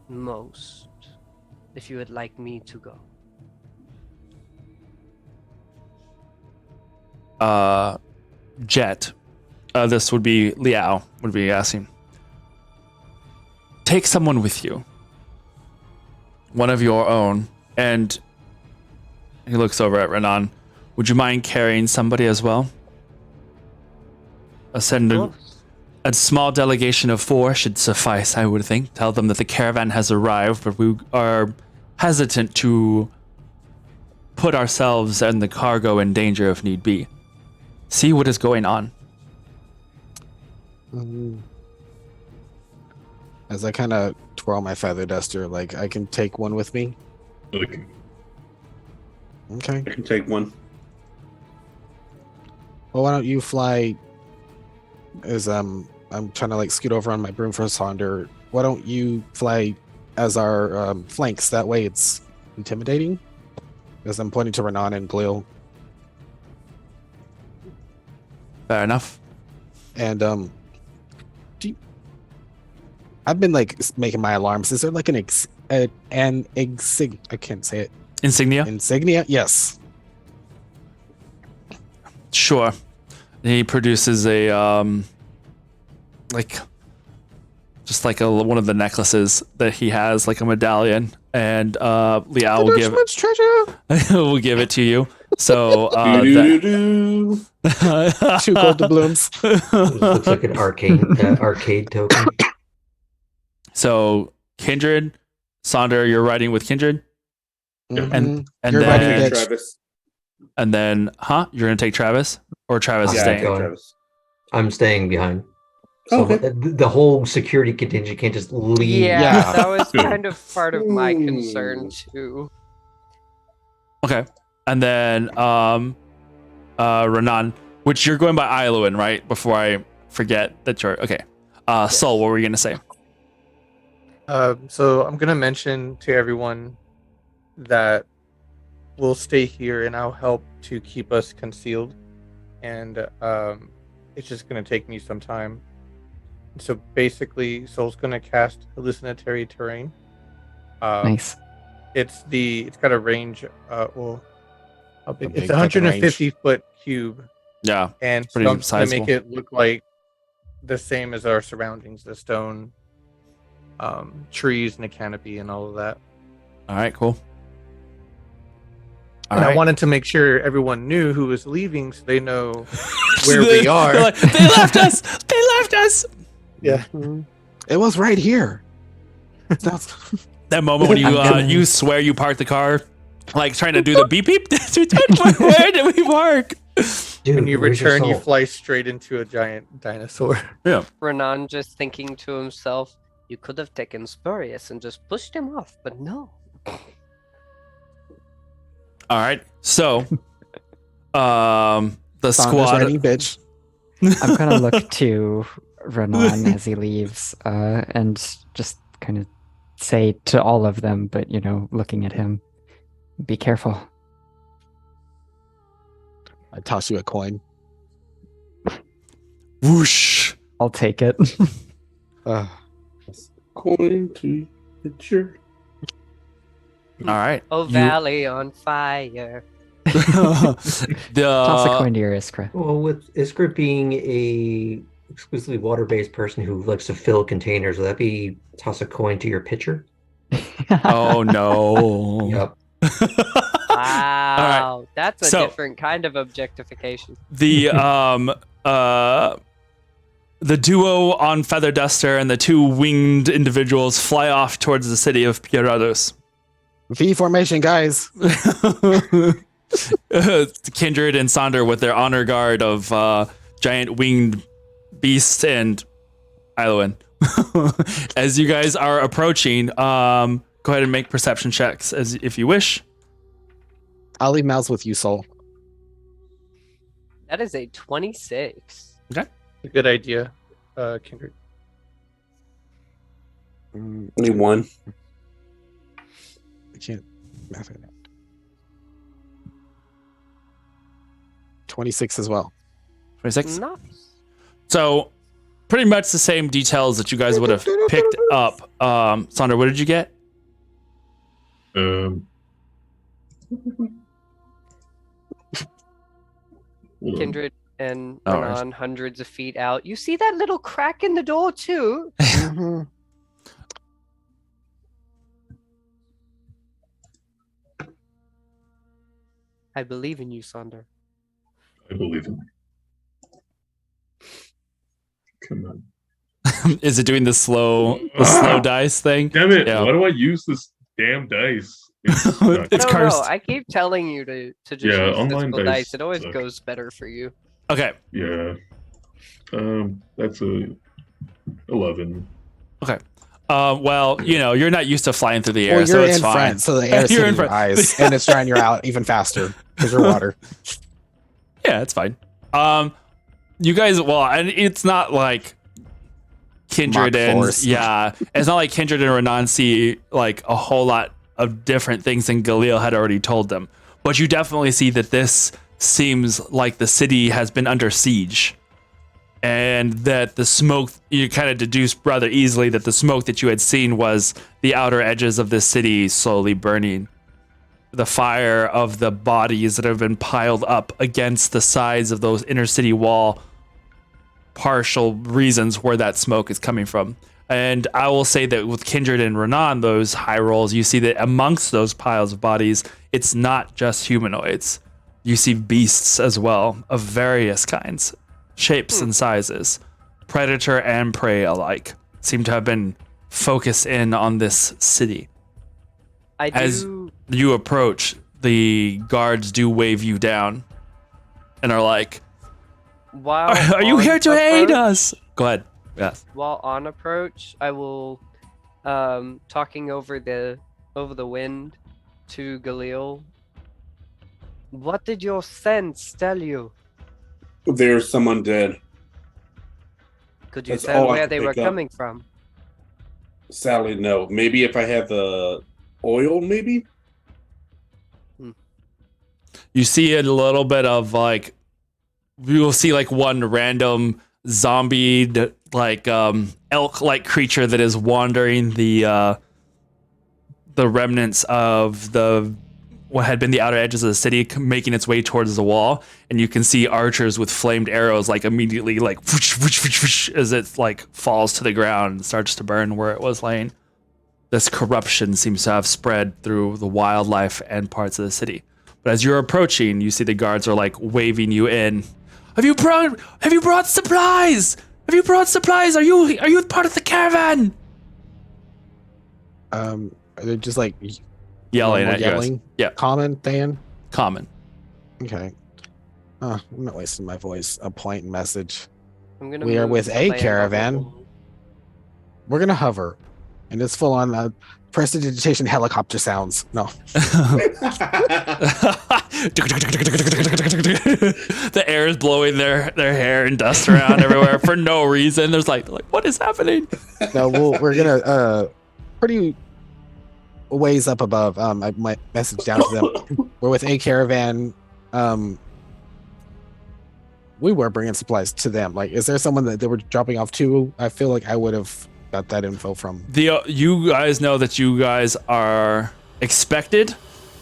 most, if you would like me to go. Jet, this would be Liao, would be asking. Take someone with you. One of your own. And he looks over at Renan. Would you mind carrying somebody as well? A small delegation of 4 should suffice, I would think. Tell them that the caravan has arrived, but we are hesitant to put ourselves and the cargo in danger if need be. See what is going on. As I kind of twirl my feather duster, like I can take one with me. Okay. Okay. I can take one. Well, why don't you fly? As I'm trying to like scoot over on my broom for Sonder. Why don't you fly as our flanks? That way it's intimidating. As I'm pointing to Renan and Glil. Fair enough. And I've been like making my alarms. Is there like I can't say it. Insignia? Insignia? Yes. Sure. He produces a just like one of the necklaces that he has, like a medallion, and Liao will give will give it to you. So 2 gold doubloons. Looks like an arcade token. So Kindred, Sonder, you're riding with Kindred, and you're then Travis. And then, you're gonna take Travis, or Travis is staying? Travis. I'm staying behind. So the whole security contingent can't just leave. Yeah, that was kind of part of my concern too. Okay, and then Renan, which you're going by Iloan, right? Before I forget that you're okay. Yes. Sol, what were you gonna say? So I'm gonna mention to everyone that we'll stay here and I'll help to keep us concealed, and it's just gonna take me some time. So basically, Sol's gonna cast hallucinatory terrain. Nice. It's got a range. How big? It's 150 foot cube. Yeah, and so I'm gonna make it look like the same as our surroundings, the stone, trees, and a canopy, and all of that. All right, cool. I wanted to make sure everyone knew who was leaving, so they know where we are. Like, they left us. They left us. Yeah, it was right here. That moment when you swear you parked the car, like trying to do the beep beep. Where did we park? Dude, when you return, you fly straight into a giant dinosaur. Yeah. Renan just thinking to himself, "You could have taken Spurious and just pushed him off, but no." All right. So, the Santos squad. ready, bitch. I'm gonna look to Renan as he leaves, and just kind of say to all of them, but looking at him, be careful. I toss you a coin. Whoosh. I'll take it. Coin to picture. All right. Oh, Valley on fire. Toss a The coin to your Iskra. Well, with Iskra being a exclusively water-based person who likes to fill containers, would that be toss a coin to your pitcher? oh no. Yep. Wow, that's a So- different kind of objectification. The the duo on Feather Duster and the two winged individuals fly off towards the city of Pierados. V formation, guys. Kindred and Sonder with their honor guard of giant winged beasts and Iloan. As you guys are approaching, go ahead and make perception checks as if you wish. I'll leave mouths with you, Soul. That is a 26. A good idea, Kindred. Only one. I can't math it out. 26 as well. 26. Nice. So, pretty much the same details that you guys would have picked up. Sonder, what did you get? Hold on. Kindred and All Renan hundreds of feet out. You see that little crack in the door too? Mhm. I believe in you, Sonder. I believe in you. Come on. Is it doing the slow dice thing? Damn it! Yeah. Why do I use this damn dice? It's not It's I don't cursed. know. I keep telling you to just Yeah, use online physical dice dice. It always suck. goes better for you. Okay. Yeah. That's a 11. Well, you're not used to flying through the air, Well, so you're it's in fine. front, so the air's You're hitting in your front. eyes, and it's drying you out even faster because you're water. Yeah, it's fine. You guys, well, and it's not like Kindred Mock and force. yeah, it's not like Kindred and Renan see like a whole lot of different things than Galil had already told them. But you definitely see that this seems like the city has been under siege. And that the smoke, you kind of deduced rather easily that the smoke that you had seen was the outer edges of this city slowly burning. The fire of the bodies that have been piled up against the sides of those inner city wall, partial reasons where that smoke is coming from. And I will say that with Kindred and Renan, those high rolls, you see that amongst those piles of bodies, it's not just humanoids. You see beasts as well of various kinds, shapes and sizes. Predator and prey alike seem to have been focused in on this city. I As do. you approach, the guards do wave you down and are like, While are you on here to aid approach- us? Go ahead. Yes. While on approach, I will, talking over the wind to Galil. What did your sense tell you? There's someone dead. Could you That's tell all I where could they were pick up. coming from? Sadly, no. Maybe if I had the oil, maybe? You see a little bit of like, you will see like one random zombie like elk-like creature that is wandering the remnants of what had been the outer edges of the city, making its way towards the wall, and you can see archers with flamed arrows like immediately like whoosh, whoosh, whoosh, whoosh, as it like falls to the ground and starts to burn where it was laying. This corruption seems to have spread through the wildlife and parts of the city. But as you're approaching, you see the guards are like waving you in. Have you brought supplies? Have you brought supplies? Are you part of the caravan? Are they just like Yelling normal at you guys. yelling? Yeah. Common, Than? Common. Okay. I'm not wasting my voice. A point and message. I'm gonna. We are move with the a land caravan. level. We're gonna hover. And it's full on prestidigitation helicopter sounds. No. The air is blowing their hair and dust around everywhere for no reason. There's like what is happening? No, we're gonna pretty ways up above. I might message down to them. We're with a caravan. We were bringing supplies to them. Like, is there someone that they were dropping off to? I feel like I would have got that info from. You guys know that you guys are expected,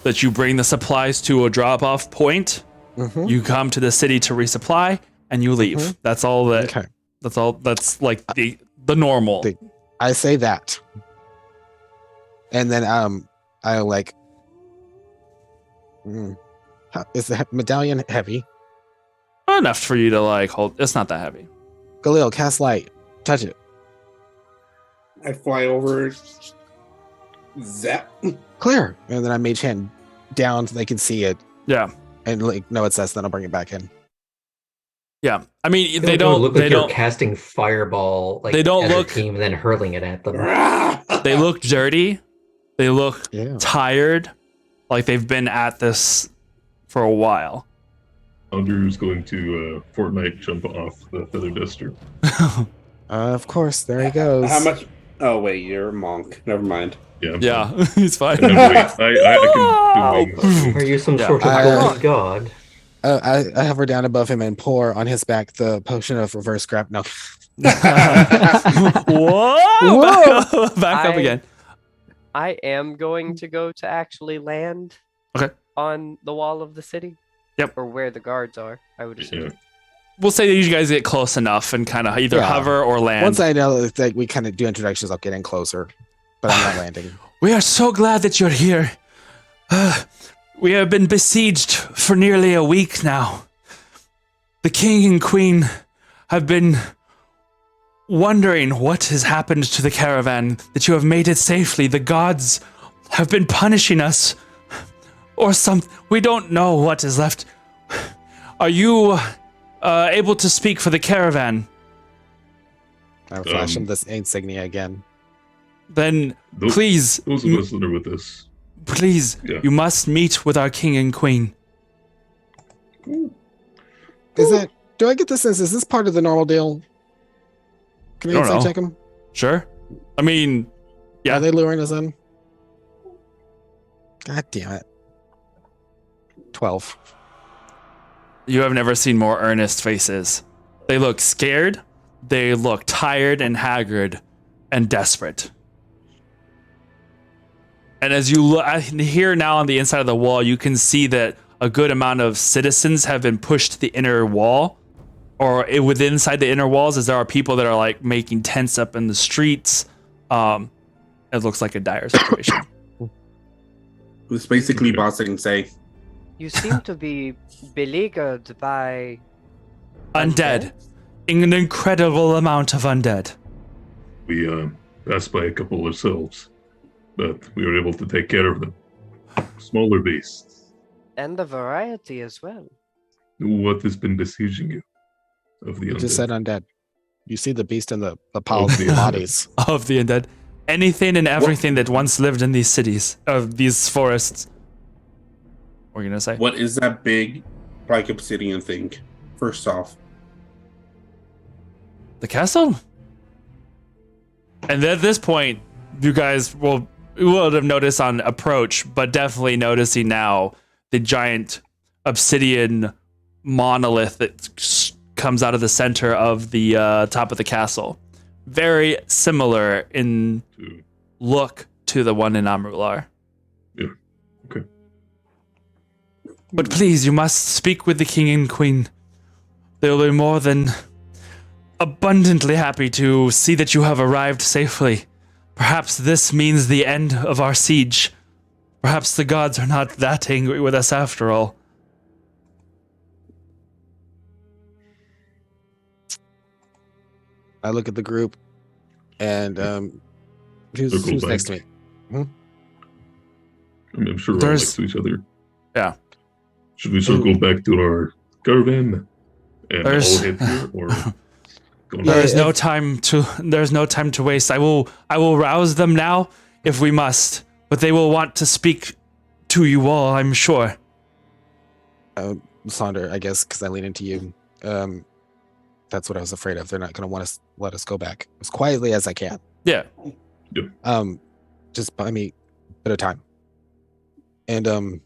that you bring the supplies to a drop-off point. Mm-hmm. You come to the city to resupply, and you leave. Mm-hmm. That's all that. Okay. That's all. That's like the normal. I say that, and then I like. Is the medallion heavy? Enough for you to like hold. It's not that heavy. Galil, cast light. Touch it. I fly over. Zap. Clear. And then I mage hand down so they can see it. Yeah. And like know it says, then I'll bring it back in. Yeah. I mean, they don't look like you're casting fireball like they don't as look a team and then hurling it at them. They look dirty. They look tired. Like they've been at this for a while. Andrew's going to Fortnite jump off the feather duster. Of course, there he goes. How much? Oh wait, you're a monk. Never mind. Yeah, he's fine. I can do wings. Are you some sort of golden god? I hover down above him and pour on his back the potion of reverse grab. No. Whoa! Back up again. I am going to go to actually land on the wall of the city. Yep. Or where the guards are, I would assume. Yeah. We'll say that you guys get close enough and kind of either hover or land. Once I know that we kind of do introductions, I'll get in closer. But I'm not landing. We are so glad that you're here. We have been besieged for nearly a week now. The king and queen have been wondering what has happened to the caravan, that you have made it safely. The gods have been punishing us. Or we don't know what is left. Are you able to speak for the caravan? I'll flash him this insignia again. Then please. Those of us that are with us. Please, you must meet with our king and queen. Is that? Do I get the sense? Is this part of the normal deal? Can I insight check him? Sure. I mean, yeah. Are they luring us in? God damn it. 12. You have never seen more earnest faces. They look scared. They look tired and haggard and desperate. And as you look here now on the inside of the wall, you can see that a good amount of citizens have been pushed to the inner wall, or within inside the inner walls, as there are people that are like making tents up in the streets. It looks like a dire situation. Who's basically bossing say. You seem to be beleaguered by undead. An incredible amount of undead. We passed by a couple ourselves, but we were able to take care of them. Smaller beasts. And the variety as well. What has been besieging you? Of the undead? Just said undead. You see the beast in the piles of the bodies. Of the undead. Anything and everything that once lived in these cities, of these forests. What are you gonna say? What is that big, like obsidian thing? First off, the castle. And at this point, you guys will have noticed on approach, but definitely noticing now the giant obsidian monolith that comes out of the center of the top of the castle. Very similar in look to the one in Amrular. Yeah. Okay. But please, you must speak with the king and queen. They will be more than abundantly happy to see that you have arrived safely. Perhaps this means the end of our siege. Perhaps the gods are not that angry with us after all. I look at the group, and who's next to me? I'm sure we're all next to each other. Yeah. Should we circle back to our caravan and all head here, or? There's no time to waste. I will rouse them now if we must, but they will want to speak to you all, I'm sure. Sonder, I guess, because I lean into you. That's what I was afraid of. They're not going to want to let us go back as quietly as I can. Yeah. Just buy me a bit of time. And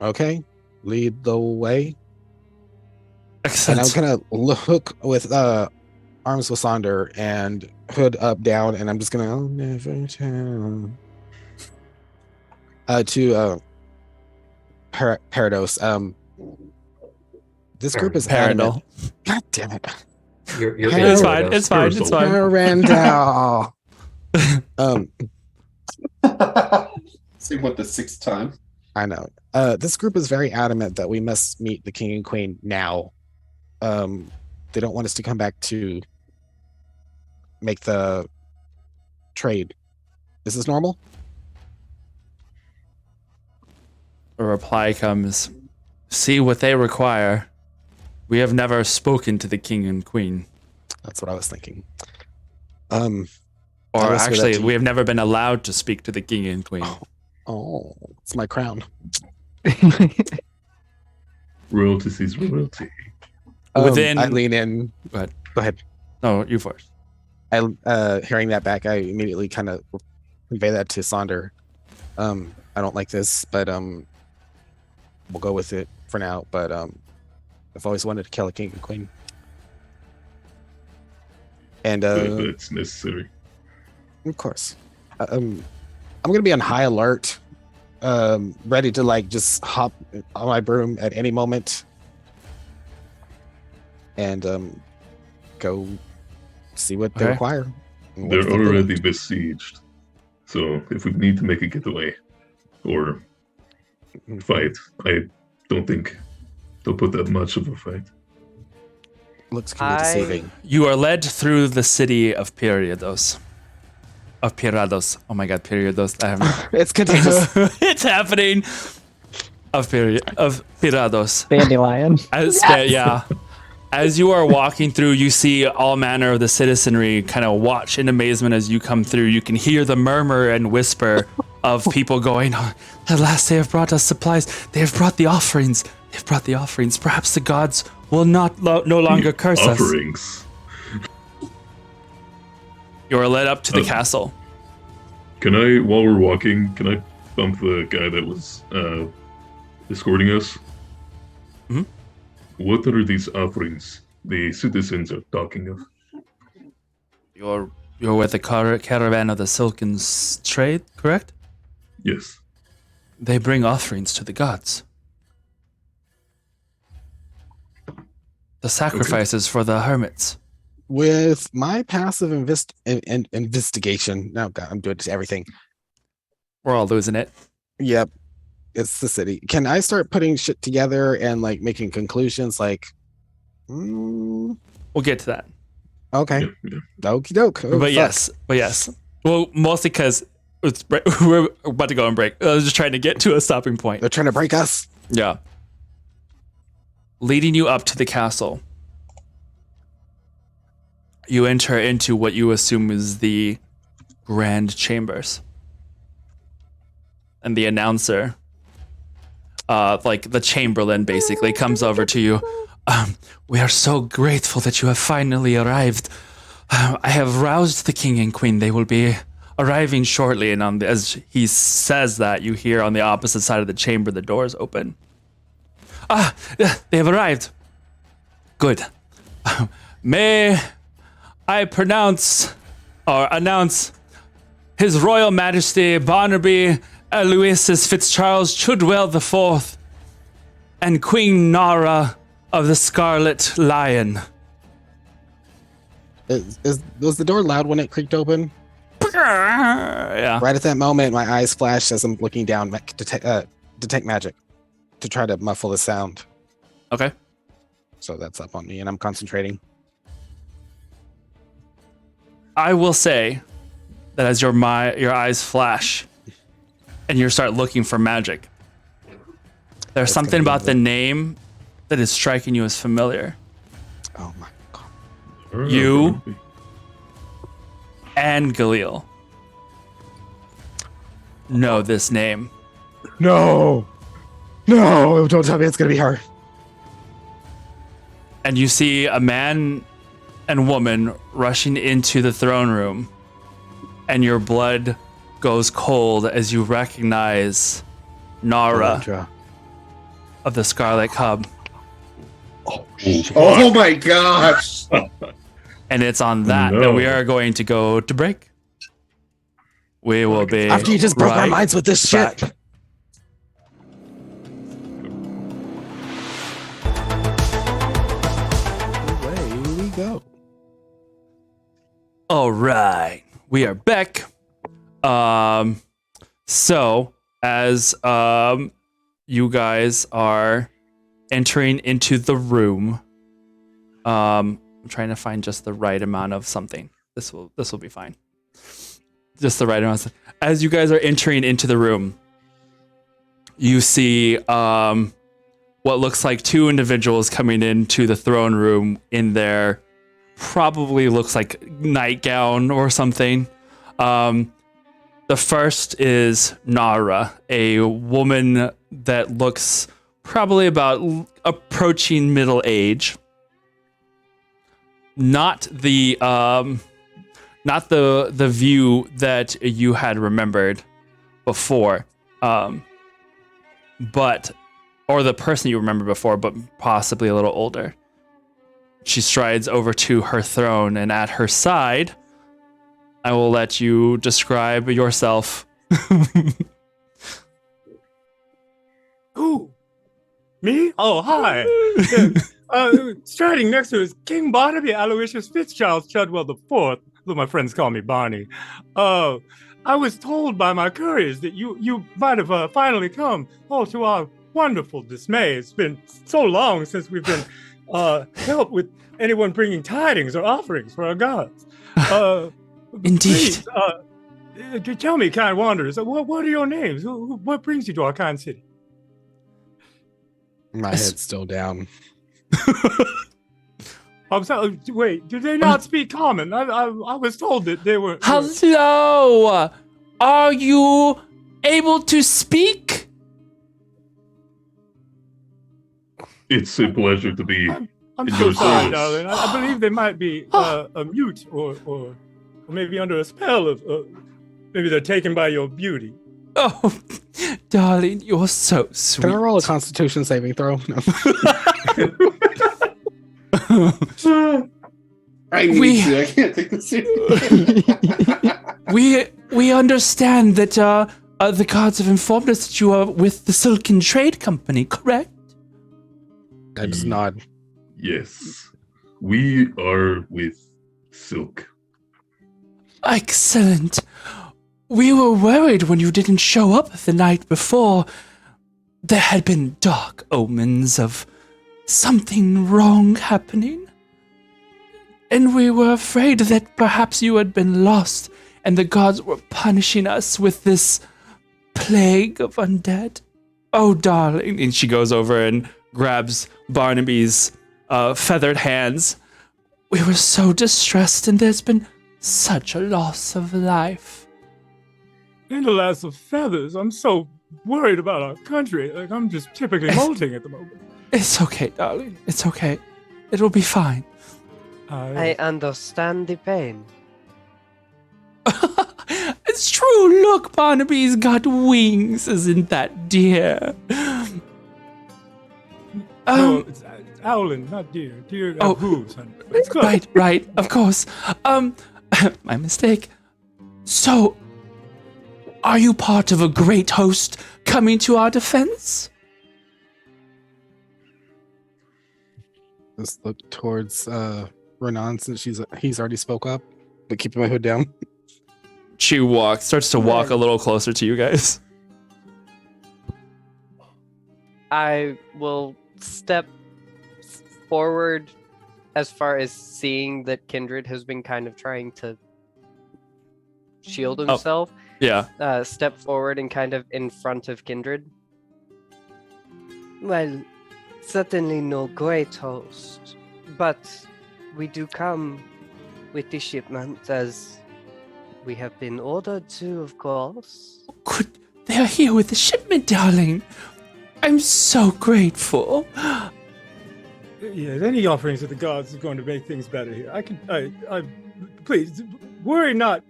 okay, lead the way. Excellent. And I'm gonna look with arms with Sonder and hood up down, and I'm just gonna I'll never tell to Parados. This group is Paradol. God damn it! You're It's fine. It's fine. It's fine. Parandal. See what the sixth time. I know. This group is very adamant that we must meet the king and queen now. They don't want us to come back to make the trade. Is this normal? A reply comes, see what they require. We have never spoken to the king and queen. That's what I was thinking. Or actually, we have never been allowed to speak to the king and queen. Oh, it's my crown. Royalty sees royalty. I lean in. Go ahead. No, you first. Hearing that back, I immediately kind of convey that to Sonder. I don't like this, but we'll go with it for now. But I've always wanted to kill a king and queen, and it's necessary. Of course. I'm gonna be on high alert, ready to like just hop on my broom at any moment, and go see what they require. They're already besieged, so if we need to make a getaway or fight, I don't think they'll put that much of a fight. Looks kind of deceiving. You are led through the city of Pirados. Oh my god, Pirados. It's contagious. It's happening. Of Pirados. Dandelion. Yeah. As you are walking through, you see all manner of the citizenry kind of watch in amazement as you come through. You can hear the murmur and whisper of people going, oh, at last they have brought us supplies. They have brought the offerings. They've brought the offerings. Perhaps the gods will no longer curse us. Offerings. You are led up to the castle. While we're walking, can I bump the guy that was escorting us? Hmm? What are these offerings the citizens are talking of? You're with the caravan of the Silken Trade, correct? Yes. They bring offerings to the gods. The sacrifices for the hermits. With my passive investigation, now God, I'm doing everything. We're all losing it. Yep, it's the city. Can I start putting shit together and like making conclusions? Like, we'll get to that. Okay, okie doke. Oh, but yes. Well, mostly because we're about to go on break. I was just trying to get to a stopping point. They're trying to break us. Yeah. Leading you up to the castle. You enter into what you assume is the grand chambers. And the announcer, like the chamberlain basically, comes over to you. We are so grateful that you have finally arrived. I have roused the king and queen. They will be arriving shortly. And as he says that, you hear on the opposite side of the chamber, the doors open. They have arrived. Good. May I announce His Royal Majesty Barnaby Aloysius Fitzcharles Chudwell IV and Queen Nara of the Scarlet Lion. Was the door loud when it creaked open? Yeah. Right at that moment, my eyes flashed as I'm looking down detect magic to try to muffle the sound. Okay. So that's up on me, and I'm concentrating. I will say that as your eyes flash and you start looking for magic, there's something about the name that is striking you as familiar. Oh my You and Galil know this name. No, don't tell me it's gonna be her. And you see a man and woman rushing into the throne room, and your blood goes cold as you recognize Nara Electra. of the Scarlet Cub. Oh my gosh! And it's on that that we are going to go to break. We will be After you just broke our right minds with this back. shit. Away we go. All right, we are back. So as you guys are entering into the room, I'm trying to find just the right amount of something. This will be fine. Just the right amount. As you guys are entering into the room, you see what looks like two individuals coming into the throne room in their probably looks like nightgown or something. The first is Nara, a woman that looks probably about approaching middle age. Not the view that you had remembered before, but or the person you remember before, but possibly a little older. She strides over to her throne, and at her side, I will let you describe yourself. Who? Me? Oh, hi. Striding next to is King Barnaby Aloysius Fitzcharles Chudwell IV, though my friends call me Barney. I was told by my couriers that you might have finally come. Oh, to our wonderful dismay. It's been so long since we've been helped with anyone bringing tidings or offerings for our gods. Indeed. Please, tell me, kind wanderers, what are your names? What brings you to our kind city? My head's still down. I'm sorry, wait, do they not speak common? I was told that they were... Hello! Are you able to speak? It's a pleasure to be. I'm in so your sorry, service. darling. I believe they might be a mute or maybe under a spell of... maybe they're taken by your beauty. Oh, darling, you're so sweet. Can I roll a Constitution saving throw? No. I need to. I can't take this seriously. we understand that the gods have informed us that you are with the Silken Trade Company, correct? I just nod. Yes, we are with Silk. Excellent. We were worried when you didn't show up the night before. There had been dark omens of something wrong happening. And we were afraid that perhaps you had been lost and the gods were punishing us with this plague of undead. Oh, darling. And she goes over and grabs Barnaby's feathered hands. We were so distressed, and there's been such a loss of life. In the last of feathers, I'm so worried about our country. Like, I'm just typically molting at the moment. It's okay, darling. It's okay. It'll be fine. I understand the pain. It's true. Look, Barnaby's got wings. Isn't that dear? No, it's Owlin, not deer. Deer have hooves, honey. It's close. Right. Of course. My mistake. So, are you part of a great host coming to our defense? Just look towards Renan since he's already spoke up, but keeping my hood down. She starts to walk a little closer to you guys. I will step forward as far as seeing that Kindred has been kind of trying to shield himself. Yeah. Step forward and kind of in front of Kindred. Well, certainly no great host, but we do come with the shipment as we have been ordered to, of course. Good. They are here with the shipment, darling. I'm so grateful. Yes, any offerings of the gods is going to make things better here. Please, worry not.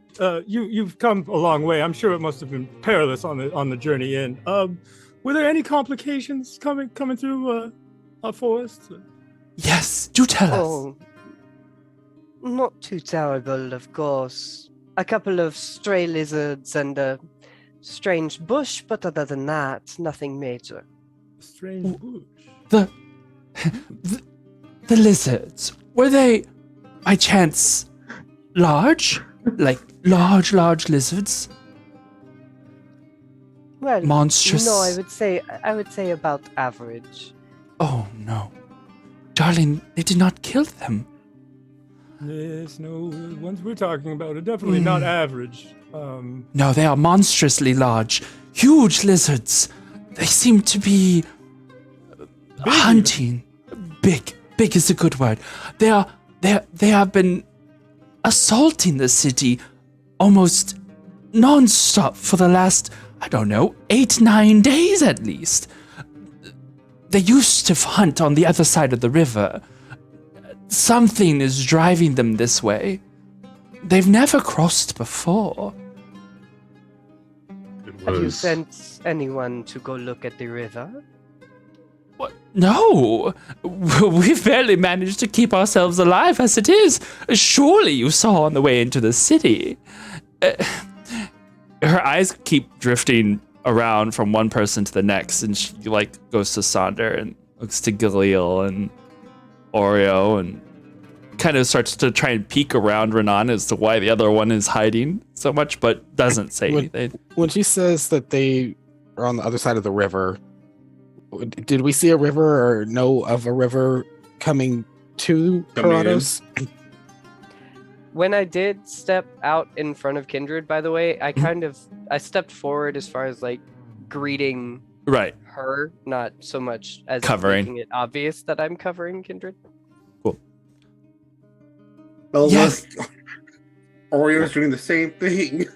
You've come a long way. I'm sure it must have been perilous on the journey in. Were there any complications coming through our forest? Yes, do tell us. Oh, not too terrible, of course. A couple of stray lizards and a strange bush, but other than that, nothing major. Strange bush. The lizards, were they, by chance, large? Like large lizards? Well, monstrous? No, I would say about average. Oh no. Darling, they did not kill them. Yes, no, the ones we're talking about are definitely not average. No, they are monstrously large. Huge lizards. They seem to be hunting. Big is a good word. They have been assaulting the city almost non-stop for the last, 8-9 days at least. They used to hunt on the other side of the river. Something is driving them this way. They've never crossed before. Have you sent anyone to go look at the river? What? No, we've barely managed to keep ourselves alive as it is. Surely you saw on the way into the city. Her eyes keep drifting around from one person to the next, and she goes to Sonder and looks to Galil and Oreo and kind of starts to try and peek around Renan as to why the other one is hiding so much, but doesn't say anything. When she says that they are on the other side of the river, did we see a river or know of a river coming to Parados? When I did step out in front of Kindred, by the way, I stepped forward as far as greeting her, not so much as making it obvious that I'm covering Kindred. Cool. Well, yes. Oreo's doing the same thing.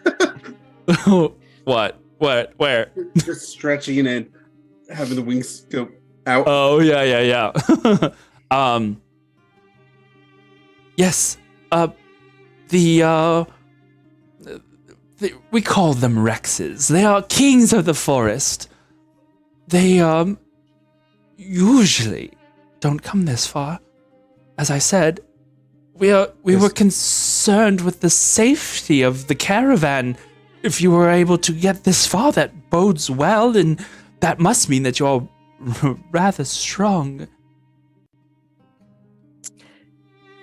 What? Where? Just stretching and having the wings go out. Oh, yeah. Yes. We call them Rexes. They are kings of the forest. They, usually don't come this far. As I said, we were concerned with the safety of the caravan. If you were able to get this far, that bodes well, and that must mean that you're rather strong.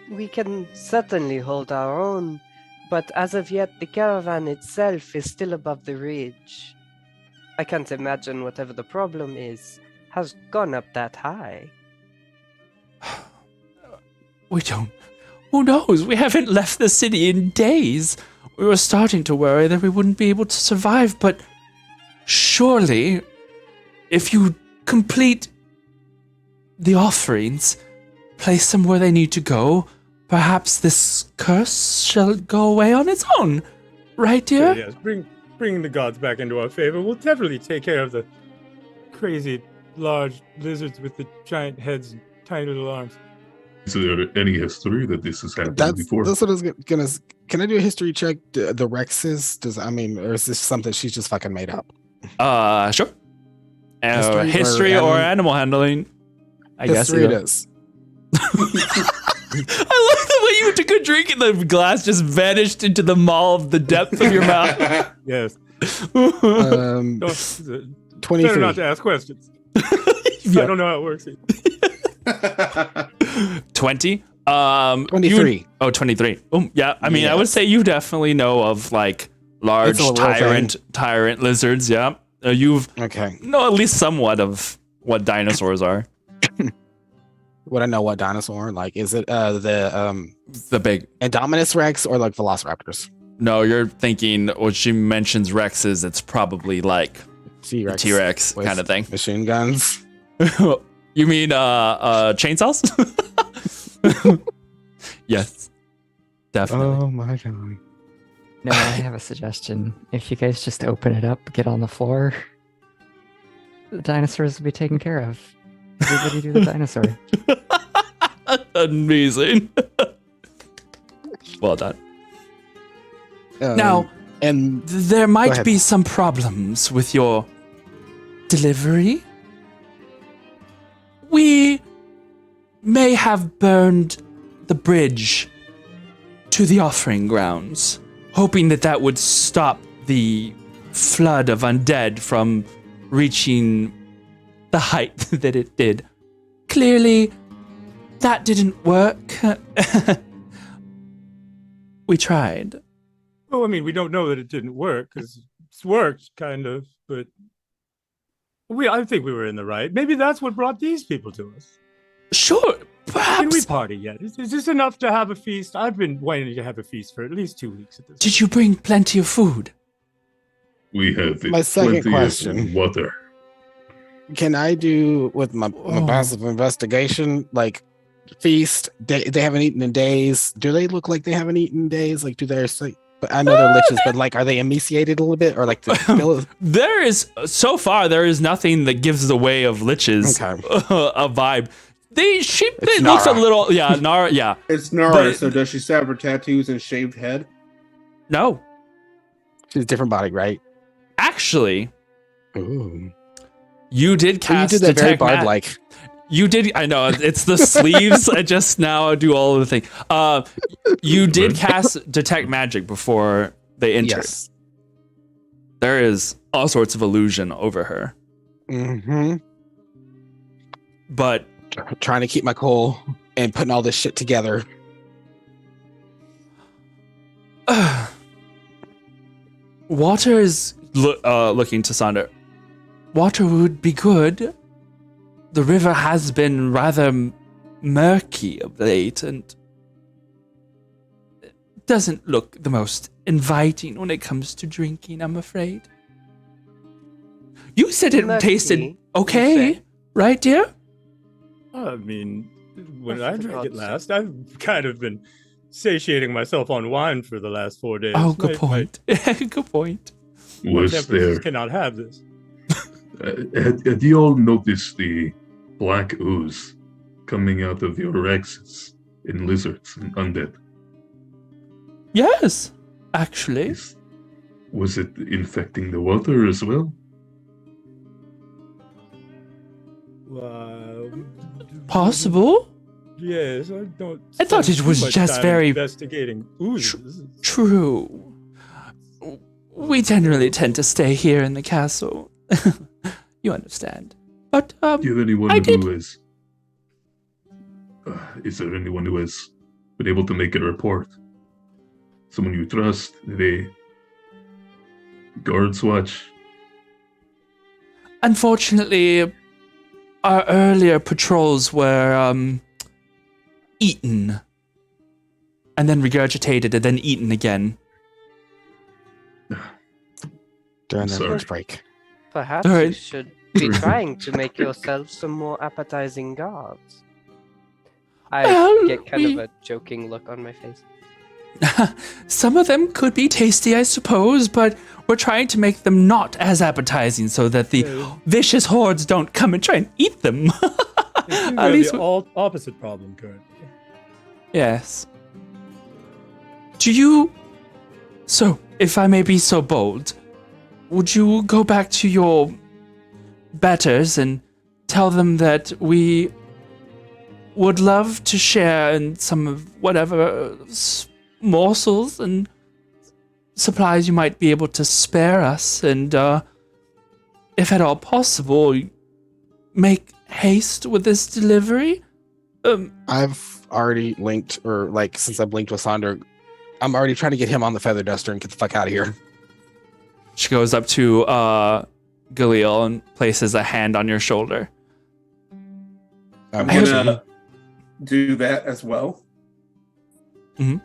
We can certainly hold our own, but as of yet, the caravan itself is still above the ridge. I can't imagine whatever the problem is has gone up that high. We don't. Who knows? We haven't left the city in days. We were starting to worry that we wouldn't be able to survive, but surely, if you complete the offerings, place them where they need to go, perhaps this curse shall go away on its own. Right, dear? Yes, bring the gods back into our favor. We'll definitely take care of the crazy large lizards with the giant heads and tiny little arms. Is there any history that this has happened before? That's what I was gonna. Can I do a history check? The Rexes? Or is this something she's just fucking made up? Sure. History or animal handling. I guess it is. I like the way you took a drink and the glass just vanished into the maw of the depth of your mouth. Yes. 23. Better not to ask questions. I don't know how it works. 20? 23. 23. Yeah. I mean, yes. I would say you definitely know of large tyrant lizards. Yeah. You've know at least somewhat of what dinosaurs are. Would I know what dinosaur? Is it the big Indominus Rex or Velociraptors? No, you're thinking when she mentions Rexes, it's probably T-Rex kind of thing. Machine guns. You mean chainsaws? Yes, definitely. Oh my god. No, I have a suggestion. If you guys just open it up, get on the floor, the dinosaurs will be taken care of. Everybody do the dinosaur. Amazing. Well done. Now, and there might be some problems with your delivery. We may have burned the bridge to the offering grounds, hoping that would stop the flood of undead from reaching the height that it did. Clearly, that didn't work. We tried. Well, I mean, we don't know that it didn't work because it's worked, kind of, but I think we were in the right. Maybe that's what brought these people to us. Sure, perhaps. Can we party yet? Is this enough to have a feast? I've been wanting to have a feast for at least 2 weeks at this. Did you bring plenty of food? We have My second plenty question. of water. Can I do with my passive investigation, like feast? They haven't eaten in days. Do they look like they haven't eaten in days? Like, do they say? But I know they're liches, but like, are they emaciated a little bit, or like There is nothing that gives the way of liches a vibe. They look a little Nara. Yeah, it's Nara. But, so does she still have her tattoos and shaved head? No, she's a different body, right? Actually, ooh. You did cast you did that very detect bard like. You did. I know it's the sleeves. I just now do all of the thing. You did cast detect magic before they entered. Yes. There is all sorts of illusion over her. Mm-hmm. But trying to keep my cool and putting all this shit together. Water is looking to Sander. Water would be good. The river has been rather murky of late and doesn't look the most inviting when it comes to drinking, I'm afraid. You said it tasted okay, right, dear? I mean, when I drank it last, I've kind of been satiating myself on wine for the last 4 days. Oh, good point. Good point. Was there... cannot have this. Have you all noticed the black ooze coming out of your exits in lizards and undead? Yes, actually. Was it infecting the water as well? Possible? Yes, I don't. I thought it was just very investigating oozes. True. We generally tend to stay here in the castle. You understand. But do you have anyone who is? Is there anyone who has been able to make a report? Someone you trust? The guards watch? Unfortunately, our earlier patrols were eaten, and then regurgitated, and then eaten again. During their lunch break. Perhaps you should be trying to make yourself some more appetizing guards. I get kind of a joking look on my face. Some of them could be tasty, I suppose, but we're trying to make them not as appetizing so that the vicious hordes don't come and try and eat them. At least the opposite problem currently. Yes. So, if I may be so bold, would you go back to your betters and tell them that we would love to share in some of whatever morsels and supplies you might be able to spare us, and if at all possible, make haste with this delivery? I've already linked, or like since I've linked with Sander, I'm already trying to get him on the feather duster and get the fuck out of here. She goes up to Galil and places a hand on your shoulder. I'm gonna do that as well. Mm-hmm.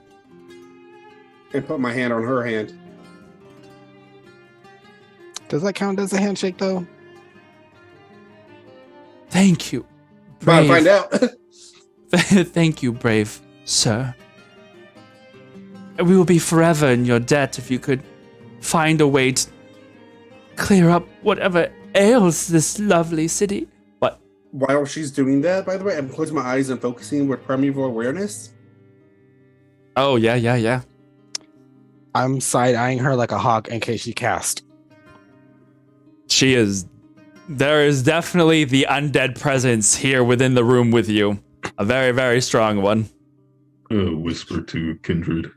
And put my hand on her hand. Does that count as a handshake, though? Thank you. Brave. Find out. Thank you, brave sir. we will be forever in your debt if you could find a way to clear up whatever ails this lovely city. What? While she's doing that, by the way, I'm closing my eyes and focusing with primeval awareness. Oh, yeah. I'm side-eyeing her like a hawk in case she cast. She is. There is definitely the undead presence here within the room with you. A very, very strong one. Whisper to Kindred.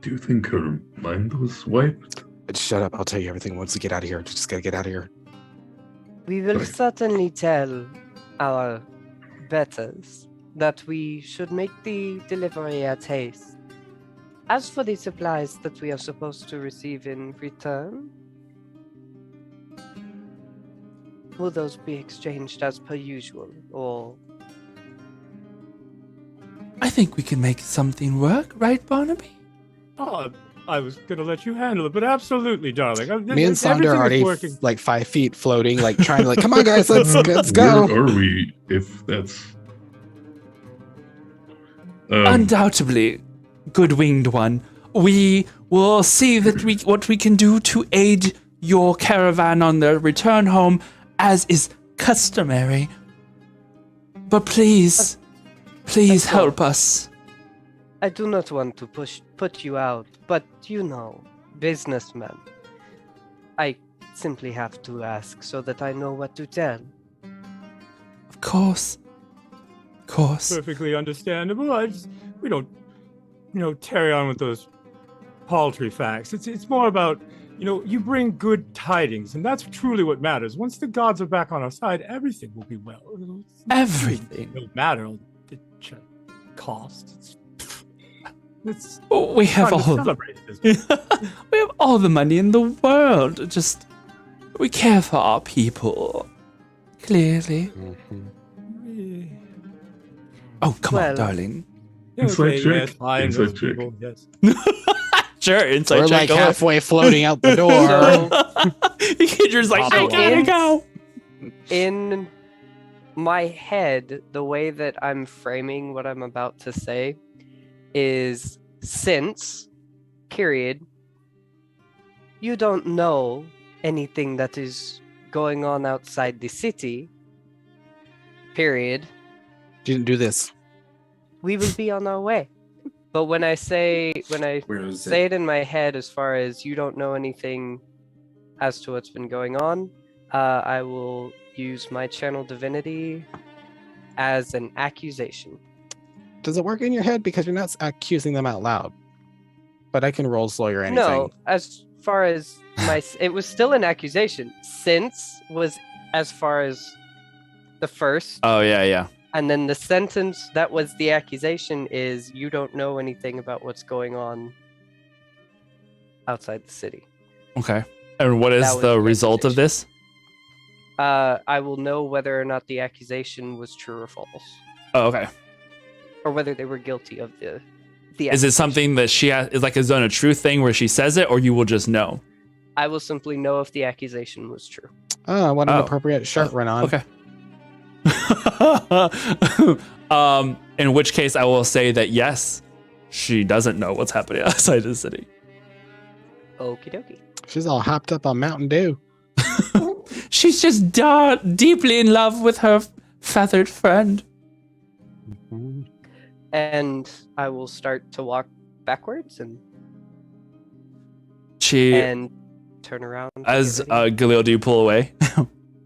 Do you think her mind was wiped? Shut up, I'll tell you everything once we get out of here. Just gotta get out of here. We will certainly tell our betters that we should make the delivery at haste. As for the supplies that we are supposed to receive in return, will those be exchanged as per usual, or? I think we can make something work, right, Barnaby? Oh, I was gonna let you handle it, but absolutely, darling. Me and Sander are already working. like 5 feet floating, like trying to come on guys, let's go. Where are we, if that's... Undoubtedly, good winged one. We will see that what we can do to aid your caravan on their return home, as is customary. But please help us. I do not want to put you out, but businessmen. I simply have to ask so that I know what to tell. Of course. Perfectly understandable. We don't, carry on with those paltry facts. It's more about, you bring good tidings, and that's truly what matters. Once the gods are back on our side, everything will be well. Everything. It don't matter the cost. We have we have all the money in the world. Just we care for our people. Clearly. Mm-hmm. Oh, come on, darling. Inside check. Inside check. Yes. Sure, inside We're check. like halfway floating out the door. Kindred's like, I gotta go. In my head, the way that I'm framing what I'm about to say is, since, period, you don't know anything that is going on outside the city, period, Didn't do this. we will be on our way. But when I say it in my head, as far as you don't know anything as to what's been going on, I will use my channel divinity as an accusation. Does it work in your head? Because you're not accusing them out loud. But I can roll slow or anything. No, as far as it was still an accusation. Since was as far as the first. Oh, yeah. And then the sentence that was the accusation is, you don't know anything about what's going on outside the city. Okay. And what is the result of this? I will know whether or not the accusation was true or false. Oh, okay. Or whether they were guilty of the Is it something that she is like is on a true thing where she says it, or you will just know? I will simply know if the accusation was true. Oh, what an appropriate shirt run on. Okay. In which case I will say that yes, she doesn't know what's happening outside the city. Okie dokie. She's all hopped up on Mountain Dew. She's just deeply in love with her feathered friend. Mm-hmm. And I will start to walk backwards and turn around. As Galil, do you pull away?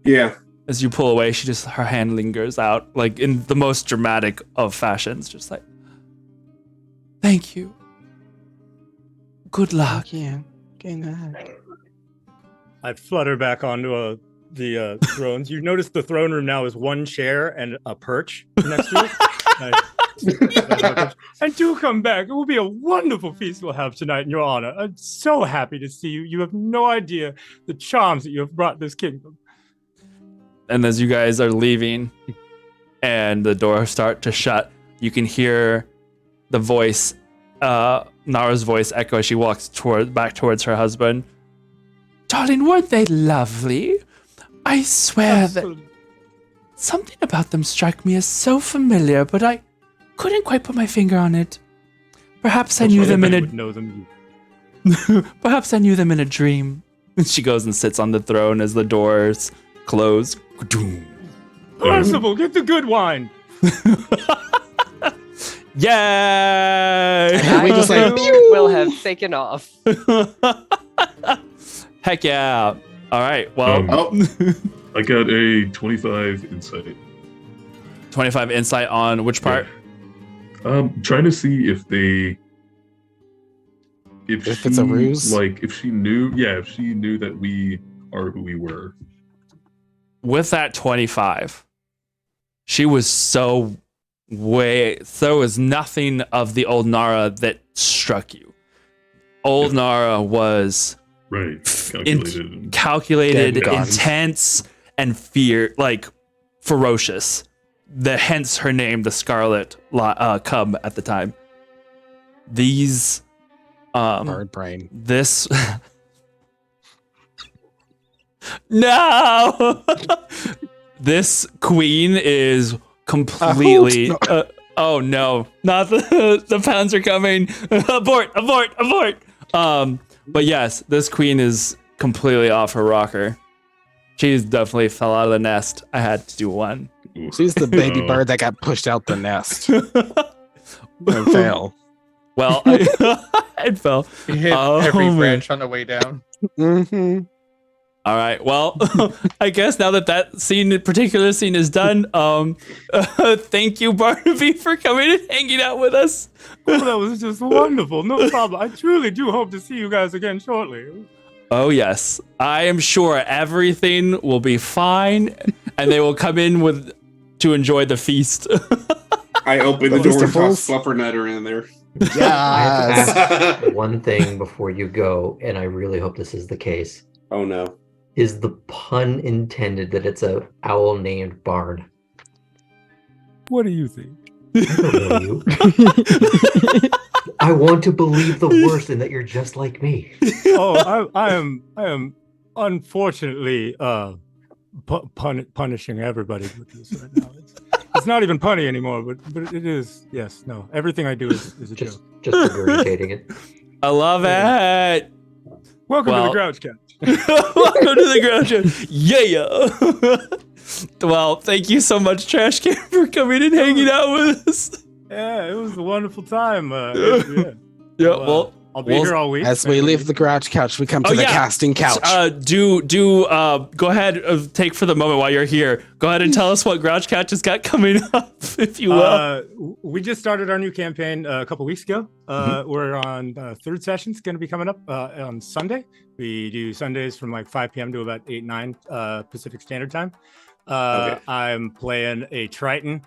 Yeah. As you pull away, her hand lingers out, like in the most dramatic of fashions, just like, thank you. Good luck. Yeah. Good night. I flutter back onto the thrones. You notice the throne room now is one chair and a perch next to it. And do come back. It will be a wonderful feast we'll have tonight in your honor. I'm so happy to see you. You have no idea the charms that you have brought this kingdom. And as you guys are leaving and the doors start to shut, you can hear the voice, Nara's voice echo as she walks back towards her husband. Darling, weren't they lovely? I swear that something about them struck me as so familiar, but I couldn't quite put my finger on it. Perhaps I knew them in Would know them. Perhaps I knew them in a dream. She goes and sits on the throne as the doors close. Percival, get the good wine. Yay! We just like, will have taken off. Heck yeah! All right. Well, I got a 25 insight. 25 insight on which part? Trying to see if it's a ruse. Like if she knew that we are who we were. With that 25, she was there was nothing of the old Nara that struck you. Old Nara was calculated, intense, and ferocious. Hence her name, the Scarlet Cub at the time. These bird brain. This no. This queen is completely. Oh no! Not the pounds are coming. Abort! But yes, this queen is completely off her rocker. She's definitely fell out of the nest. I had to do one. She's the baby bird that got pushed out the nest. And fell. Well, it fell. He hit every branch on the way down. Mm-hmm. All right. Well, I guess now that particular scene is done, thank you, Barnaby, for coming and hanging out with us. Oh, that was just wonderful. No problem. I truly do hope to see you guys again shortly. Oh, yes. I am sure everything will be fine, and they will come in to enjoy the feast. I open the door and toss Fluffernutter in there. Yeah. I have to ask one thing before you go, and I really hope this is the case. Oh, no. Is the pun intended that it's a owl named Barn? What do you think? I don't know you. I want to believe the worst and that you're just like me. Oh, I am unfortunately punishing everybody with this right now. It's not even punny anymore, but it is. Yes, no. Everything I do is a joke. Just regurgitating it. I love it. Welcome to the Grouch Couch. Welcome to the Grouch Couch. Yeah. Well, thank you so much, Trash Can, for coming and hanging out with us. Yeah, it was a wonderful time. Yeah. Well, I'll be here all week. As we leave the Grouch Couch, we come to the casting couch. Go ahead, take for the moment while you're here. Go ahead and tell us what Grouch Couch has got coming up, if you will. We just started our new campaign a couple weeks ago. We're on third session. It's going to be coming up on Sunday. We do Sundays from like 5 p.m. to about 9 Pacific Standard Time. Okay. I'm playing a Triton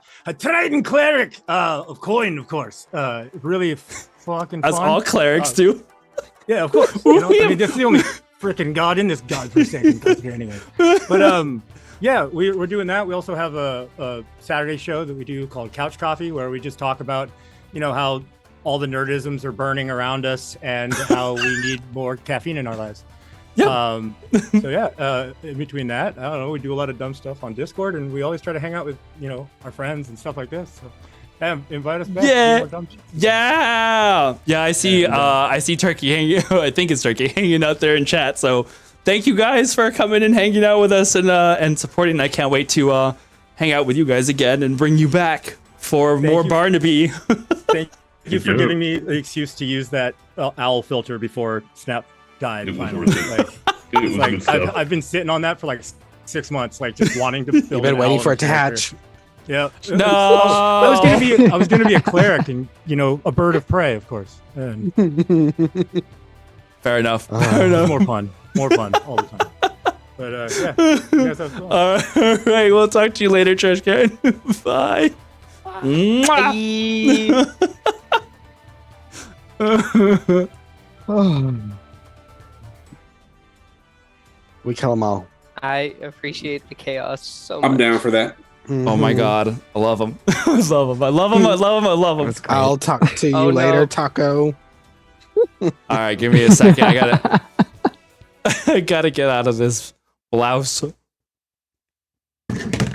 cleric of coin, of course. Really fucking fun. As all clerics do. Yeah, of course. You know, I mean, that's the only freaking god in this godforsaken country anyway. But yeah, we're doing that. We also have a Saturday show that we do called Couch Coffee, where we just talk about, how all the nerdisms are burning around us and how we need more caffeine in our lives. Yeah. So yeah, in between that, I don't know, we do a lot of dumb stuff on Discord, and we always try to hang out with, our friends and stuff like this. So yeah, invite us back. Yeah. I see Turkey hanging. I think it's Turkey hanging out there in chat. So thank you guys for coming and hanging out with us and supporting. I can't wait to hang out with you guys again and bring you back for more Barnaby. Thank you for giving me the excuse to use that owl filter before Snap died. Finally, I've been sitting on that for like 6 months, like just wanting to build. You've been waiting for it to hatch. Yeah. No. I was gonna be a cleric and a bird of prey, of course. And fair enough. More fun all the time. But yeah, you guys have fun. All right, we'll talk to you later, Trash Can. Bye. We kill them all. I appreciate the chaos so much. I'm down for that. Oh my god, I love him. I love him. I'll talk to you later, Taco. All right, give me a second. I gotta get out of this blouse.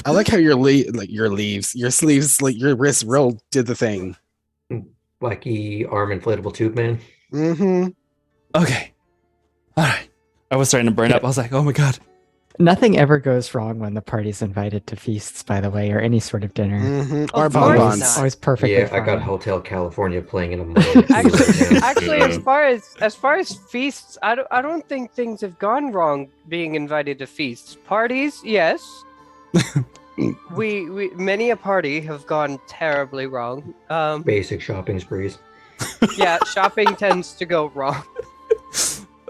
I like how your sleeves, like your wrists, real did the thing. wacky arm inflatable tube man. Mm-hmm. Okay. All right. I was starting to burn up. I was like, oh my God. Nothing ever goes wrong when the party's invited to feasts, by the way, or any sort of dinner. Mm-hmm. Of Or course bonbons. not. Always perfectly Yeah, fine. I got Hotel California playing in a mode right now. Actually, as far as feasts, I don't think things have gone wrong being invited to feasts. Parties, yes. we many a party have gone terribly wrong. Basic shopping sprees. Yeah, shopping tends to go wrong.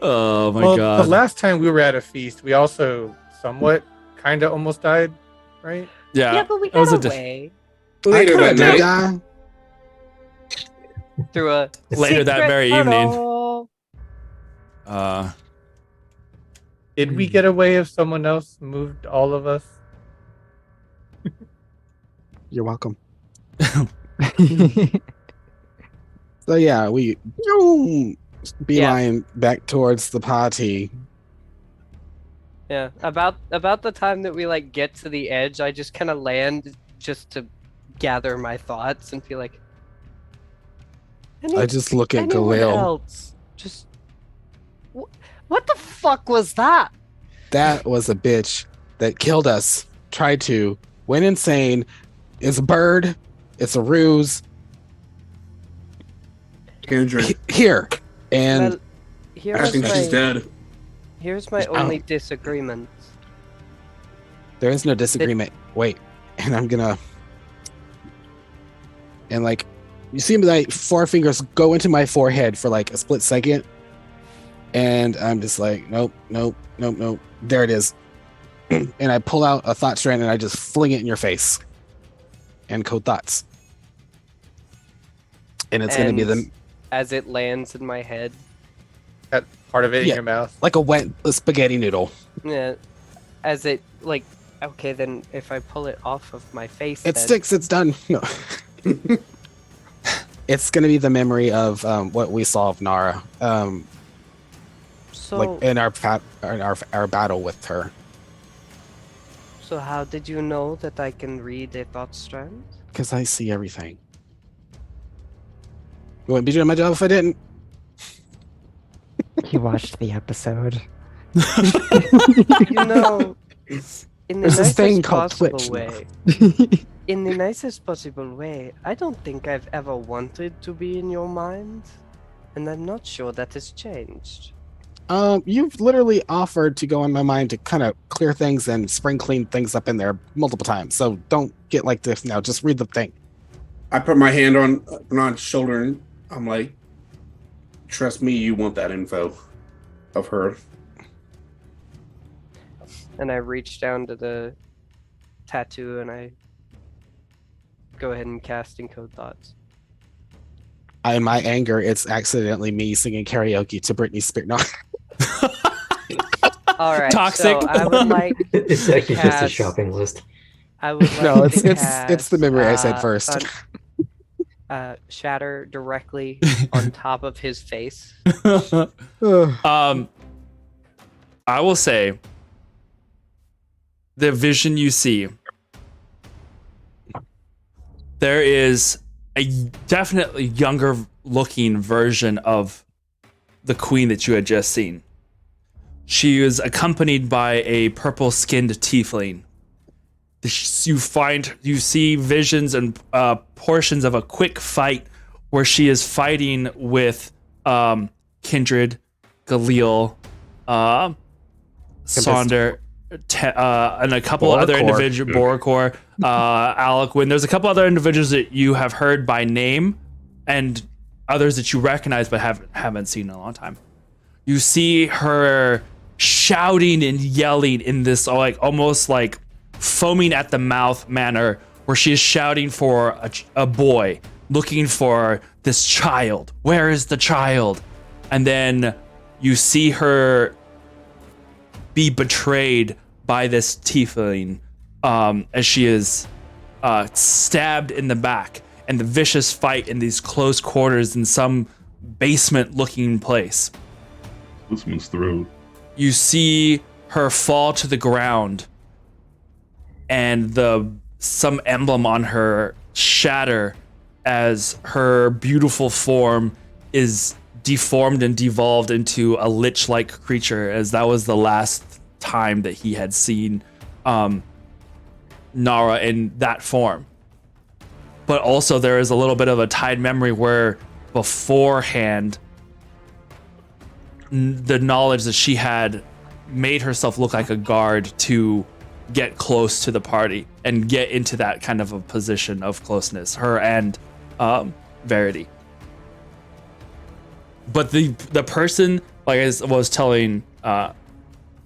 Oh my Well, God. the last time we were at a feast, we also somewhat kind of almost died, right? Yeah. but we it was got a away Later that Did night. I? through a Later that secret very evening. tunnel. Did we get away if someone else moved all of us? You're welcome. So yeah, we beeline back towards the party. Yeah, about the time that we like get to the edge, I just kind of land just to gather my thoughts and feel like. I just look at anyone Galil. else? Just what the fuck was that? That was a bitch that killed us. Tried to. Went insane. It's a bird. It's a ruse. Kendra. Here. And Well, here I was think she's my- dead. Here's my only disagreement. there is no disagreement. Wait. And I'm gonna. And like, you see my four fingers go into my forehead for like a split second. And I'm just like, nope. There it is. And I pull out a thought strand and I just fling it in your face. And code thoughts. And it's gonna be the As it lands in my head. That part of it in Yeah. your mouth. like a wet spaghetti noodle. Yeah. As it like. Okay, then if I pull it off of my face, It then- sticks. It's done. No. It's gonna be the memory of what we saw of Nara, So, like in our battle with her. so how did you know that I can read a thought strand? Because I see everything. You wouldn't be doing my job if I didn't. He watched the episode. You know, in the There's this nicest thing called possible Twitch now. way. In the nicest possible way, I don't think I've ever wanted to be in your mind, and I'm not sure that has changed. You've literally offered to go in my mind to kind of clear things and spring clean things up in there multiple times. So don't get like this now. Just read the thing. I put my hand on Bernard's shoulder and I'm like, trust me, you want that info of her. And I reach down to the tattoo and I go ahead and cast Encode Thoughts. In my anger, it's accidentally me singing karaoke to Britney Spears. No. All right. Toxic. So I would like. It's actually just a cast- shopping list. I would like No, to it's the memory I said cast, first. Shatter directly on top of his face. I will say the vision you see, there is a definitely younger looking version of the queen that you had just seen. She is accompanied by a purple skinned tiefling. You see visions and portions of a quick fight where she is fighting with Kindred, Galil, Sonder, and a couple other individuals, Boracor, Alcuin. There's a couple other individuals that you have heard by name, and others that you recognize but haven't seen in a long time. You see her shouting and yelling in this like almost like foaming at the mouth manner, where she is shouting for a boy, looking for this child. Where is the child? And then you see her be betrayed by this tiefling as she is stabbed in the back, and the vicious fight in these close quarters in some basement-looking place. This one's throat. You see her fall to the ground, and some emblem on her shatter, as her beautiful form is deformed and devolved into a lich-like creature, as that was the last time that he had seen Nara in that form. But also there is a little bit of a tied memory where beforehand the knowledge that she had made herself look like a guard to get close to the party and get into that kind of a position of closeness, her and Verity. But the person, like I was telling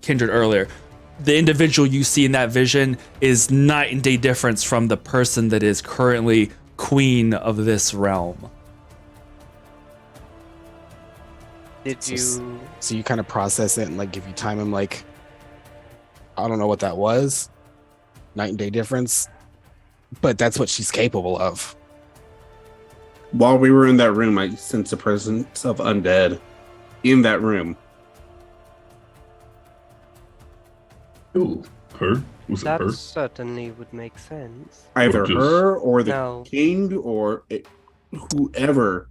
Kindred earlier, the individual you see in that vision is night and day difference from the person that is currently queen of this realm. So you kind of process it and like give you time and like, I don't know what that was, night and day difference, but that's what she's capable of. While we were in that room, I sensed the presence of undead in that room. Oh, her? Was it her? That certainly would make sense. Either Or just- her or the No. king or whoever.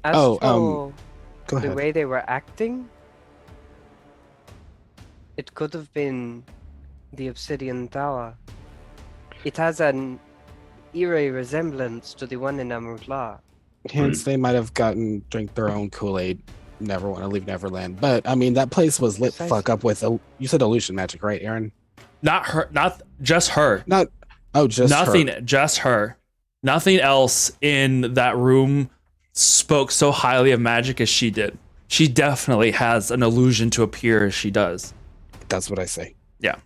As for Go the ahead. way they were acting, it could have been the Obsidian Tower. It has an eerie resemblance to the one in Amrutla. Hence, they might have drank their own Kool-Aid. Never want to leave Neverland, but I mean that place was lit Precisely. fuck up with. You said illusion magic, right, Aaron? Not her, not just her. Not. Oh, just nothing, her. just her. Nothing else in that room spoke so highly of magic as she did. She definitely has an illusion to appear as she does. That's what I say. Yeah.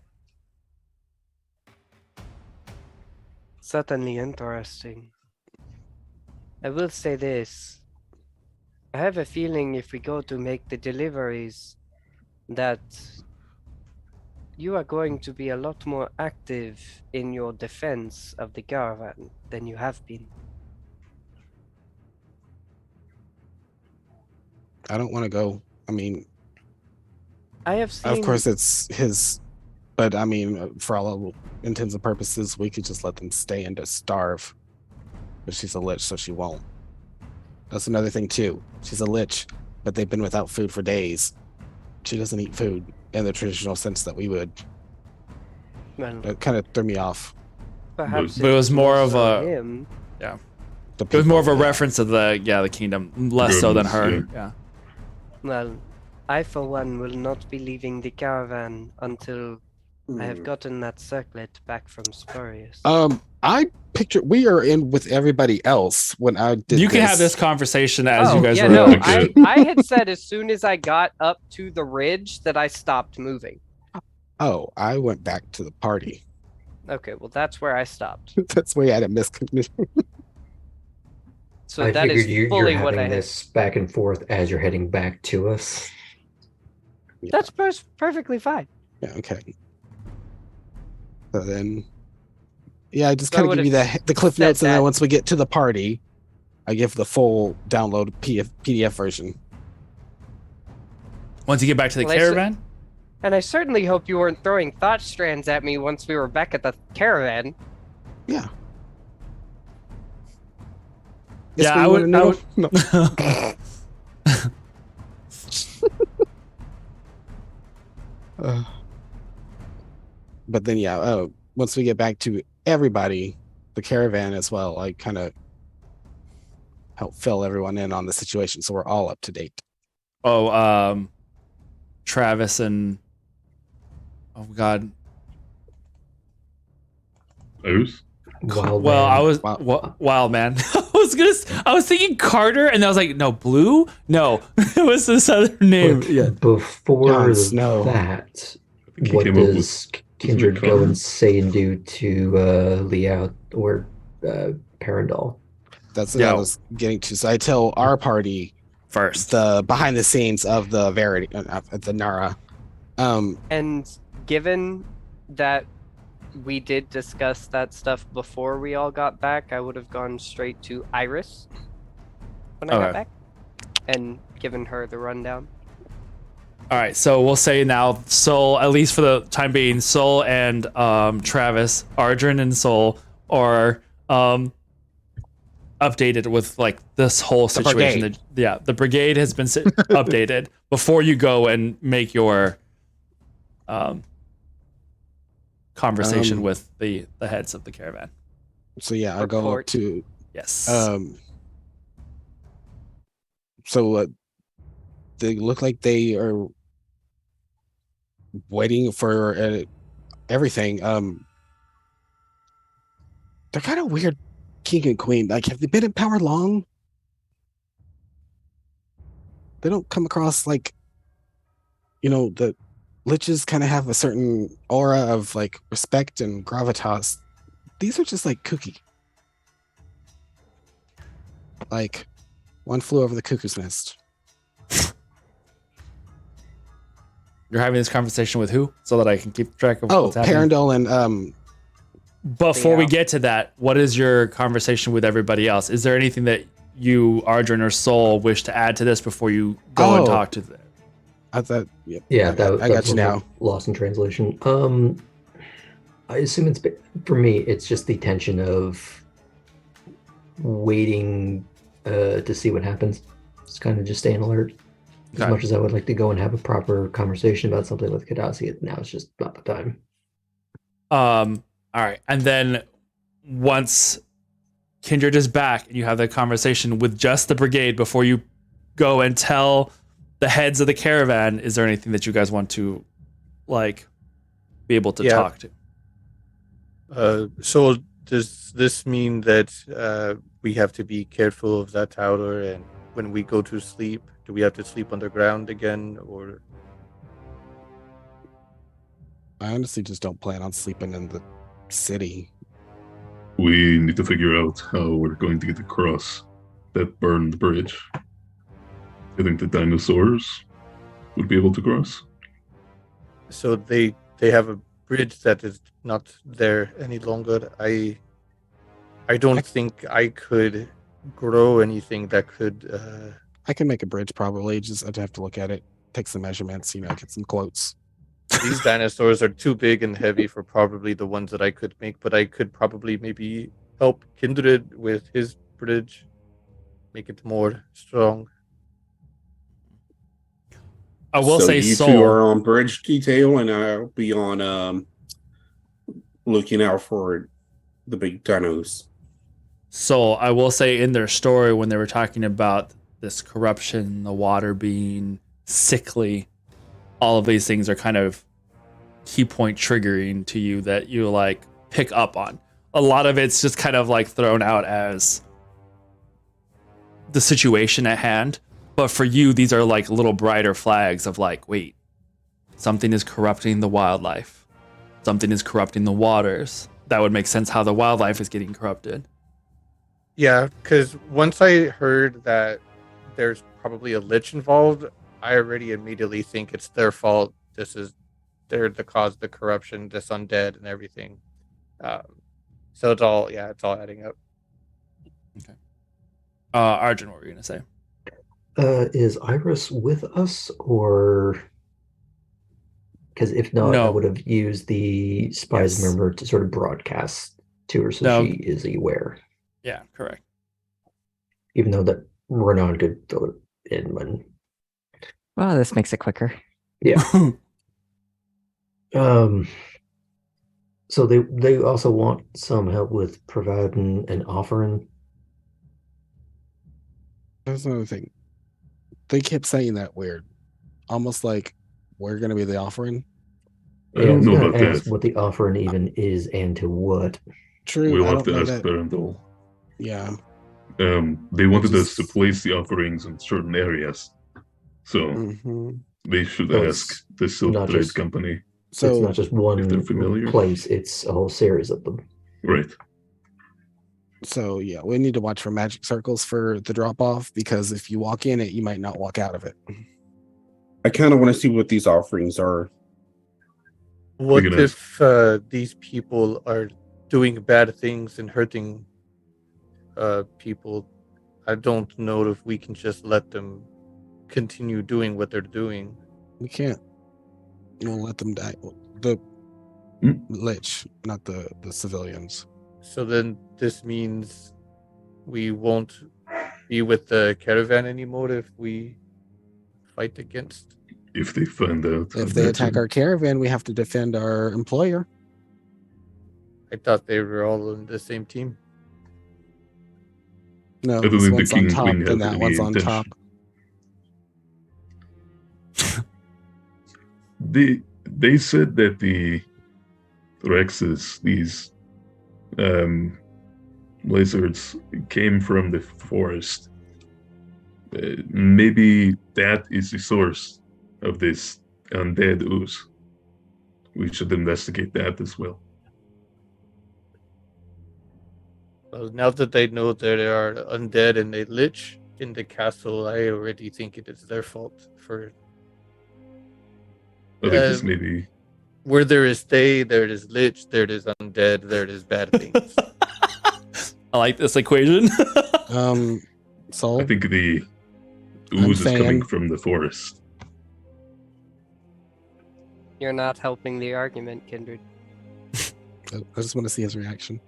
Certainly interesting. I will say this. I have a feeling if we go to make the deliveries that you are going to be a lot more active in your defense of the caravan than you have been. I don't want to go. I mean, I have seen. of course it's his, but I mean, for all intents and purposes, we could just let them stay and just starve. But she's a lich, so she won't. That's another thing too. She's a lich, but they've been without food for days. She doesn't eat food in the traditional sense that we would. Well, It kind of threw me off. perhaps But it was it's more of so a- him. The It was more of a people, yeah. reference to the kingdom, less so than her. Goodness, Yeah. Well, I for one will not be leaving the caravan until I have gotten that circlet back from Spurious. I picture we are in with everybody else when I did. You can have this conversation as you guys yeah, were no, going. Okay. I had said as soon as I got up to the ridge that I stopped moving. Oh, I went back to the party. Okay, well that's where I stopped. That's where I had a miscommunication. So I that is figured you're fully what I having had. this back and forth as you're heading back to us. That's perfectly fine. Yeah, okay. So then, yeah, I just So I kind of give you would've the cliff said notes, and then that. once we get to the party, I give the full download PDF version. Once you get back to the Well, I caravan, And I certainly hope you weren't throwing thought strands at me once we were back at the caravan. Yeah. Yeah, we I would- wanna I know? would- No. But then, yeah, once we get back to everybody, the caravan as well, I kind of help fill everyone in on the situation so we're all up to date. Travis and God. Who's? Wild Well, man. I was Wild Man. I was thinking Carter, and I was like, no, Blue. No, it was this other name. But before Jon Snow. that, he what came up with- does Kindred Isn't it go Carter? and say and do to Liao or Parandal? That's what I Yeah. was getting to. So I tell our party First, the behind the scenes of the Verity, the Nara. And given that we did discuss that stuff before we all got back, I would have gone straight to Iris when I got Okay. back and given her the rundown. all right. So we'll say now, Soul, at least for the time being, Soul and Travis, Ardrin and Soul, or updated with like this whole situation. The brigade has been updated before you go and make your conversation with the heads of the caravan. So yeah, I'll go up to yes. So they look like they are waiting for everything. They're kind of weird, king and queen. Like, have they been in power long? They don't come across like, the liches kind of have a certain aura of like respect and gravitas. These are just like kooky. Like, one flew over the cuckoo's nest. You're having this conversation with who? So that I can keep track of what's happening. Perindol and Before we get to that, what is your conversation with everybody else? Is there anything that you, Ardrin, or Soul wish to add to this before you go and talk to them? I thought, I got you now. Lost in translation. I assume it's for me. It's just the tension of waiting to see what happens. It's kind of just staying alert. As much as I would like to go and have a proper conversation about something with Kadasi, now it's just not the time. All right, and then once Kindred is back and you have that conversation with just the brigade before you go and tell the heads of the caravan, is there anything that you guys want to like be able to talk to? So does this mean that we have to be careful of that tower, and when we go to sleep, do we have to sleep underground again, or? I honestly just don't plan on sleeping in the city. We need to figure out how we're going to get across that burned bridge. I think the dinosaurs would be able to cross. So they have a bridge that is not there any longer. I don't think I could grow anything that could. I can make a bridge probably. Just I'd have to look at it, take some measurements, get some quotes. These dinosaurs are too big and heavy for probably the ones that I could make, but I could probably maybe help Kindred with his bridge, make it more strong. I will say you Soul. two are on bridge detail, and I'll be on looking out for the big dinos. So I will say in their story, when they were talking about this corruption, the water being sickly, all of these things are kind of key point triggering to you that you like pick up on. A lot of it's just kind of like thrown out as the situation at hand. But for you, these are like little brighter flags of like, wait, something is corrupting the wildlife. Something is corrupting the waters. That would make sense how the wildlife is getting corrupted. Yeah, because once I heard that there's probably a lich involved, I already immediately think it's their fault. They're the cause of the corruption, this undead and everything. So it's all adding up. Okay. Arjun, what were you gonna say? Is Iris with us, or because if not, I would have used the spies member to sort of broadcast to her so she is aware. Yeah, correct. Even though that Renan could fill it in when. Well, this makes it quicker. Yeah. So they also want some help with providing an offering. That's another thing. They kept saying that weird, almost like we're going to be the offering. I don't know about that. What the offering even is and to what. True. We'll have to ask Berendel. Yeah. They wanted us to place the offerings in certain areas, so they should ask the Silk Trade Company. So it's not just one place; it's a whole series of them. Right. So yeah, we need to watch for magic circles for the drop off, because if you walk in it, you might not walk out of it. I kind of want to see what these offerings are. What if these people are doing bad things and hurting people? I don't know if we can just let them continue doing what they're doing. We can't. We'll let them die. The lich, not the civilians. So then this means we won't be with the caravan anymore if we fight against. If they find out. If they attack our caravan, we have to defend our employer. I thought they were all on the same team. No, I don't this think the one's on King top, Queen then have that any one's on intention. top. They said that the Rexes, these lizards, came from the forest. Maybe that is the source of this undead ooze. We should investigate that as well. Well, now that they know there are undead and a lich in the castle, I already think it is their fault for. I think this maybe. Where there is they, there is lich, there is undead, there is bad things. I like this equation. Soul. I think the ooze is coming from the forest. You're not helping the argument, Kindred. I just want to see his reaction.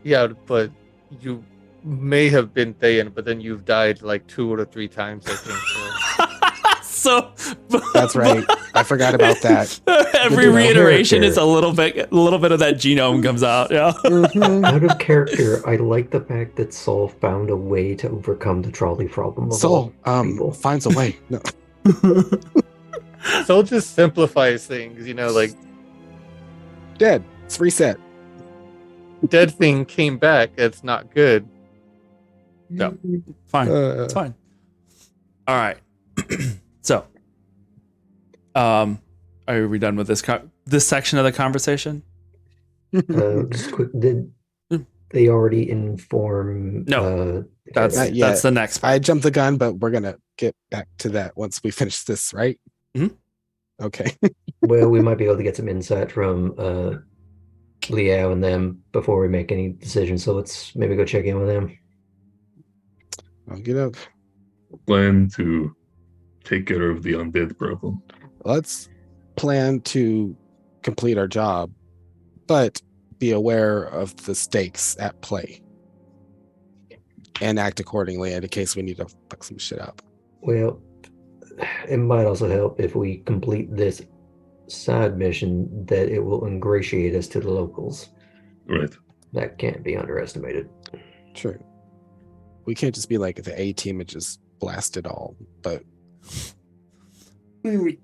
Yeah, but you may have been Thayan, but then you've died like 2 or 3 times, I think. So that's right. I forgot about that. Every reiteration is a little bit of that genome comes out. Yeah. Mm-hmm. Out of character, I like the fact that Saul found a way to overcome the trolley problem. Saul finds a way. No. Saul just simplifies things, like dead. It's reset. Dead thing came back. That's not good. Yeah, fine. It's fine. All right. So, are we done with this section of the conversation? Just quick, did they already inform? No, that's the next part. I jumped the gun, but we're gonna get back to that once we finish this, right? Mm-hmm. Okay. Well, we might be able to get some insight from Liao and them before we make any decisions. So let's maybe go check in with them. I'll get up. Plan to take care of the undead problem. Let's plan to complete our job, but be aware of the stakes at play and act accordingly in case we need to fuck some shit up. Well, it might also help if we complete this side mission that it will ingratiate us to the locals. Right. That can't be underestimated. True. We can't just be like the A team and just blast it all, but can't we?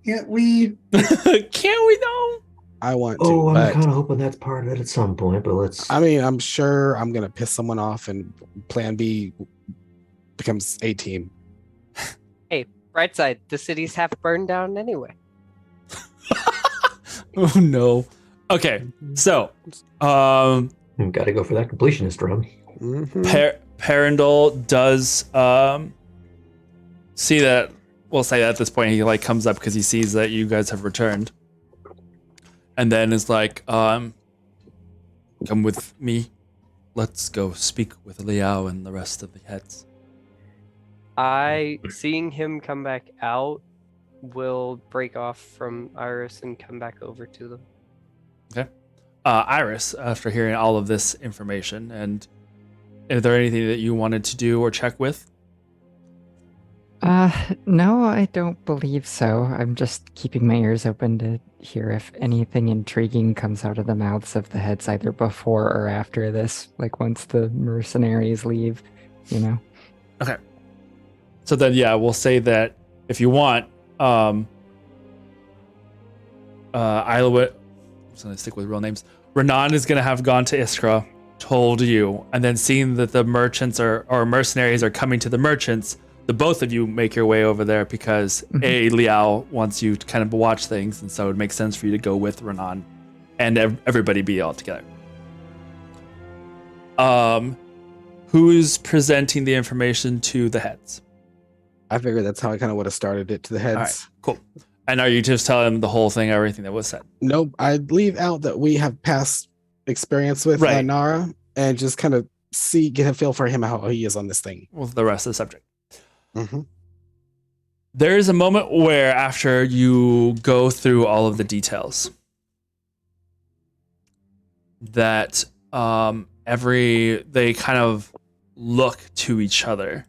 Can't we though? I want to. Oh, I'm kind of hoping that's part of it at some point, but let's. I mean, I'm sure I'm gonna piss someone off, and Plan B becomes A team. Hey, bright side, the city's half burned down anyway. Oh no. Okay, so got to go for that completionist run. Mm-hmm. Perindol does see that. We'll say that at this point he comes up because he sees that you guys have returned, and then is like, "Come with me. Let's go speak with Liao and the rest of the heads." Seeing him come back out, will break off from Iris and come back over to them. Okay. Iris, after hearing all of this information, and is there anything that you wanted to do or check with? No, I don't believe so. I'm just keeping my ears open to hear if anything intriguing comes out of the mouths of the heads either before or after this, like once the mercenaries leave, Okay. So then, yeah, we'll say that if you want, Isla, I'm going to stick with real names. Renan is going to have gone to Iskra, told you, and then seeing that the merchants or mercenaries are coming to the merchants, the both of you make your way over there because Liao wants you to kind of watch things, and so it makes sense for you to go with Renan and everybody be all together. Who's presenting the information to the heads? I figured that's how I kind of would have started it to the heads. All right, cool. And are you just telling them the whole thing, everything that was said? Nope. I'd leave out that we have past experience with Nara and just kind of get a feel for him, how he is on this thing. With the rest of the subject. Mm-hmm. There is a moment where after you go through all of the details that they kind of look to each other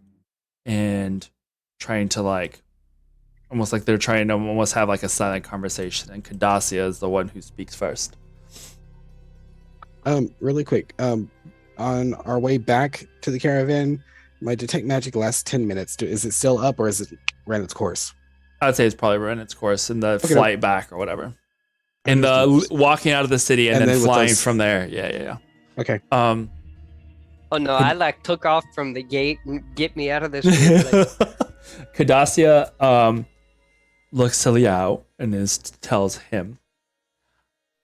and trying to almost like they're trying to almost have like a silent conversation, and Cardassia is the one who speaks first. Really quick, on our way back to the caravan, my detect magic lasts 10 minutes. Is it still up or is it ran its course? I'd say it's probably run its course in the flight back or whatever. And the walking out of the city and then flying from there. Yeah. Okay. Oh no, I took off from the gate and get me out of this room. Cardassia looks to Liao and tells him,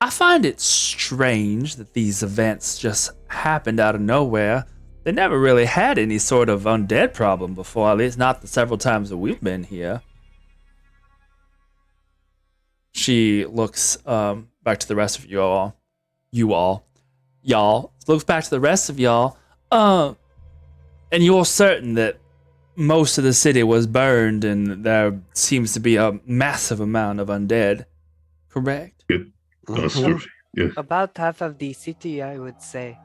I find it strange that these events just happened out of nowhere. They never really had any sort of undead problem before, at least not the several times that we've been here. She looks back to the rest of y'all. Looks back to the rest of y'all. And you're certain that most of the city was burned and there seems to be a massive amount of undead, correct? That's true. Yes. About half of the city, I would say.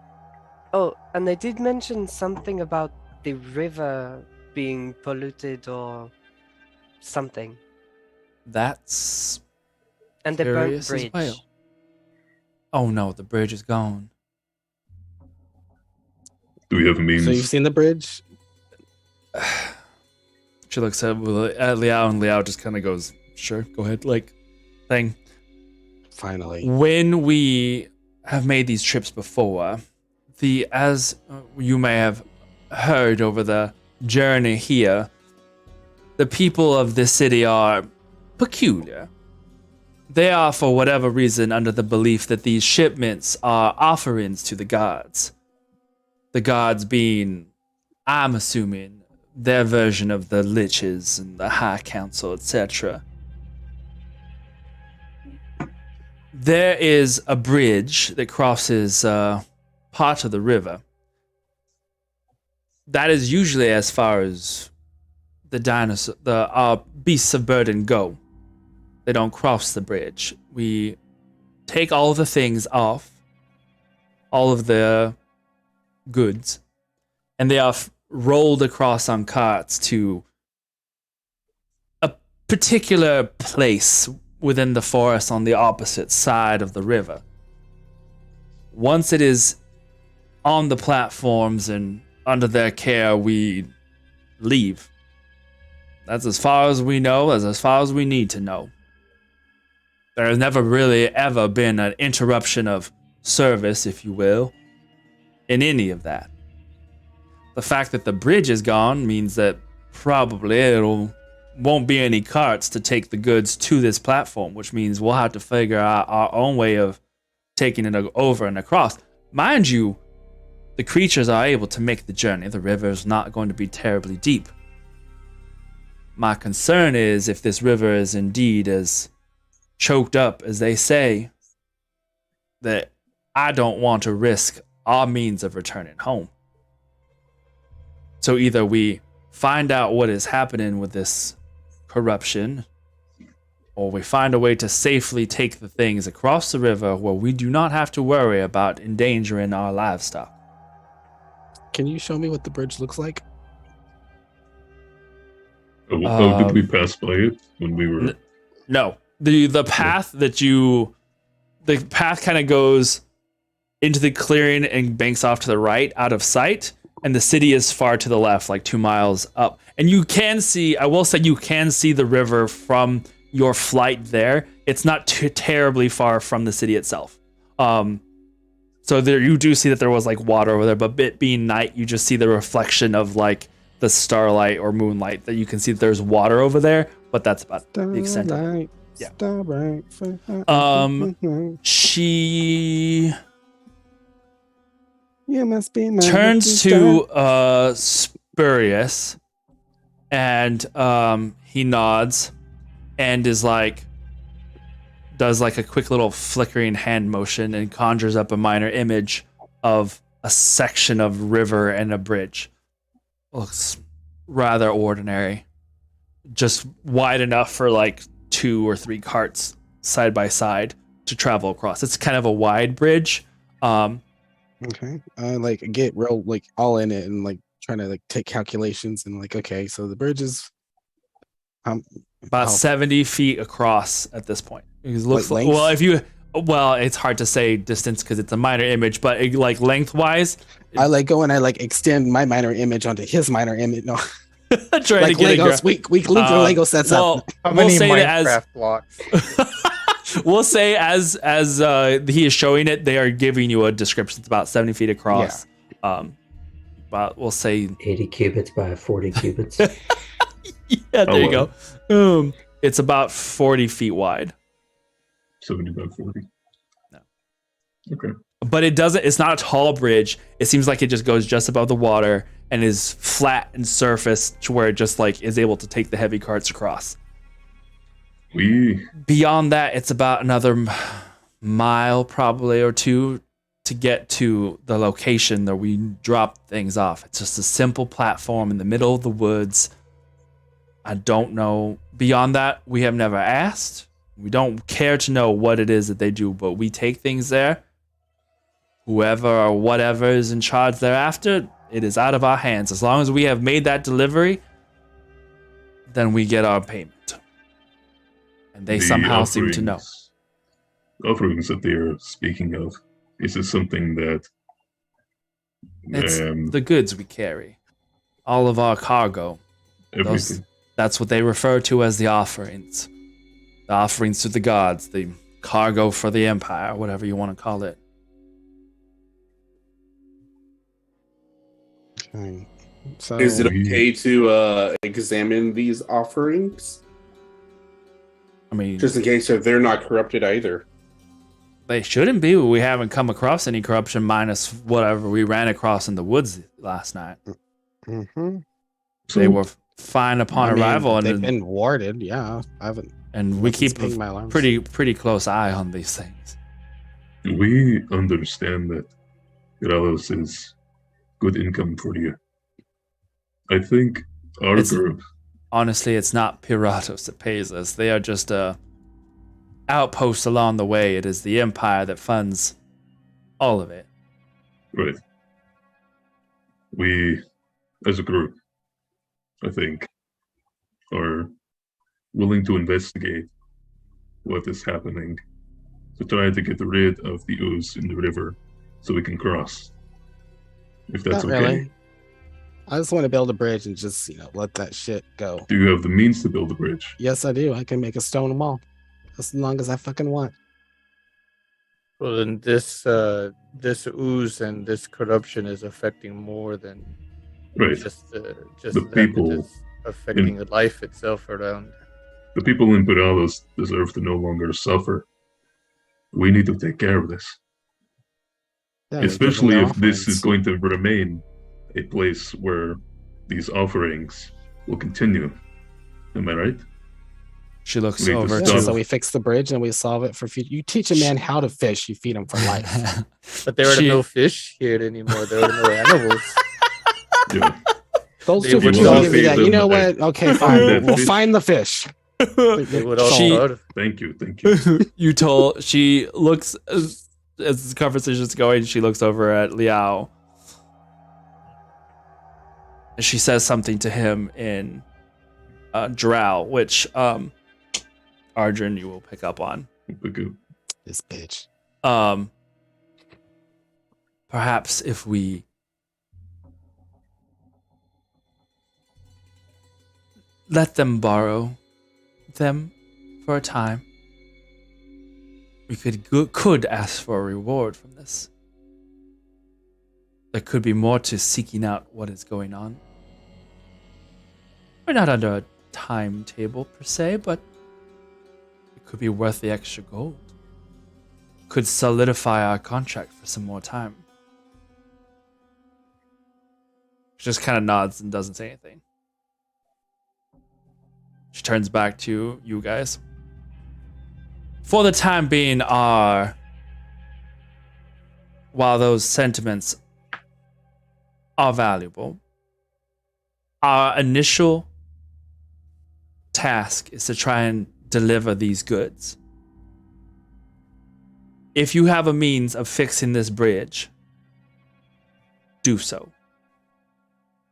Oh, and they did mention something about the river being polluted or something. That's and the burnt bridge. bridge. Well. Oh no, the bridge is gone. Do we have a means? So you've seen the bridge? She looks at Liao, and Liao just kind of goes, "Sure, go ahead." Thing. Finally. When we have made these trips before, as you may have heard over the journey here, the people of this city are peculiar. They are, for whatever reason, under the belief that these shipments are offerings to the gods. The gods being, I'm assuming, their version of the liches and the High Council, etc. There is a bridge that crosses part of the river. That is usually as far as the beasts of burden go. They don't cross the bridge. We take all of the things off, all of the goods, and they are rolled across on carts to a particular place within the forest on the opposite side of the river. Once it is on the platforms and under their care, we leave. That's as far as we know, as far as we need to know. There has never really ever been an interruption of service, if you will, in any of that. The fact that the bridge is gone means that probably won't be any carts to take the goods to this platform, which means we'll have to figure out our own way of taking it over and across. Mind you, the creatures are able to make the journey. The river is not going to be terribly deep. My concern is if this river is indeed as choked up as they say, that I don't want to risk our means of returning home. So either we find out what is happening with this corruption, or we find a way to safely take the things across the river where we do not have to worry about endangering our livestock. Can you show me what the bridge looks like? Did we pass by it when we were? No. The path the path kind of goes into the clearing and banks off to the right out of sight, and the city is far to the left, like 2 miles up. And you can see, I will say, you can see the river from your flight there. It's not too terribly far from the city itself. So there, you do see that there was like water over there, but it being night, you just see the reflection of like the starlight or moonlight that you can see that there's water over there, but that's about the extent of it. Yeah. She You must be my turns to Spurious, and he nods and is like, does like a quick little flickering hand motion and conjures up a minor image of a section of river and a bridge. Looks rather ordinary, just wide enough for like 2 or 3 carts side by side to travel across. It's kind of a wide bridge, Okay. Like get real like all in it and like trying to like take calculations and like okay, so the bridge is about how- 70 feet across at this point. It looks Like like, well, it's hard to say distance because it's a minor image, but like lengthwise, I like go and I like extend my minor image onto his minor image. No, trying like to get Legos. We link the Lego sets up. How we'll many say Minecraft that blocks? we'll say as he is showing it, they are giving you a description. It's about 70 feet across. But we'll say 80 cubits by 40 cubits. yeah, there you go. It's about 40 feet wide. 70 by 40. No. Okay. But it's not a tall bridge. It seems like it just goes just above the water and is flat and surface to where it just like is able to take the heavy carts across. Beyond that, it's about another mile probably or two to get to the location that we drop things off. It's just a simple platform in the middle of the woods. I don't know. Beyond that, we have never asked. We don't care to know what it is that they do, but we take things there. Whoever or whatever is in charge thereafter, it is out of our hands. As long as we have made that delivery, then we get our payment. And they somehow seem to know. Offerings that they're speaking of, is this something that... It's the goods we carry. All of our cargo. Everything. That's what they refer to as the offerings. The offerings to the gods. The cargo for the empire, whatever you want to call it. Okay. So is it okay to examine these offerings? I mean, just in case they're not corrupted either. They shouldn't be. We haven't come across any corruption minus whatever we ran across in the woods last night. Mm-hmm. They were fine upon arrival, and they've been warded. Yeah, I haven't. And we keep a pretty close eye on these things. We understand that Gralos is good income for you. I think our group... Honestly, it's not Piratos that pays us. They are just a outpost along the way. It is the Empire that funds all of it. Right. We, as a group, I think, are willing to investigate what is happening to try to get rid of the ooze in the river so we can cross. If that's Not okay. really. I just want to build a bridge and just, let that shit go. Do you have the means to build a bridge? Yes, I do. I can make a stone wall as long as I fucking want. Well, then this ooze and this corruption is affecting more than just the them. people. It is affecting the life itself around. The people in Piralos deserve to no longer suffer. We need to take care of this. Yeah, especially if this is going to remain a place where these offerings will continue. Am I right? She looks over to... So we fix the bridge and we solve it for future. You teach a man how to fish, you feed him for life. But there are no fish here anymore. There are no animals. Yeah. Those two would give me that. You know what? Okay, fine. We'll find the fish. They would all Thank you. She looks as the conversation is going, she looks over at Liao. And she says something to him in Drow, which Arjun, you will pick up on. This bitch. Perhaps if we let them borrow them for a time, we could ask for a reward from this. There could be more to seeking out what is going on. We're not under a timetable per se, but it could be worth the extra gold. Could solidify our contract for some more time. She just kind of nods and doesn't say anything. She turns back to you guys. For the time being, while those sentiments are valuable, our initial task is to try and deliver these goods. If you have a means of fixing this bridge, do so.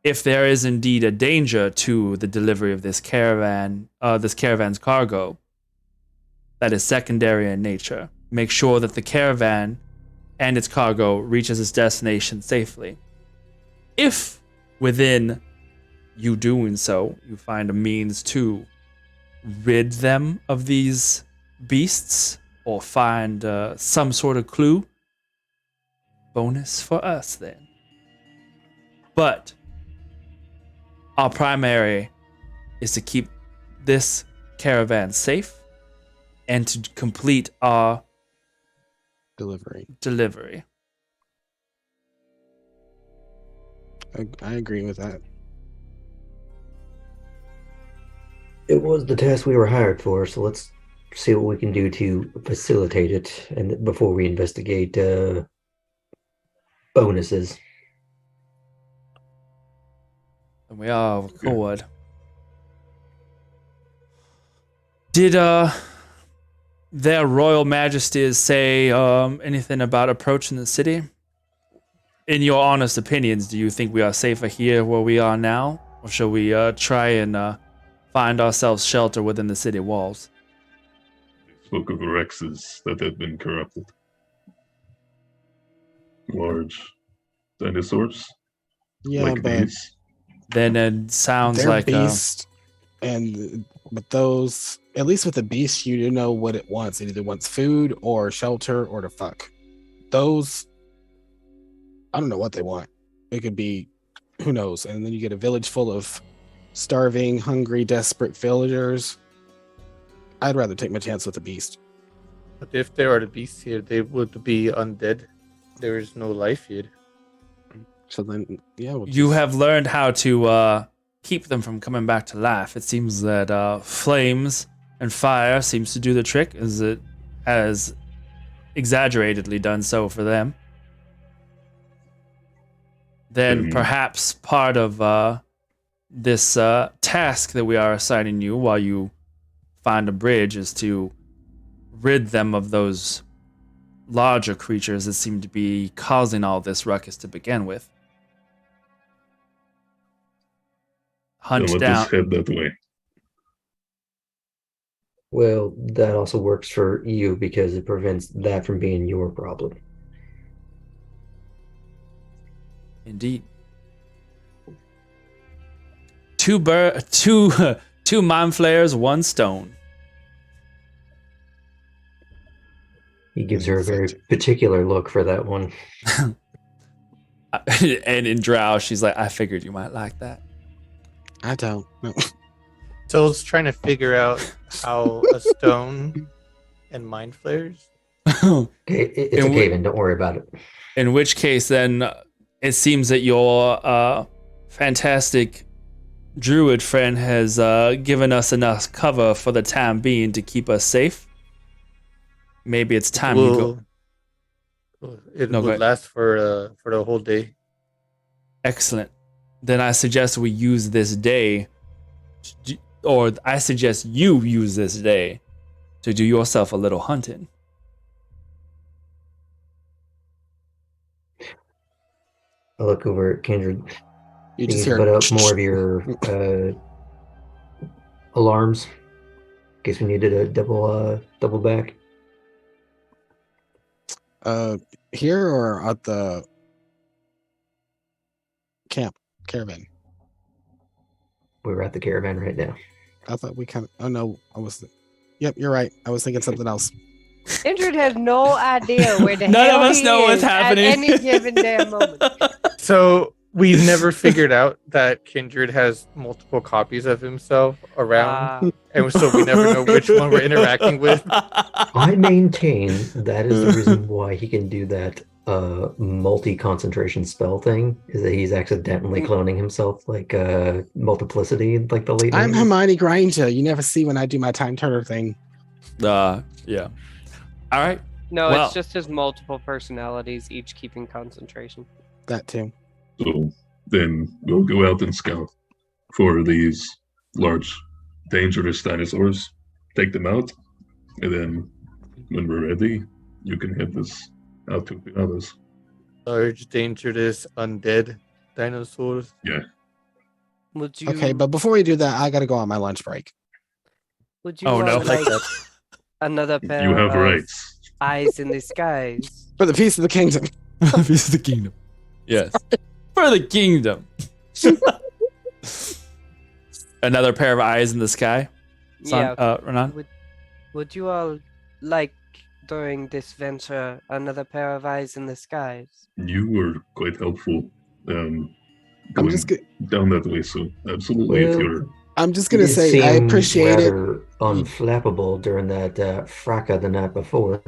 If there is indeed a danger to the delivery of this caravan's cargo, that is secondary in nature. Make sure that the caravan and its cargo reaches its destination safely. If within you doing so, you find a means to rid them of these beasts or find some sort of clue, bonus for us then. But our primary is to keep this caravan safe and to complete our delivery. I agree with that. It was the task we were hired for, so let's see what we can do to facilitate it, and before we investigate bonuses. And we are of accord. Did their royal majesties say anything about approaching the city? In your honest opinions, do you think we are safer here where we are now? Or shall we try and find ourselves shelter within the city walls? They spoke of Rexes that had been corrupted. Large dinosaurs? Yeah, like but these? Then it sounds they're like beast, but those, at least with the beast, you know what it wants. It either wants food or shelter or to fuck. Those, I don't know what they want. It could be, who knows? And then you get a village full of starving, hungry, desperate villagers. I'd rather take my chance with the beast. But if there are the beasts here, they would be undead. There is no life here. So then, yeah. You have learned how to keep them from coming back to life. It seems that flames and fire seems to do the trick, as it has exaggeratedly done so for them. Then perhaps part of this task that we are assigning you while you find a bridge is to rid them of those larger creatures that seem to be causing all this ruckus to begin with. Hunt Let down. us head that way. Well, that also works for you because it prevents that from being your problem. Indeed. Two mind flayers, one stone. He gives her a very particular look for that one. And in Drow, she's like, I figured you might like that. I don't know. So I was trying to figure out how a stone and mind flares. Okay, it's a cave-in. Don't worry about it. In which case, then, it seems that your fantastic druid friend has given us enough cover for the time being to keep us safe. Maybe it's time you go. It would last for the whole day. Excellent. Then I suggest we use this day, or I suggest you use this day to do yourself a little hunting. I look over at Kindred. You just hear put up more of your alarms in case we needed a double back. Here or at the caravan? We're at the caravan right now. I thought we kind of. Oh no, I was. Yep, you're right. I was thinking something else. Kindred has no idea where the None hell of us he know what's is happening. at any given damn moment. So we've never figured out that Kindred has multiple copies of himself around, and so we never know which one we're interacting with. I maintain that is the reason why he can do that multi-concentration spell thing, is that he's accidentally cloning himself, like multiplicity, like the late. I'm Hermione Granger. You never see when I do my time turner thing. Yeah. All right. No, Well, it's just his multiple personalities, each keeping concentration. That too. So then we'll go out and scout for these large, dangerous dinosaurs, take them out, and then when we're ready, you can head us out to the others. Large, dangerous, undead dinosaurs. Yeah. Would you? Okay, but before we do that, I gotta go on my lunch break. Would you Oh, no. like another pair You have of rights. eyes in the skies? For the peace of the kingdom. Piece of the kingdom. Yes. For the kingdom. Another pair of eyes in the sky. Renan? Would you all like during this venture another pair of eyes in the skies? You were quite helpful. I'm Going just down that way, so absolutely. If Well, you're I'm just You gonna did say I seem appreciate it. rather unflappable during that fracas the night before.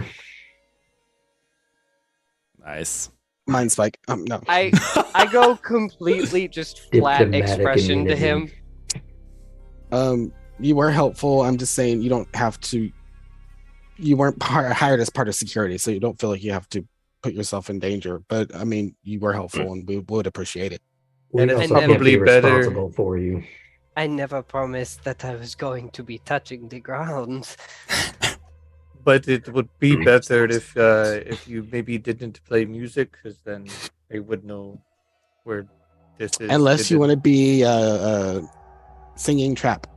Nice. Mind spike. No. I go completely just flat Diplomatic expression to immunity. him. You were helpful. I'm just saying you don't have to. You weren't hired as part of security, so you don't feel like you have to put yourself in danger. But I mean, you were helpful, and we would appreciate it. We And it's also can't probably be better- responsible for you. I never promised that I was going to be touching the ground. But it would be better if you maybe didn't play music, because then they would know where this is. Unless you want to be singing trap.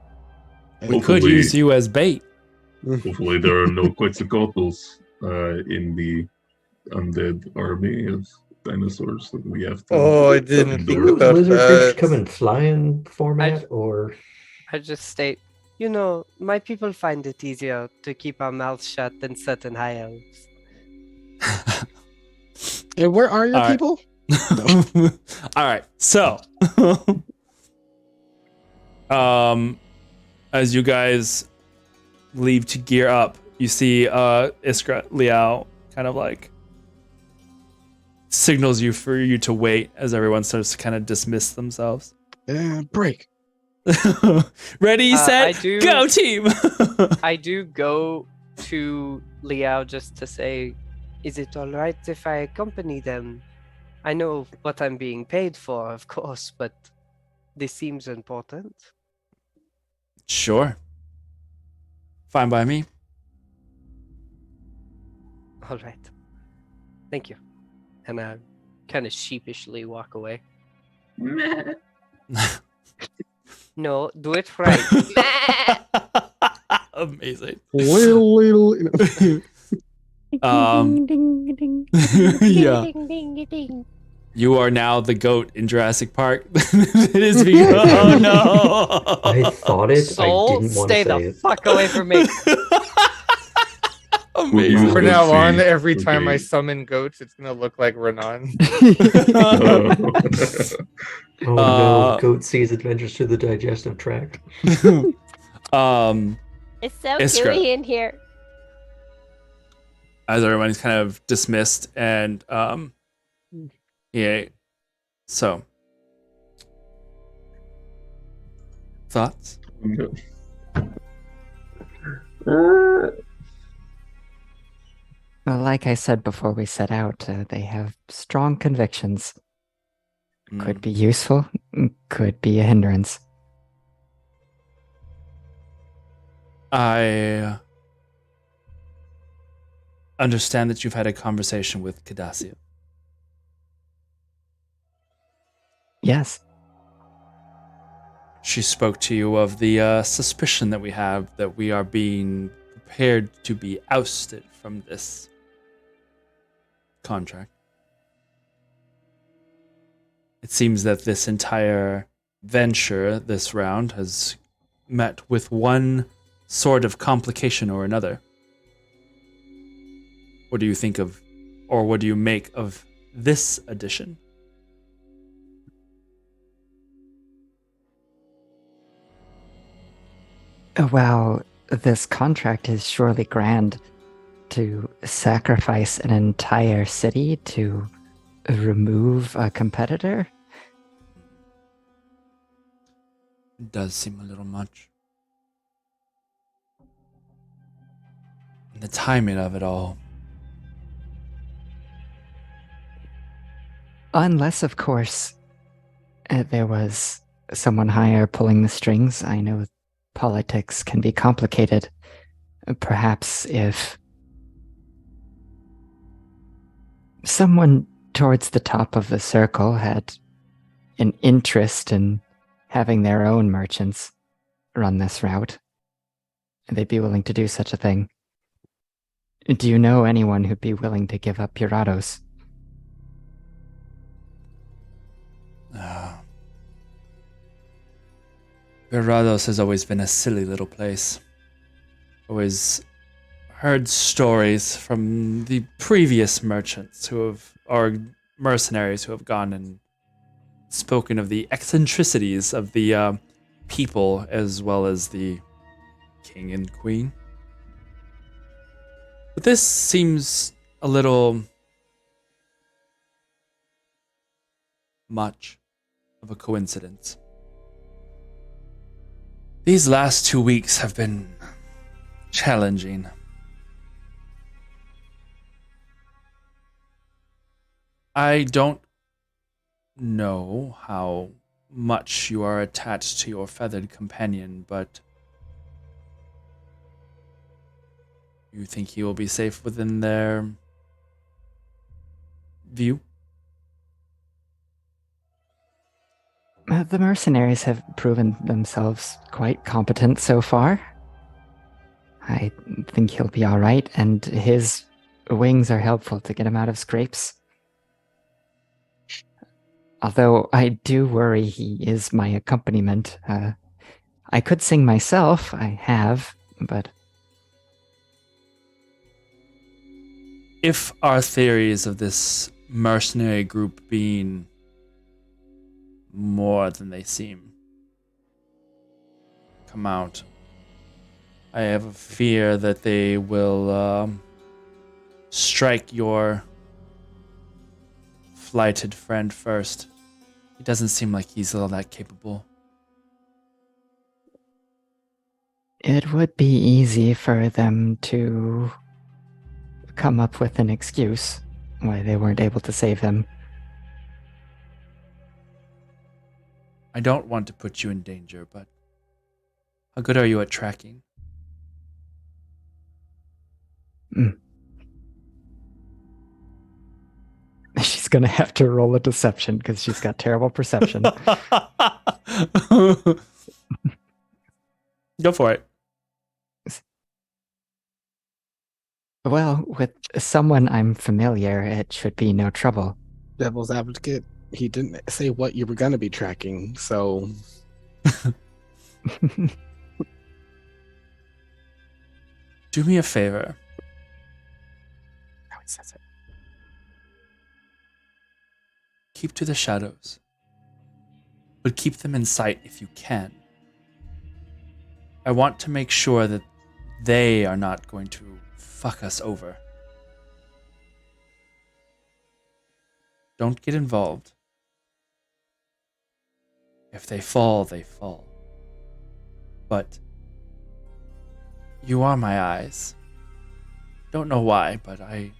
We could Hopefully- use you as bait. Hopefully, there are no Quetzalcoatl's in the undead army of dinosaurs that we have to. Oh, I didn't think Do about lizard creatures that. come in flying format, or I just state, you know, my people find it easier to keep our mouths shut than certain high elves. And where are your All right. people? All right. So, as you guys leave to gear up, you see Iskra Liao kind of like signals you for you to wait as everyone starts to kind of dismiss themselves. Break. Ready, set, go, team. I do go to Liao just to say, is it all right if I accompany them? I know what I'm being paid for, of course, but this seems important. Sure. Fine by me. All right. Thank you. And I kind of sheepishly walk away. No, do it right. Amazing. Little. Yeah. You are now the goat in Jurassic Park. It is being. Oh no! I thought it. Soul, I didn't want stay to say the it. fuck away from me. Amazing. From now on, every Okay. time I summon goats, it's gonna look like Renan. Oh no, Goat sees adventures through the digestive tract. It's so Iskra. gooey in here. As everyone's kind of dismissed and yeah. So thoughts? Well, like I said before we set out, they have strong convictions. Could be useful, could be a hindrance. I understand that you've had a conversation with Cadacia. Yes. She spoke to you of the suspicion that we have that we are being prepared to be ousted from this contract. It seems that this entire venture, this round, has met with one sort of complication or another. What do you think of, or what do you make of this addition? Well, this contract is surely grand. To sacrifice an entire city to remove a competitor? It does seem a little much. And the timing of it all. Unless, of course, there was someone higher pulling the strings. I know politics can be complicated. Perhaps if someone towards the top of the circle had an interest in having their own merchants run this route. They'd be willing to do such a thing. Do you know anyone who'd be willing to give up Pirados? Verados has always been a silly little place. Always heard stories from the previous merchants or mercenaries who have gone and spoken of the eccentricities of the people as well as the king and queen. But this seems a little much of a coincidence. These last 2 weeks have been challenging. I don't know how much you are attached to your feathered companion, but you think he will be safe within their view? The mercenaries have proven themselves quite competent so far. I think he'll be all right, and his wings are helpful to get him out of scrapes. Although I do worry he is my accompaniment. I could sing myself, I have, but... If our theories of this mercenary group being more than they seem come out, I have a fear that they will strike your flighted friend first. He doesn't seem like he's all that capable. It would be easy for them to come up with an excuse why they weren't able to save him. I don't want to put you in danger, but how good are you at tracking? She's gonna have to roll a deception because she's got terrible perception. Go for it. Well, with someone I'm familiar, it should be no trouble. Devil's advocate, he didn't say what you were going to be tracking, so... Do me a favor. How he says it. Keep to the shadows, but keep them in sight if you can. I want to make sure that they are not going to fuck us over. Don't get involved. If they fall, they fall. But you are my eyes. Don't know why, but I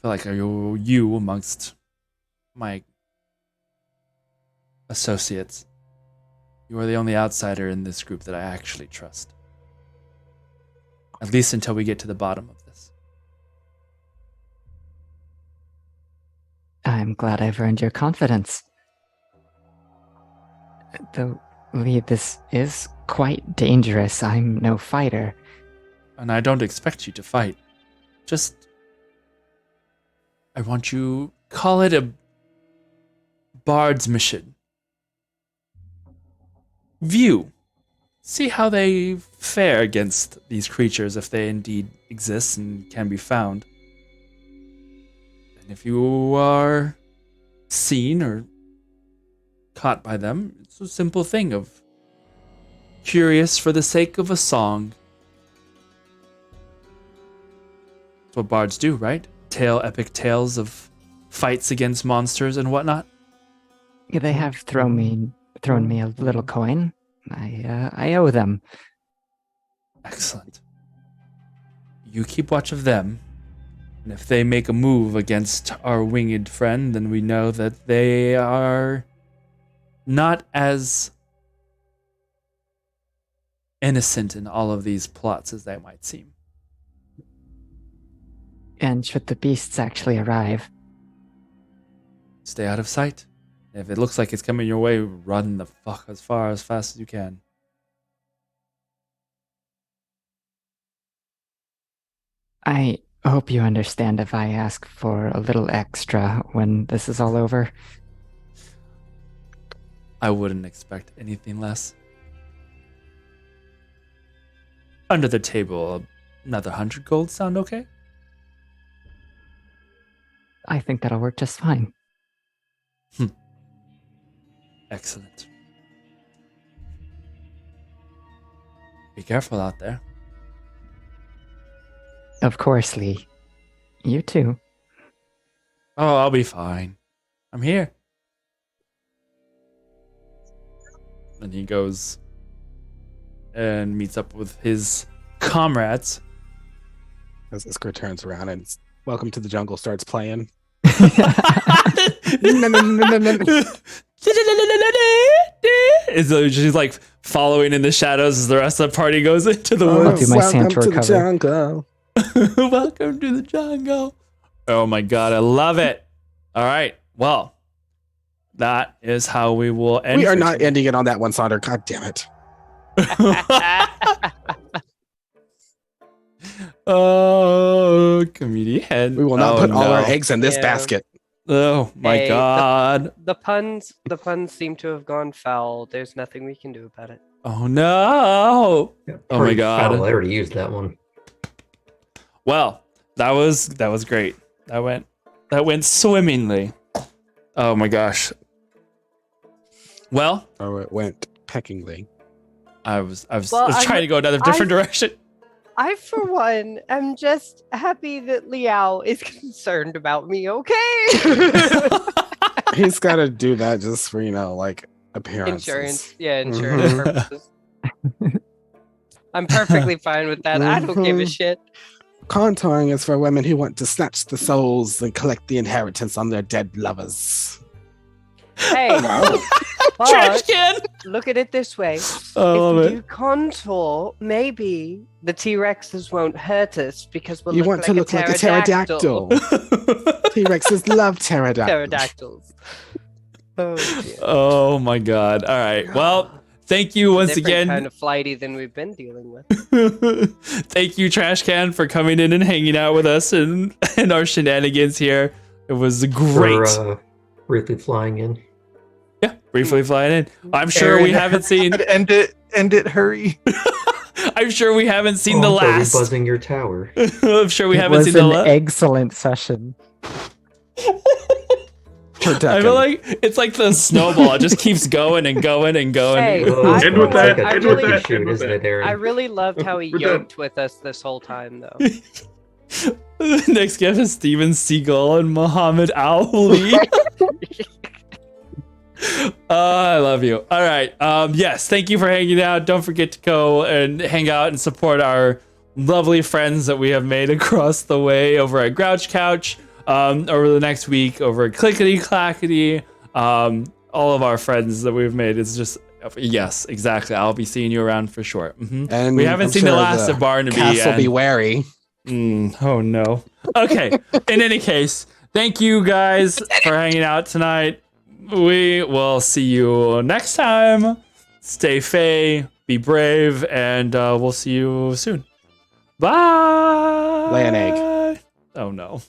feel like you amongst my associates. You are the only outsider in this group that I actually trust. At least until we get to the bottom of this. I'm glad I've earned your confidence. Though, Lee, this is quite dangerous. I'm no fighter. And I don't expect you to fight. Just... I want you... Call it a... bard's mission. View. See how they fare against these creatures if they indeed exist and can be found. And if you are seen or caught by them, it's a simple thing of curious for the sake of a song. That's what bards do, right? Tell epic tales of fights against monsters and whatnot. They have thrown me a little coin. I owe them. Excellent. You keep watch of them, and if they make a move against our winged friend, then we know that they are not as innocent in all of these plots as they might seem. And should the beasts actually arrive? Stay out of sight. If it looks like it's coming your way, run the fuck as fast as you can. I hope you understand if I ask for a little extra when this is all over. I wouldn't expect anything less. Under the table, another 100 gold sound okay? I think that'll work just fine. Excellent. Be careful out there. Of course, Lee. You too. Oh, I'll be fine. I'm here. And he goes and meets up with his comrades. As Iskra turns around and Welcome to the Jungle starts playing. She's like following in the shadows as the rest of the party goes into the I'll woods. do my Welcome Santor to the cover. jungle. Welcome to the jungle. Oh my god, I love it. All right, well, that is how we will end. We are for not today. ending it on that one, Sonder. God damn it. Oh, comedian. We will not Oh, put all our no. eggs in this Yeah. basket. Oh my Hey, god. The puns seem to have gone foul. There's nothing we can do about it. Oh no. Yeah, Oh my pretty god. foul. I already used that one. Well, that was great. That went swimmingly. Oh my gosh. Well, Oh, it went peckingly. I was Well, trying to go another different direction. I, for one, am just happy that Liao is concerned about me, okay? He's got to do that just for, like, appearances. Insurance. Yeah, insurance purposes. I'm perfectly fine with that. I don't give a shit. Contouring is for women who want to snatch the souls and collect the inheritance on their dead lovers. Hey, Trash but can. look at it this way. I love if we it. do contour, maybe the T-Rexes won't hurt us because we'll You look want like to look like a pterodactyl. T-Rexes love pterodactyls. Pterodactyls. Oh, dear. Oh my god. All right. Well, thank you once Different again. kind of flighty than we've been dealing with. Thank you, Trash Can, for coming in and hanging out with us and our shenanigans here. It was great. For, briefly flying in. Yeah, briefly flying in. I'm sure we haven't seen. End it, hurry. I'm sure we haven't seen the I'm sorry, last. buzzing your tower. I'm sure we It haven't was seen the an last. excellent session. I feel like it's like the snowball. It just keeps going and going and going. Hey, Oh, I- End with that. I End really- with that. Shoot, End with isn't that. it, Aaron? I really loved how he We're done. yoked with us this whole time, though. Next gift is Steven Seagal and Muhammad Ali. I love you. All right. Yes, thank you for hanging out. Don't forget to go and hang out and support our lovely friends that we have made across the way over at Grouch Couch, over the next week over at Clickety Clackety. All of our friends that we've made. It's just, yes, exactly. I'll be seeing you around for sure. And We haven't I'm seen sure the last of Barnaby. Castle and- be wary. Oh no. Okay. In any case, thank you guys for hanging out tonight. We will see you next time. Stay fey, be brave, and we'll see you soon. Bye. Lay an egg. Oh no.